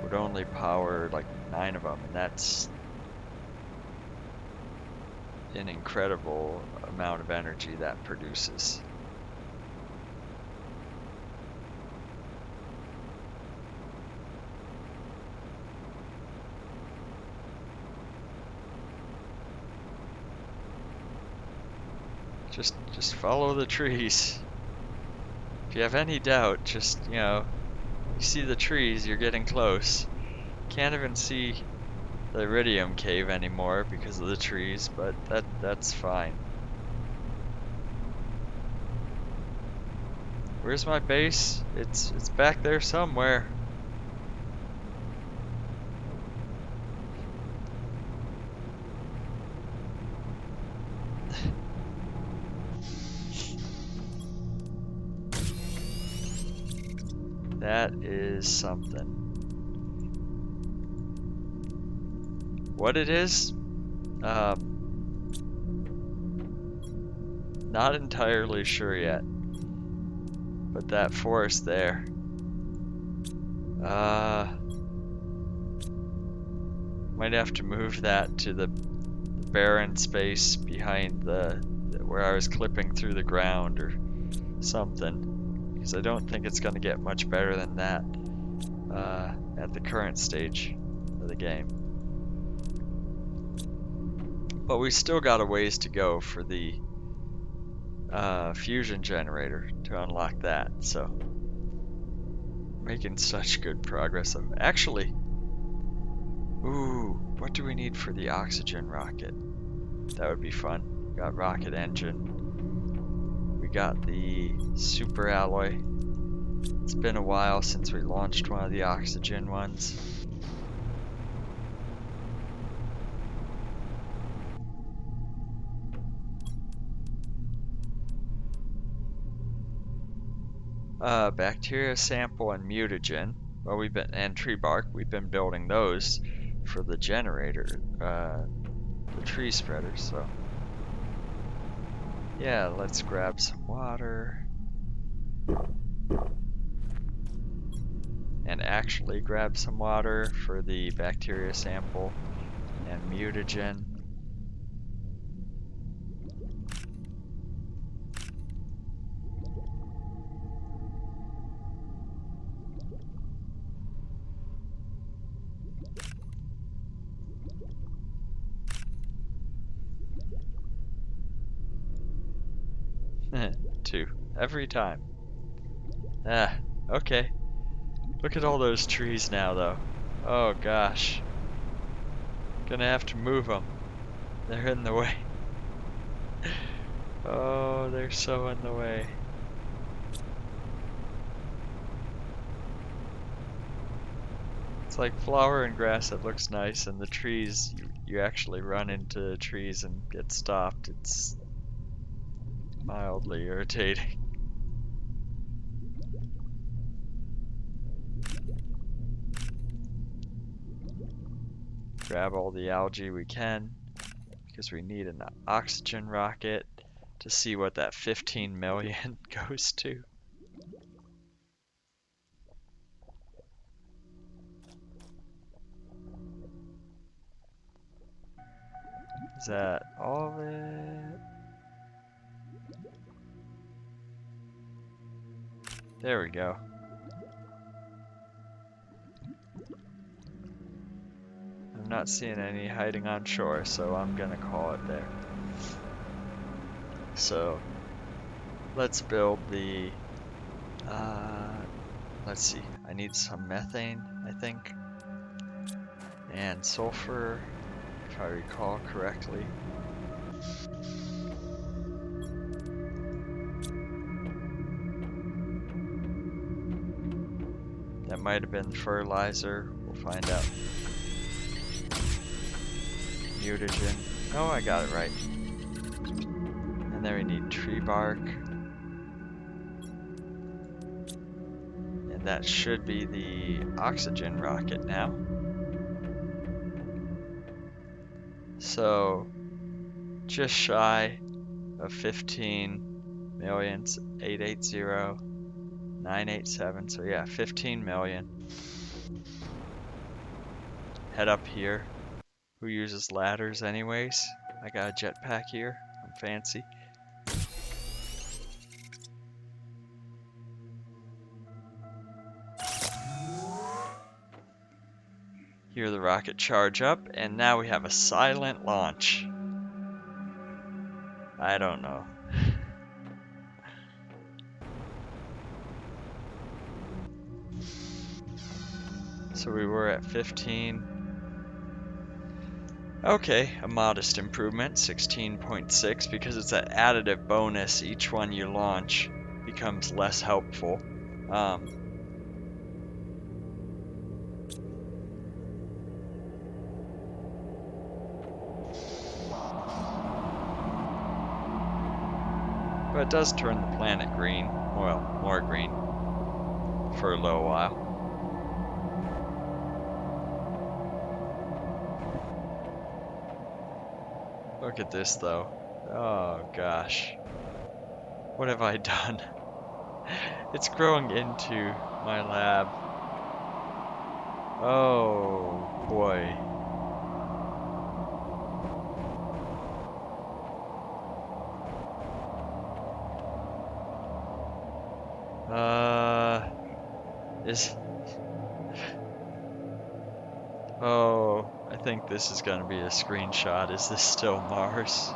would only power like 9 of them, and that's an incredible amount of energy that produces. Just follow the trees. If you have any doubt, just, you see the trees, you're getting close. Can't even see the iridium cave anymore because of the trees, but that's fine. Where's my base? It's back there somewhere. That is something. What it is? Not entirely sure yet. But that forest there. Might have to move that to the barren space behind where I was clipping through the ground or something. Because I don't think it's going to get much better than that at the current stage of the game. But we still got a ways to go for the fusion generator to unlock that, so making such good progress. Actually, ooh, what do we need for the oxygen rocket? That would be fun. Got rocket engine. We got the super alloy. It's been a while since we launched one of the oxygen ones. Bacteria sample and mutagen. Well, and tree bark. We've been building those for the generator, the tree spreader. So yeah, let's grab some water and actually grab some water for the bacteria sample and mutagen. 2. Every time. Ah, okay. Look at all those trees now, though. Oh gosh. Gonna have to move them. They're in the way. Oh, they're so in the way. It's like flower and grass that looks nice, and the trees, you actually run into the trees and get stopped. It's mildly irritating. Grab all the algae we can, because we need an oxygen rocket to see what that 15 million goes to. Is that all of it? There we go. I'm not seeing any hiding on shore, so I'm gonna call it there. So let's build the, let's see, I need some methane, I think, and sulfur, if I recall correctly. That might have been fertilizer, we'll find out. Mutagen, oh, I got it right. And then we need tree bark. And that should be the oxygen rocket now. So, just shy of 15 million, 880, 987, so yeah, 15 million. Head up here. Who uses ladders anyways? I got a jetpack here, I'm fancy. Hear the rocket charge up, and now we have a silent launch. I don't know. So we were at 15. Okay, a modest improvement, 16.6, because it's an additive bonus. Each one you launch becomes less helpful. But it does turn the planet green, well, more green, for a little while. Look at this though. Oh gosh. What have I done? It's growing into my lab. Oh boy. Oh, I think this is gonna be a screenshot. Is this still Mars?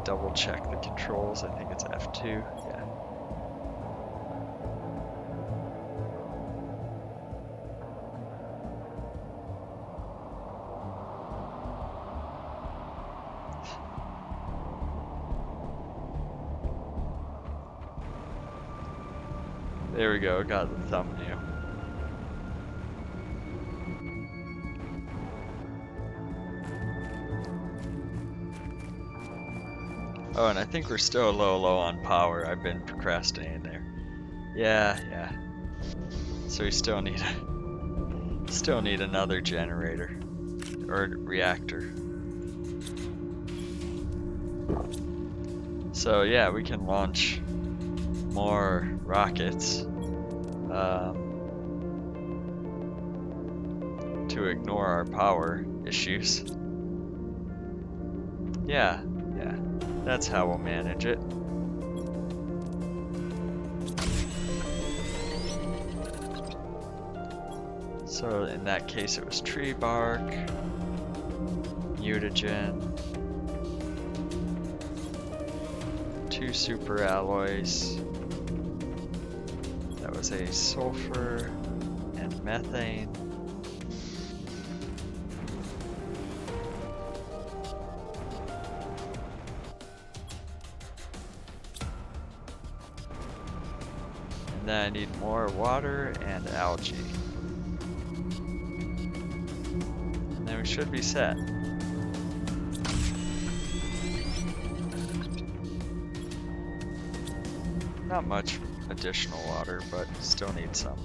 Double check the controls. I think it's F2. Yeah. There we go, got the thumbnail. Oh, and I think we're still a little low on power. I've been procrastinating there. Yeah. So we still need another generator or reactor. So yeah, we can launch more rockets to ignore our power issues. Yeah, that's how we'll manage it. So in that case it was tree bark, mutagen, 2 super alloys. That was a sulfur and methane. And then I need more water and algae. And then we should be set. Not much additional water, but still need some.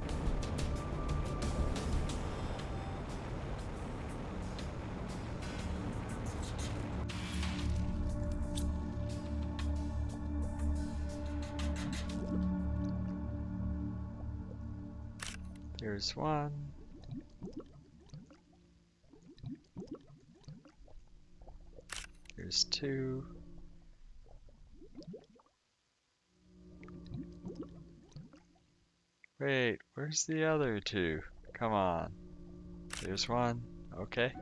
There's one. There's 2. Wait, where's the other 2? Come on. There's 1. Okay.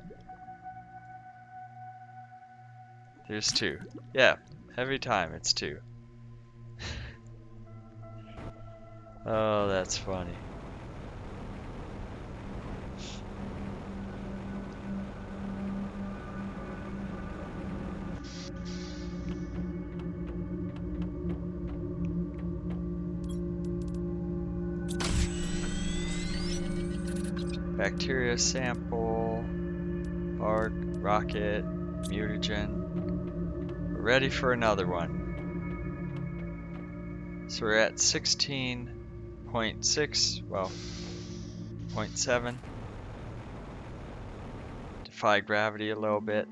There's 2. Yeah, every time it's 2. Oh, that's funny. Bacteria sample, bark, rocket, mutagen. We're ready for another one. So we're at 16.6, well, 0.7. Defy gravity a little bit.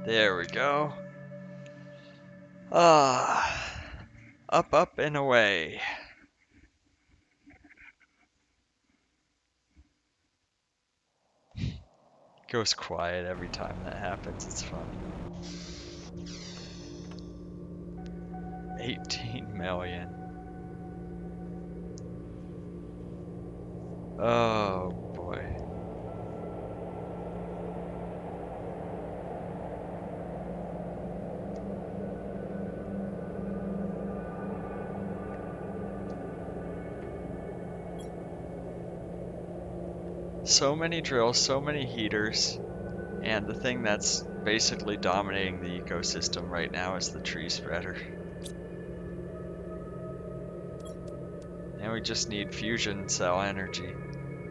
There we go. Up, up, and away. Goes quiet every time that happens. It's fun. 18 million. Oh boy. So many drills, so many heaters, and the thing that's basically dominating the ecosystem right now is the tree spreader. And we just need fusion cell energy.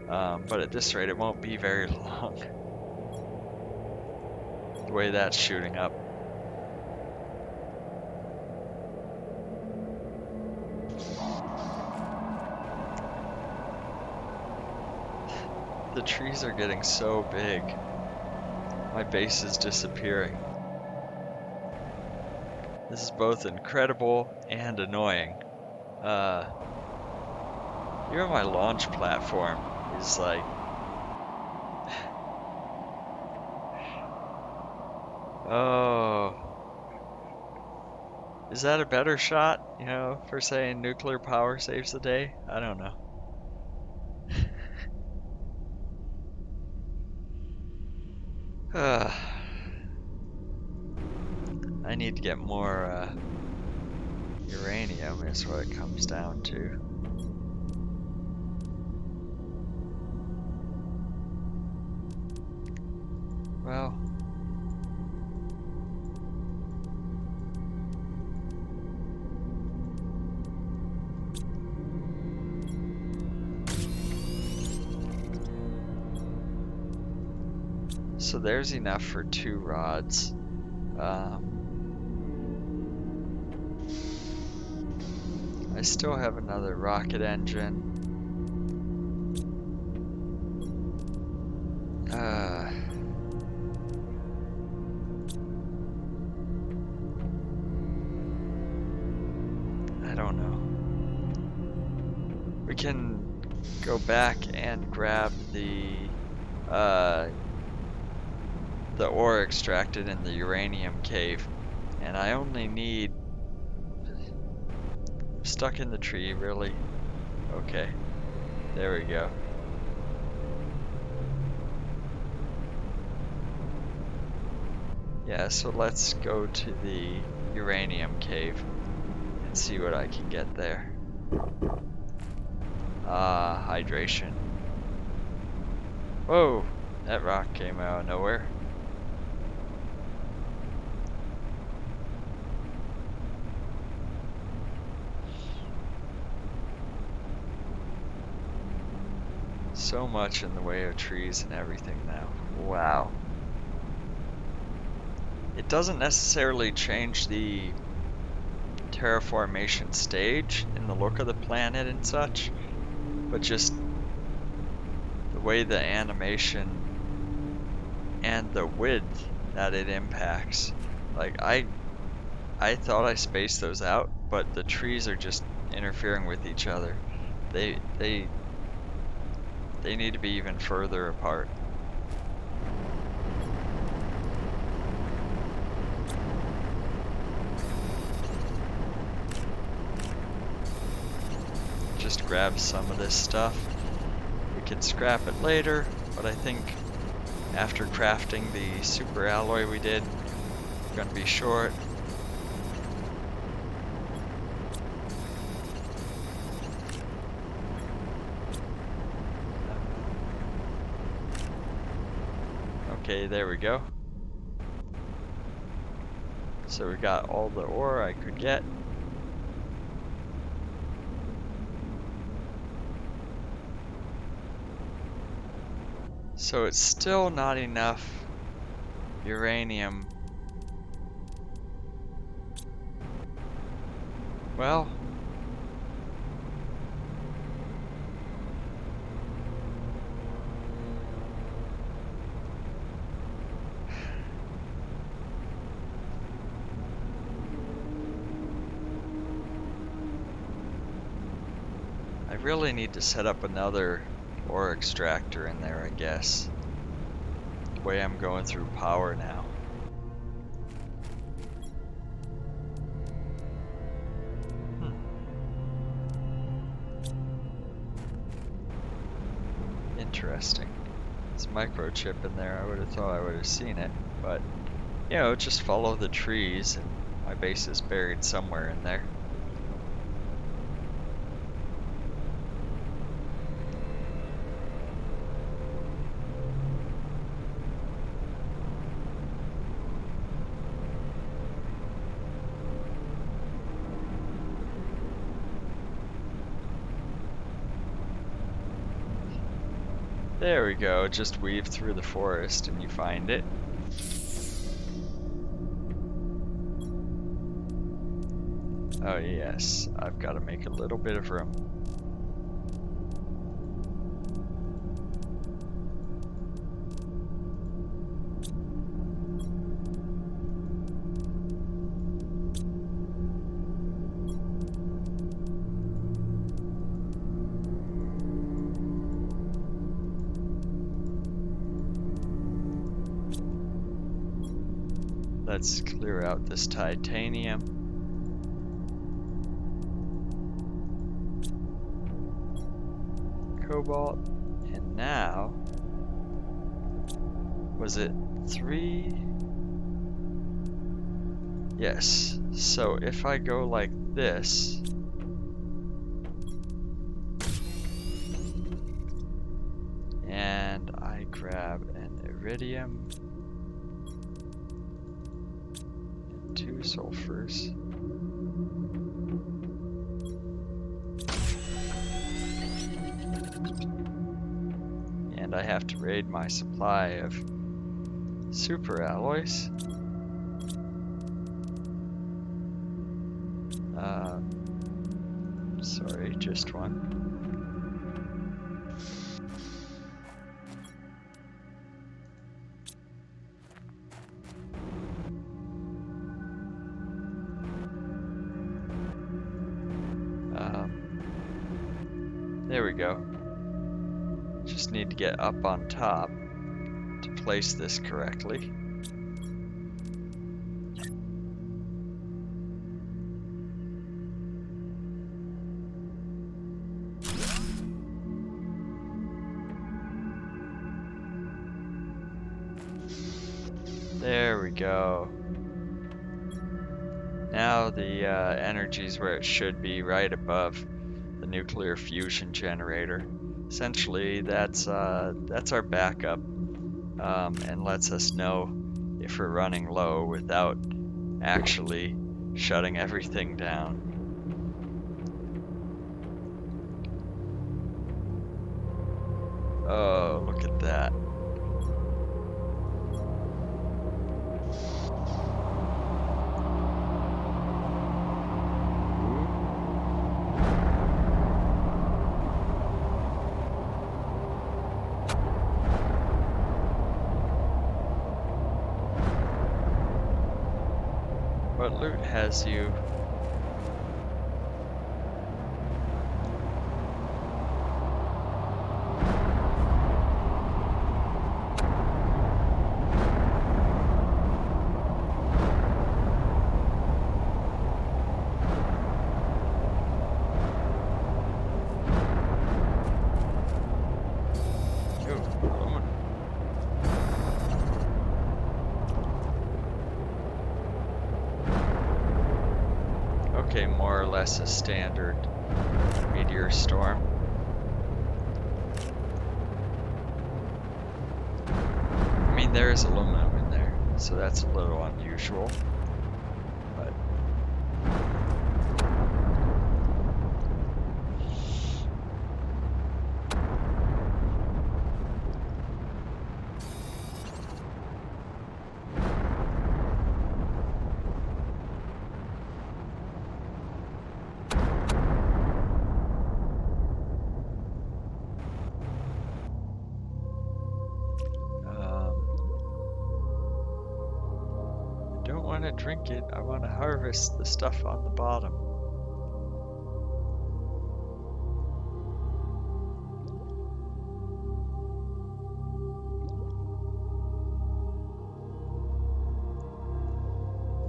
But at this rate, it won't be very long. The way that's shooting up. The trees are getting so big. My base is disappearing. This is both incredible and annoying. Even my launch platform is like... Oh. Is that a better shot, you know, for saying nuclear power saves the day? I don't know. I need to get more uranium is what it comes down to. Well, so there's enough for 2 rods. I still have another rocket engine. I don't know. We can go back and grab the the ore extracted in the uranium cave, and I only need... Stuck in the tree, really? Okay, there we go. Yeah, so let's go to the uranium cave and see what I can get there. Ah, hydration. Whoa, that rock came out of nowhere. So much in the way of trees and everything now. Wow. It doesn't necessarily change the terraformation stage in the look of the planet and such, but just the way the animation and the width that it impacts. Like I thought I spaced those out, but the trees are just interfering with each other. They need to be even further apart. Just grab some of this stuff. We can scrap it later, but I think after crafting the super alloy we did, we're gonna be short. Okay, there we go. So we got all the ore I could get. So it's still not enough uranium. Well, I really need to set up another ore extractor in there, I guess. The way I'm going through power now. Interesting. It's a microchip in there. I would have thought I would have seen it, but you know, just follow the trees and my base is buried somewhere in there. There we go, just weave through the forest and you find it. Oh yes, I've got to make a little bit of room. Let's clear out this titanium. Cobalt. And now, was it 3? Yes. So if I go like this, and I grab an iridium, 2 sulfurs. And I have to raid my supply of super alloys. Sorry, just one. There we go. Just need to get up on top to place this correctly. There we go. Now the energy's where it should be, right above the nuclear fusion generator. Essentially, that's our backup, and lets us know if we're running low without actually shutting everything down. Oh, look at that. What loot has you? Okay, more or less a standard meteor storm. I mean, there is aluminum in there, so that's a little unusual. But I don't want to drink it. I want to harvest the stuff on the bottom.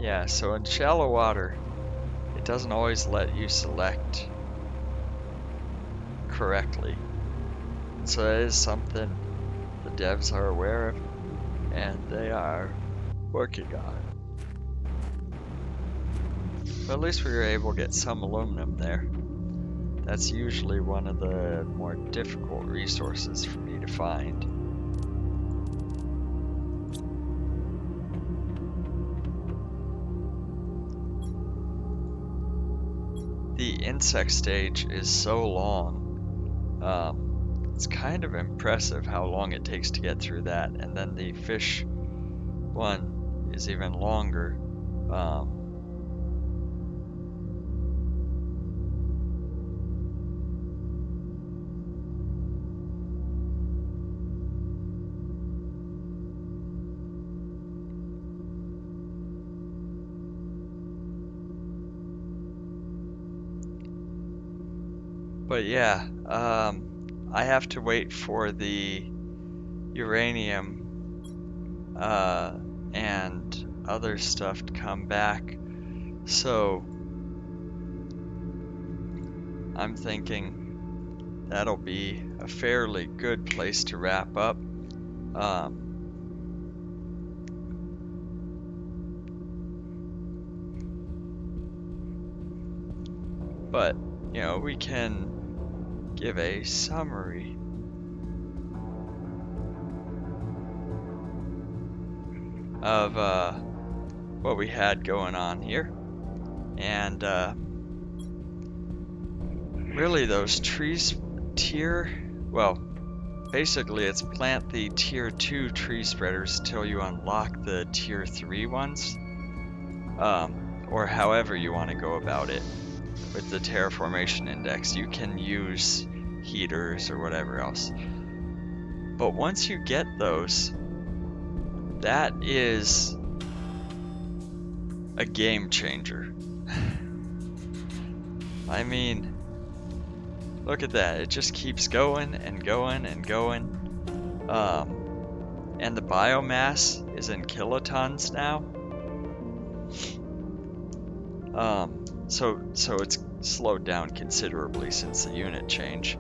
Yeah, so in shallow water, it doesn't always let you select correctly. So that is something the devs are aware of, and they are working on. But at least we were able to get some aluminum there. That's usually one of the more difficult resources for me to find. The insect stage is so long. It's kind of impressive how long it takes to get through that, and then the fish one is even longer. But yeah, I have to wait for the uranium and other stuff to come back. So I'm thinking that'll be a fairly good place to wrap up. But, you know, we can give a summary of what we had going on here. And really those trees basically it's plant the tier 2 tree spreaders till you unlock the tier 3 ones, or however you want to go about it. With the terraformation index, you can use heaters or whatever else. But once you get those, that is a game changer. I mean, look at that. It just keeps going and going and going. And the biomass is in kilotons now. So it's slowed down considerably since the unit change.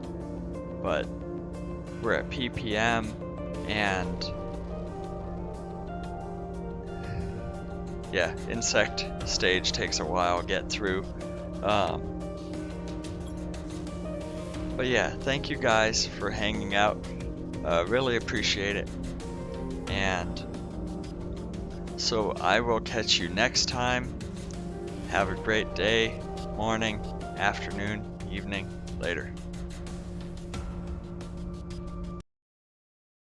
But we're at ppm, and yeah, insect stage takes a while to get through. Um, but yeah, thank you guys for hanging out. Really appreciate it. And so I will catch you next time. Have a great day, morning, afternoon, evening, later.